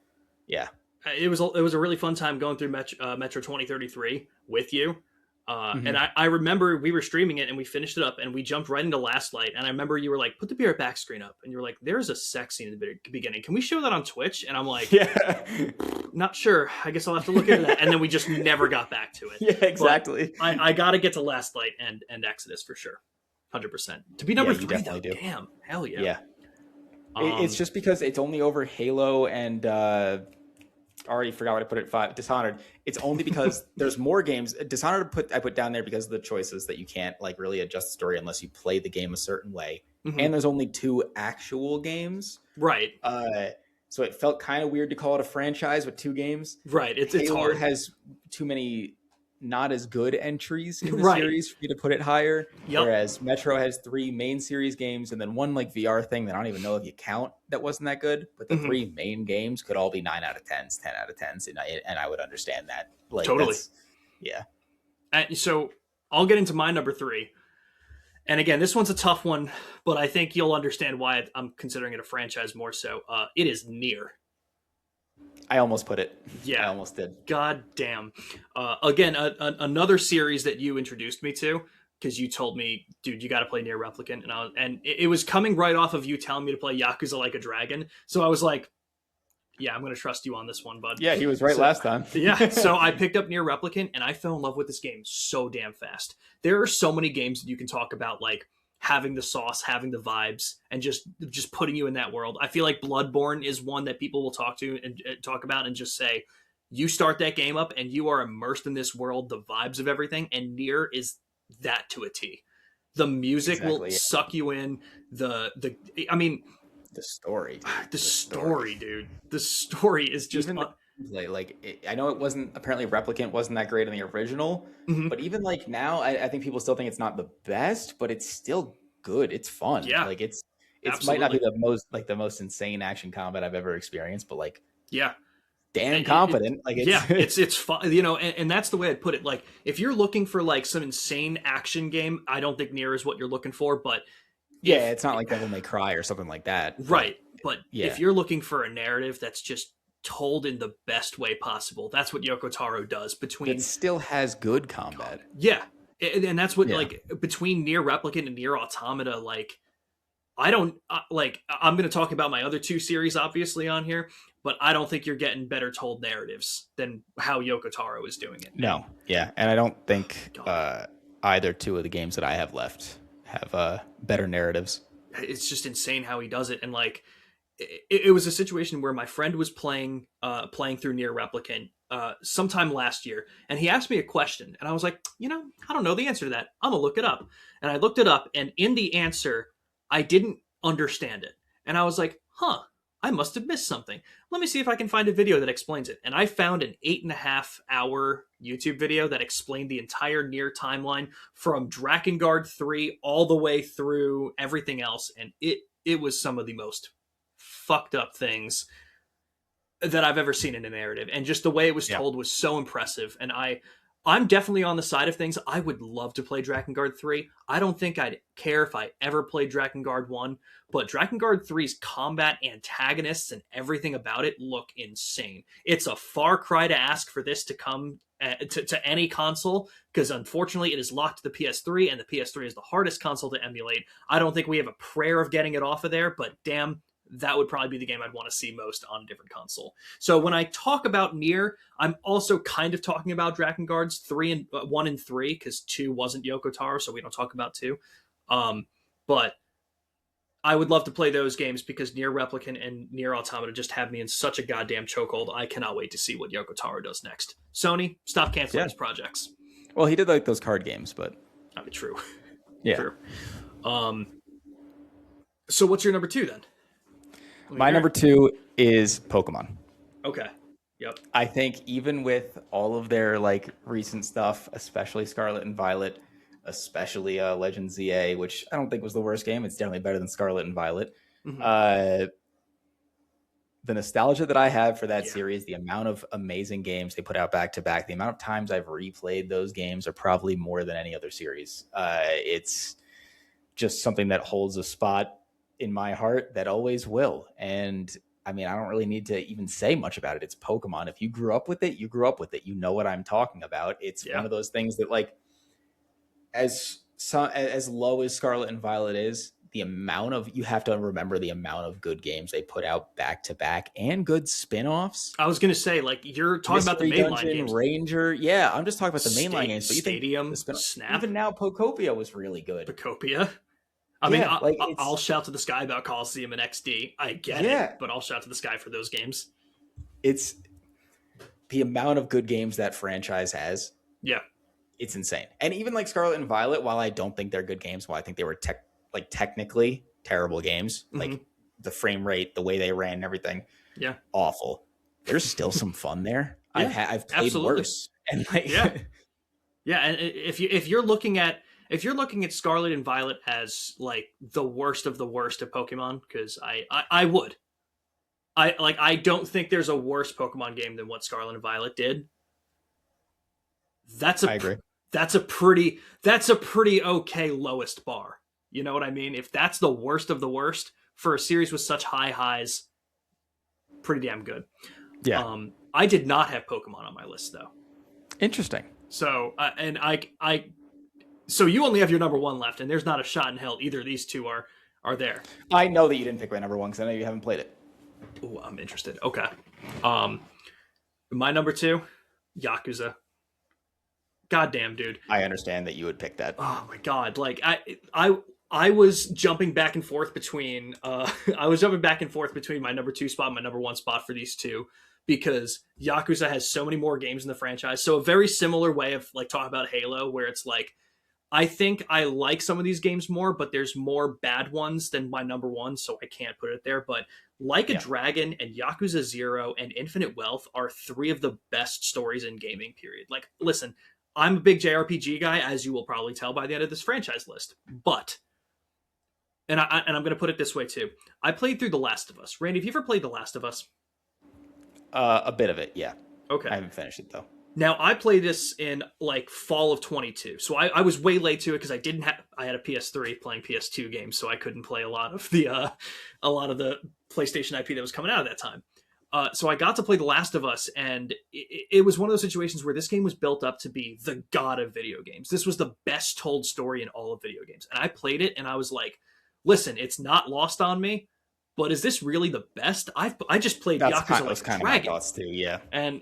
Yeah. It was a really fun time going through Metro 2033 with you. And I remember we were streaming it and we finished it up and we jumped right into Last Light. And I remember you were like, put the Beer back screen up. And you were like, there's a sex scene at the beginning. Can we show that on Twitch? And I'm like, yeah, not sure. I guess I'll have to look into that. And then we just never got back to it. Yeah, exactly. I got to get to Last Light and Exodus for sure. 100%. To be number 3, though, damn. Hell yeah. Yeah. It's just because it's only over Halo and... already forgot what I put at 5. Dishonored. It's only because there's more games. Dishonored I put down there because of the choices that you can't like really adjust the story unless you play the game a certain way. And there's only 2 actual games. Right. So it felt kind of weird to call it a franchise with 2 games. Right. It's Halo hard. Has too many not as good entries in the Right. series for me to put it higher. Yep. Whereas Metro has 3 main series games and then one like VR thing that I don't even know if you count that wasn't that good. But the Mhm. 3 main games could all be 9 out of 10s, 10 out of 10s, and I would understand that. Like Totally. yeah. So I'll get into my number 3. And again, this one's a tough one, but I think you'll understand why I'm considering it a franchise more so. It is Nier. I almost put it. Yeah. I almost did. God damn. Again, another series that you introduced me to, because you told me, dude, you got to play Nier Replicant, and it was coming right off of you telling me to play Yakuza Like a Dragon. So I was like, yeah, I'm going to trust you on this one, bud. Yeah, he was right last time. Yeah, so I picked up Nier Replicant, and I fell in love with this game so damn fast. There are so many games that you can talk about, like having the sauce, having the vibes, and just putting you in that world. I feel like Bloodborne is one that people will talk to and talk about and just say, you start that game up and you are immersed in this world, the vibes of everything, and Nier is that to a T. The music will suck you in. I mean, the story, the story, dude. The story is just I know it wasn't, apparently Replicant wasn't that great in the original, but even like now, I think people still think it's not the best, but it's still good. It's fun. Yeah, like it might not be the most insane action combat I've ever experienced, but like damn competent. It's fun, you know, and that's the way I'd put it. Like if you're looking for like some insane action game, I don't think Nier is what you're looking for, but it's not like Devil May Cry or something like that. Right. But if you're looking for a narrative that's just told in the best way possible, that's what Yoko Taro does. It still has good combat. Yeah. And that's what, like, between Nier Replicant and Nier Automata, like, I'm going to talk about my other 2 series, obviously, on here, but I don't think you're getting better told narratives than how Yoko Taro is doing it. No. Yeah. And I don't think either 2 of the games that I have left have better narratives. It's just insane how he does it. And like it was a situation where my friend was playing through Nier Replicant sometime last year, and he asked me a question, and I was like, I don't know the answer to that. I'm gonna look it up. And I looked it up, and in the answer I didn't understand it, and I was like, I must have missed something. Let me see if I can find a video that explains it. And I found an 8.5-hour YouTube video that explained the entire Nier timeline from Drakengard 3 all the way through everything else. And it was some of the most fucked up things that I've ever seen in a narrative. And just the way it was told was so impressive. And I'm definitely on the side of things. I would love to play Drakengard 3. I don't think I'd care if I ever played Drakengard 1, but Drakengard 3's combat, antagonists, and everything about it look insane. It's a far cry to ask for this to come to any console, because unfortunately it is locked to the PS3, and the PS3 is the hardest console to emulate. I don't think we have a prayer of getting it off of there, but damn, that would probably be the game I'd want to see most on a different console. So when I talk about Nier, I'm also kind of talking about Drakengard's 1 and 3, because 2 wasn't Yoko Taro, so we don't talk about 2. But I would love to play those games because Nier Replicant and Nier Automata just have me in such a goddamn chokehold. I cannot wait to see what Yoko Taro does next. Sony, stop canceling his projects. Well, he did like those card games, but I mean, true. Yeah. True. So what's your number 2 then? My number 2 is Pokemon. Okay. Yep. I think even with all of their like recent stuff, especially Scarlet and Violet, especially Legend ZA, which I don't think was the worst game. It's definitely better than Scarlet and Violet. Mm-hmm. The nostalgia that I have for that series, the amount of amazing games they put out back to back, the amount of times I've replayed those games are probably more than any other series. It's just something that holds a spot in my heart that always will. And I mean, I don't really need to even say much about it. It's Pokemon. If you grew up with it, you grew up with it. You know what I'm talking about. It's one of those things that, like, as low as Scarlet and Violet is, the amount of, you have to remember the amount of good games they put out back to back and good spin-offs. I was going to say, like, you're talking about the mainline games. Ranger. Yeah, I'm just talking about the mainline games. But you Stadium, Snap. Even now, Pokopia was really good. Pokopia? I mean, I'll shout to the sky about Coliseum and XD. I get it, but I'll shout to the sky for those games. It's the amount of good games that franchise has. Yeah. It's insane. And even like Scarlet and Violet, while I don't think they're good games, while I think they were technically terrible games, like the frame rate, the way they ran and everything, awful. There's still some fun there. I've played worse. And Yeah, and if you're looking at Scarlet and Violet as like the worst of the worst of Pokemon, because I would. I don't think there's a worse Pokemon game than what Scarlet and Violet did. That's I a agree. that's a pretty okay lowest bar. You know what I mean? If that's the worst of the worst for a series with such high highs, pretty damn good. Yeah. I did not have Pokemon on my list though. Interesting. So and so you only have your number one left, and there's not a shot in hell either of these two are there. I know that you didn't pick my number one because I know you haven't played it. Ooh, I'm interested. Okay. Um, my number two, Yakuza. Goddamn, dude. I understand that you would pick that. Oh my god. Like I was jumping back and forth between I was jumping back and forth between my number two spot and my number one spot for these two because Yakuza has so many more games in the franchise. So a very similar way of like talking about Halo, where it's like I think I like some of these games more, but there's more bad ones than my number one, so I can't put it there. But Like a Yeah. Dragon and Yakuza Zero and Infinite Wealth are three of the best stories in gaming, period. Like, listen, I'm a big JRPG guy, as you will probably tell by the end of this franchise list. But, and I'm going to put it this way too. I played through The Last of Us. Randy, have you ever played The Last of Us? A bit of it, yeah. I Okay. haven't finished it though. Now I played this in like fall of 22, so I was way late to it because I had a PS3 playing PS2 games, so I couldn't play a lot of the PlayStation IP that was coming out at that time. So I got to play The Last of Us, and it was one of those situations where this game was built up to be the god of video games. This was the best told story in all of video games, and I played it, and I was like, "Listen, it's not lost on me, but is this really the best?" I just played Yakuza That's Like a kind of my Dragon, thoughts too. Yeah. and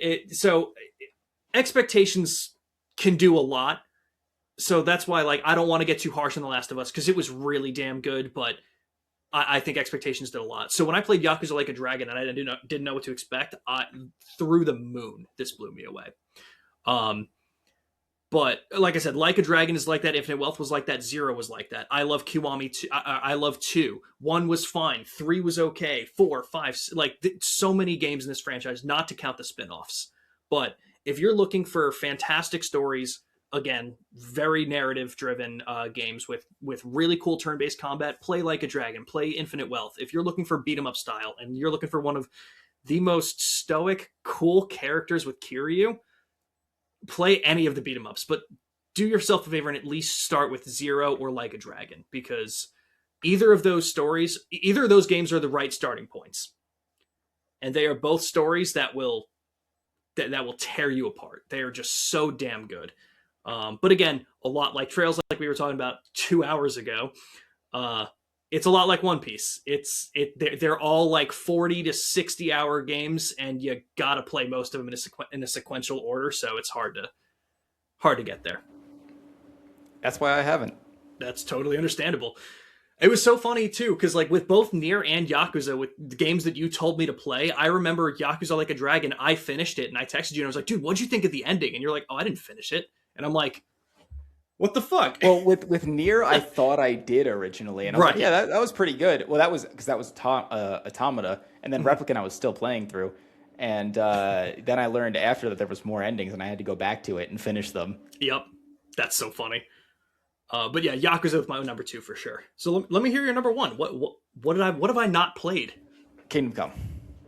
expectations can do a lot. So that's why, like, I don't want to get too harsh on The Last of Us because it was really damn good, but I think expectations did a lot. So when I played Yakuza Like a Dragon and I didn't know what to expect, through the moon, this blew me away. Um, but like I said, Like a Dragon is like that. Infinite Wealth was like that. Zero was like that. I love Kiwami. I love two. One was fine. Three was okay. Four, five, like so many games in this franchise. Not to count the spin-offs. But if you're looking for fantastic stories, again, very narrative-driven games with really cool turn-based combat, play Like a Dragon. Play Infinite Wealth. If you're looking for beat 'em up style and you're looking for one of the most stoic, cool characters with Kiryu, play any of the beat 'em ups, but do yourself a favor and at least start with Zero or Like a Dragon because either of those games are the right starting points, and they are both stories that will tear you apart. They are just so damn good. But again, a lot like Trails, like we were talking about 2 hours ago. Uh, it's a lot like One Piece. They're all like 40 to 60 hour games, and you gotta play most of them in a sequential order. So it's hard to get there. That's why I haven't. That's totally understandable. It was so funny too, because like with both Nier and Yakuza, with the games that you told me to play, I remember Yakuza Like a Dragon. I finished it, and I texted you, and I was like, "Dude, what'd you think of the ending?" And you're like, "Oh, I didn't finish it." And I'm like, "What the fuck?" Well, with Nier, I thought I did originally, and I was Right. like, yeah, that was pretty good. Well, that was because that was Automata, and then Replicant I was still playing through, and then I learned after that there was more endings, and I had to go back to it and finish them. Yep, that's so funny. But yeah, Yakuza with my number two for sure. So let me hear your number one. What have I not played? Kingdom Come.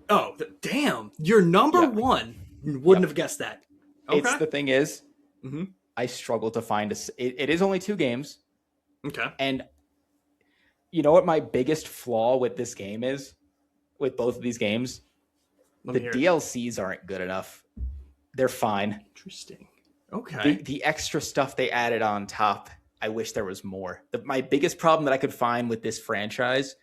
Oh, damn! Your number Yep. one wouldn't have guessed that. Okay. It's the thing is, Mm-hmm. I struggle to find it is only 2 games, Okay. and you know what my biggest flaw with this game is, with both of these games, Let the me hear it. DLCs aren't good enough. They're fine. Interesting. Okay. The extra stuff they added on top, I wish there was more. My biggest problem that I could find with this franchise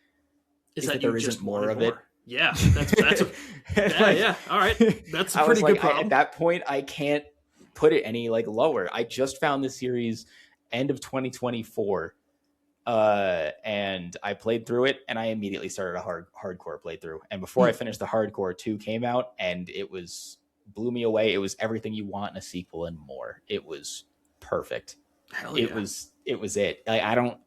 Is that that there you isn't just more wanted of it. more? Yeah, that's a yeah, yeah. All right, that's a I was pretty good like, problem. at that point, I can't put it any like lower. I just found the series end of 2024, and I played through it, and I immediately started a hardcore playthrough. And before I finished the hardcore, 2 came out, and it blew me away. It was everything you want in a sequel and more. It was perfect. Hell yeah. It was it. I don't.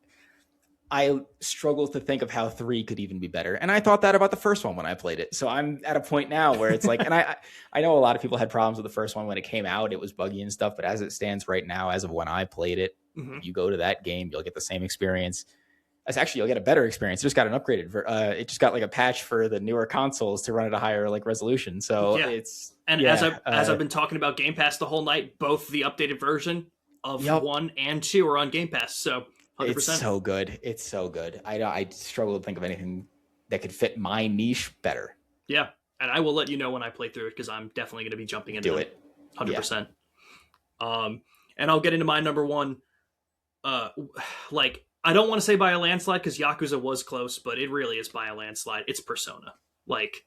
I struggle to think of how 3 could even be better. And I thought that about the first one when I played it. So I'm at a point now where it's like, and I know a lot of people had problems with the first one when it came out. It was buggy and stuff. But as it stands right now, as of when I played it, if you go to that game, you'll get the same experience. Actually, you'll get a better experience. It just got an upgraded. It just got like a patch for the newer consoles to run at a higher like resolution. So it's as I've been talking about Game Pass the whole night, both the updated version of 1 and 2 are on Game Pass. So 100%. It's so good. It's so good. I struggle to think of anything that could fit my niche better. Yeah, and I will let you know when I play through it because I'm definitely going to be jumping into it. 100%. Yeah. And I'll get into my number one. I don't want to say by a landslide because Yakuza was close, but it really is by a landslide. It's Persona. Like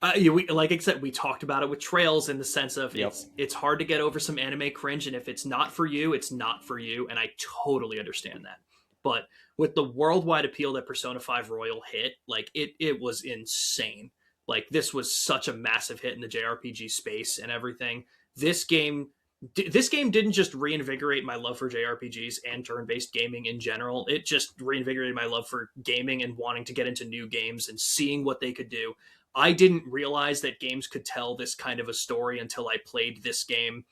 I said, we talked about it with Trails in the sense of it's hard to get over some anime cringe, and if it's not for you, it's not for you, and I totally understand that. But with the worldwide appeal that Persona 5 Royal hit, like it was insane. Like this was such a massive hit in the JRPG space and everything. This game didn't just reinvigorate my love for JRPGs and turn-based gaming in general. It just reinvigorated my love for gaming and wanting to get into new games and seeing what they could do. I didn't realize that games could tell this kind of a story until I played this game.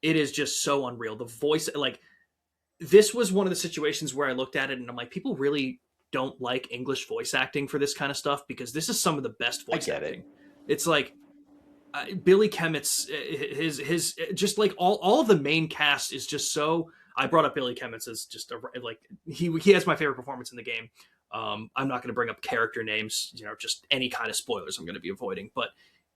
It is just so unreal. The voice, like, this was one of the situations where I looked at it and I'm like, people really don't like English voice acting for this kind of stuff because this is some of the best voice acting. It's like, Billy Kemitz, his just like all of the main cast is just so. I brought up Billy Kemitz as just he has my favorite performance in the game. I'm not going to bring up character names, just any kind of spoilers I'm going to be avoiding, but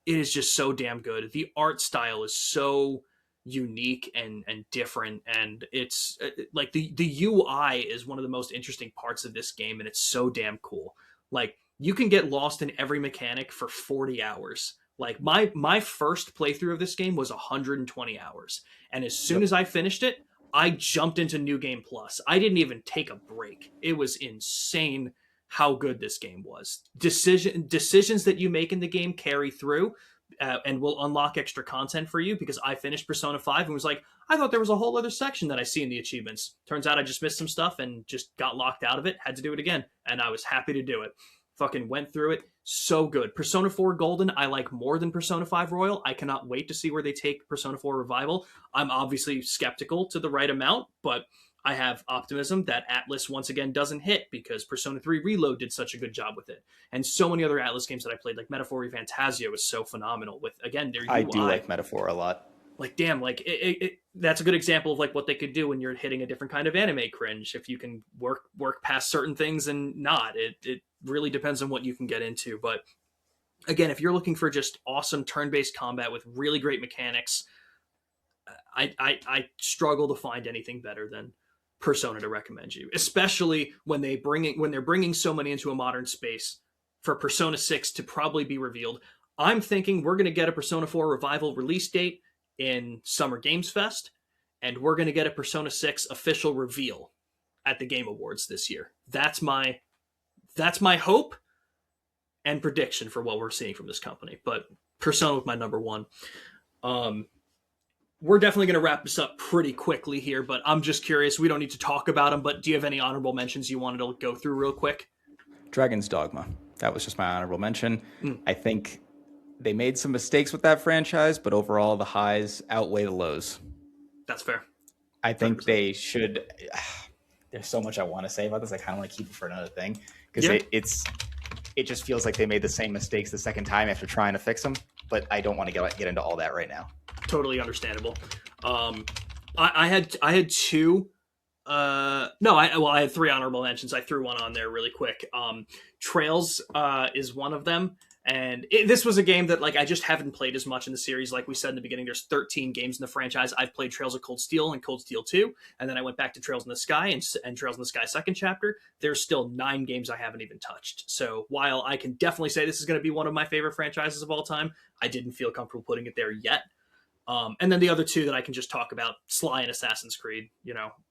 it is just so damn good. The art style is so unique and different, and it's like the UI is one of the most interesting parts of this game, and it's so damn cool. Like you can get lost in every mechanic for 40 hours. Like my first playthrough of this game was 120 hours. And as soon as I finished it, I jumped into New Game Plus. I didn't even take a break. It was insane how good this game was. Decisions that you make in the game carry through and will unlock extra content for you because I finished Persona 5 and was like, I thought there was a whole other section that I see in the achievements. Turns out I just missed some stuff and just got locked out of it, had to do it again. And I was happy to do it. Fucking went through it. So good. Persona 4 Golden, I like more than Persona 5 Royal. I cannot wait to see where they take Persona 4 Revival. I'm obviously skeptical to the right amount, but I have optimism that Atlus once again doesn't hit because Persona 3 Reload did such a good job with it. And so many other Atlus games that I played, like Metaphor Fantasia was so phenomenal with, again, their UI. I do like Metaphor a lot. Like, damn, like that's a good example of like what they could do when you're hitting a different kind of anime cringe. If you can work past certain things and not, it really depends on what you can get into. But again, if you're looking for just awesome turn-based combat with really great mechanics, I struggle to find anything better than Persona to recommend you, especially when they're bringing so many into a modern space for Persona 6 to probably be revealed. I'm thinking we're going to get a Persona 4 Revival release date in Summer Games Fest, and we're going to get a Persona 6 official reveal at the Game Awards this year. That's my hope and prediction for what we're seeing from this company. But Persona was my number one. We're definitely going to wrap this up pretty quickly here, but I'm just curious. We don't need to talk about them, but do you have any honorable mentions you wanted to go through real quick? Dragon's Dogma. That was just my honorable mention. I think they made some mistakes with that franchise, but overall the highs outweigh the lows. That's fair. I think 100%. They should. There's so much I want to say about this. I kind of want to keep it for another thing because it just feels like they made the same mistakes the second time after trying to fix them. But I don't want to get into all that right now. Totally understandable. I had two. I had three honorable mentions. I threw one on there really quick. Trails is one of them. And this was a game that like I just haven't played as much in the series. Like we said in the beginning, there's 13 games in the franchise. I've played Trails of Cold Steel and Cold Steel 2, and then I went back to Trails in the Sky and Trails in the Sky second chapter. There's still 9 games I haven't even touched. So while I can definitely say this is going to be one of my favorite franchises of all time, I didn't feel comfortable putting it there yet. And then the other two that I can just talk about, Sly and Assassin's Creed.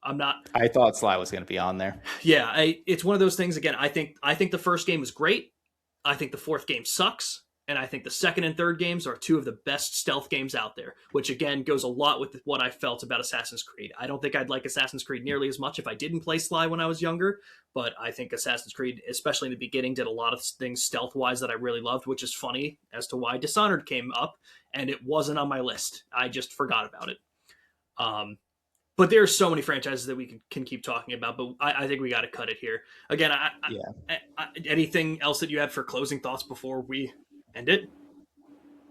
I thought Sly was going to be on there. Yeah, it's one of those things. Again, I think the first game was great. I think the fourth game sucks. And I think the second and third games are two of the best stealth games out there, which again goes a lot with what I felt about Assassin's Creed. I don't think I'd like Assassin's Creed nearly as much if I didn't play Sly when I was younger, but I think Assassin's Creed, especially in the beginning, did a lot of things stealth-wise that I really loved, which is funny as to why Dishonored came up, and it wasn't on my list. I just forgot about it. But there are so many franchises that we can keep talking about, but I think we got to cut it here. Again, anything else that you had for closing thoughts before we end it?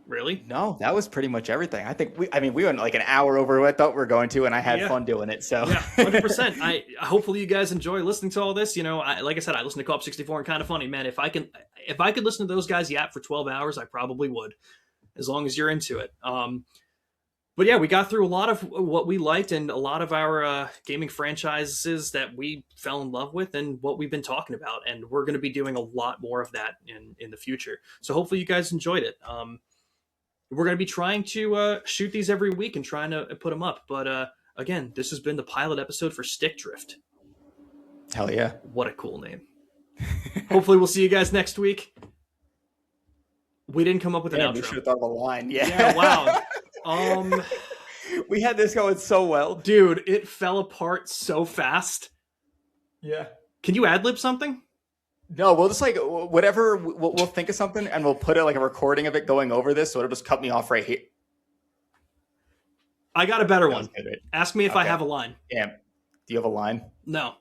Really? No, that was pretty much everything. I think we went like an hour over what I thought we were going to, and I had fun doing it. So yeah, 100%. Hopefully you guys enjoy listening to all this. You know, like I said, I listen to Co-op 64 and Kind of Funny, man. If I could listen to those guys yap for 12 hours, I probably would, as long as you're into it. But yeah, we got through a lot of what we liked and a lot of our gaming franchises that we fell in love with and what we've been talking about. And we're going to be doing a lot more of that in the future. So hopefully you guys enjoyed it. We're going to be trying to shoot these every week and trying to put them up. But again, this has been the pilot episode for Stick Drift. Hell yeah. What a cool name. Hopefully we'll see you guys next week. We didn't come up with an outro. We should have thought of a line. Yeah, wow. We had this going so well. Dude, it fell apart so fast. Yeah. Can you ad-lib something? No, we'll just like whatever. We'll think of something and we'll put it like a recording of it going over this, so it'll just cut me off right here. I got a better one. Good, right? Ask me if I have a line. Yeah. Do you have a line? No.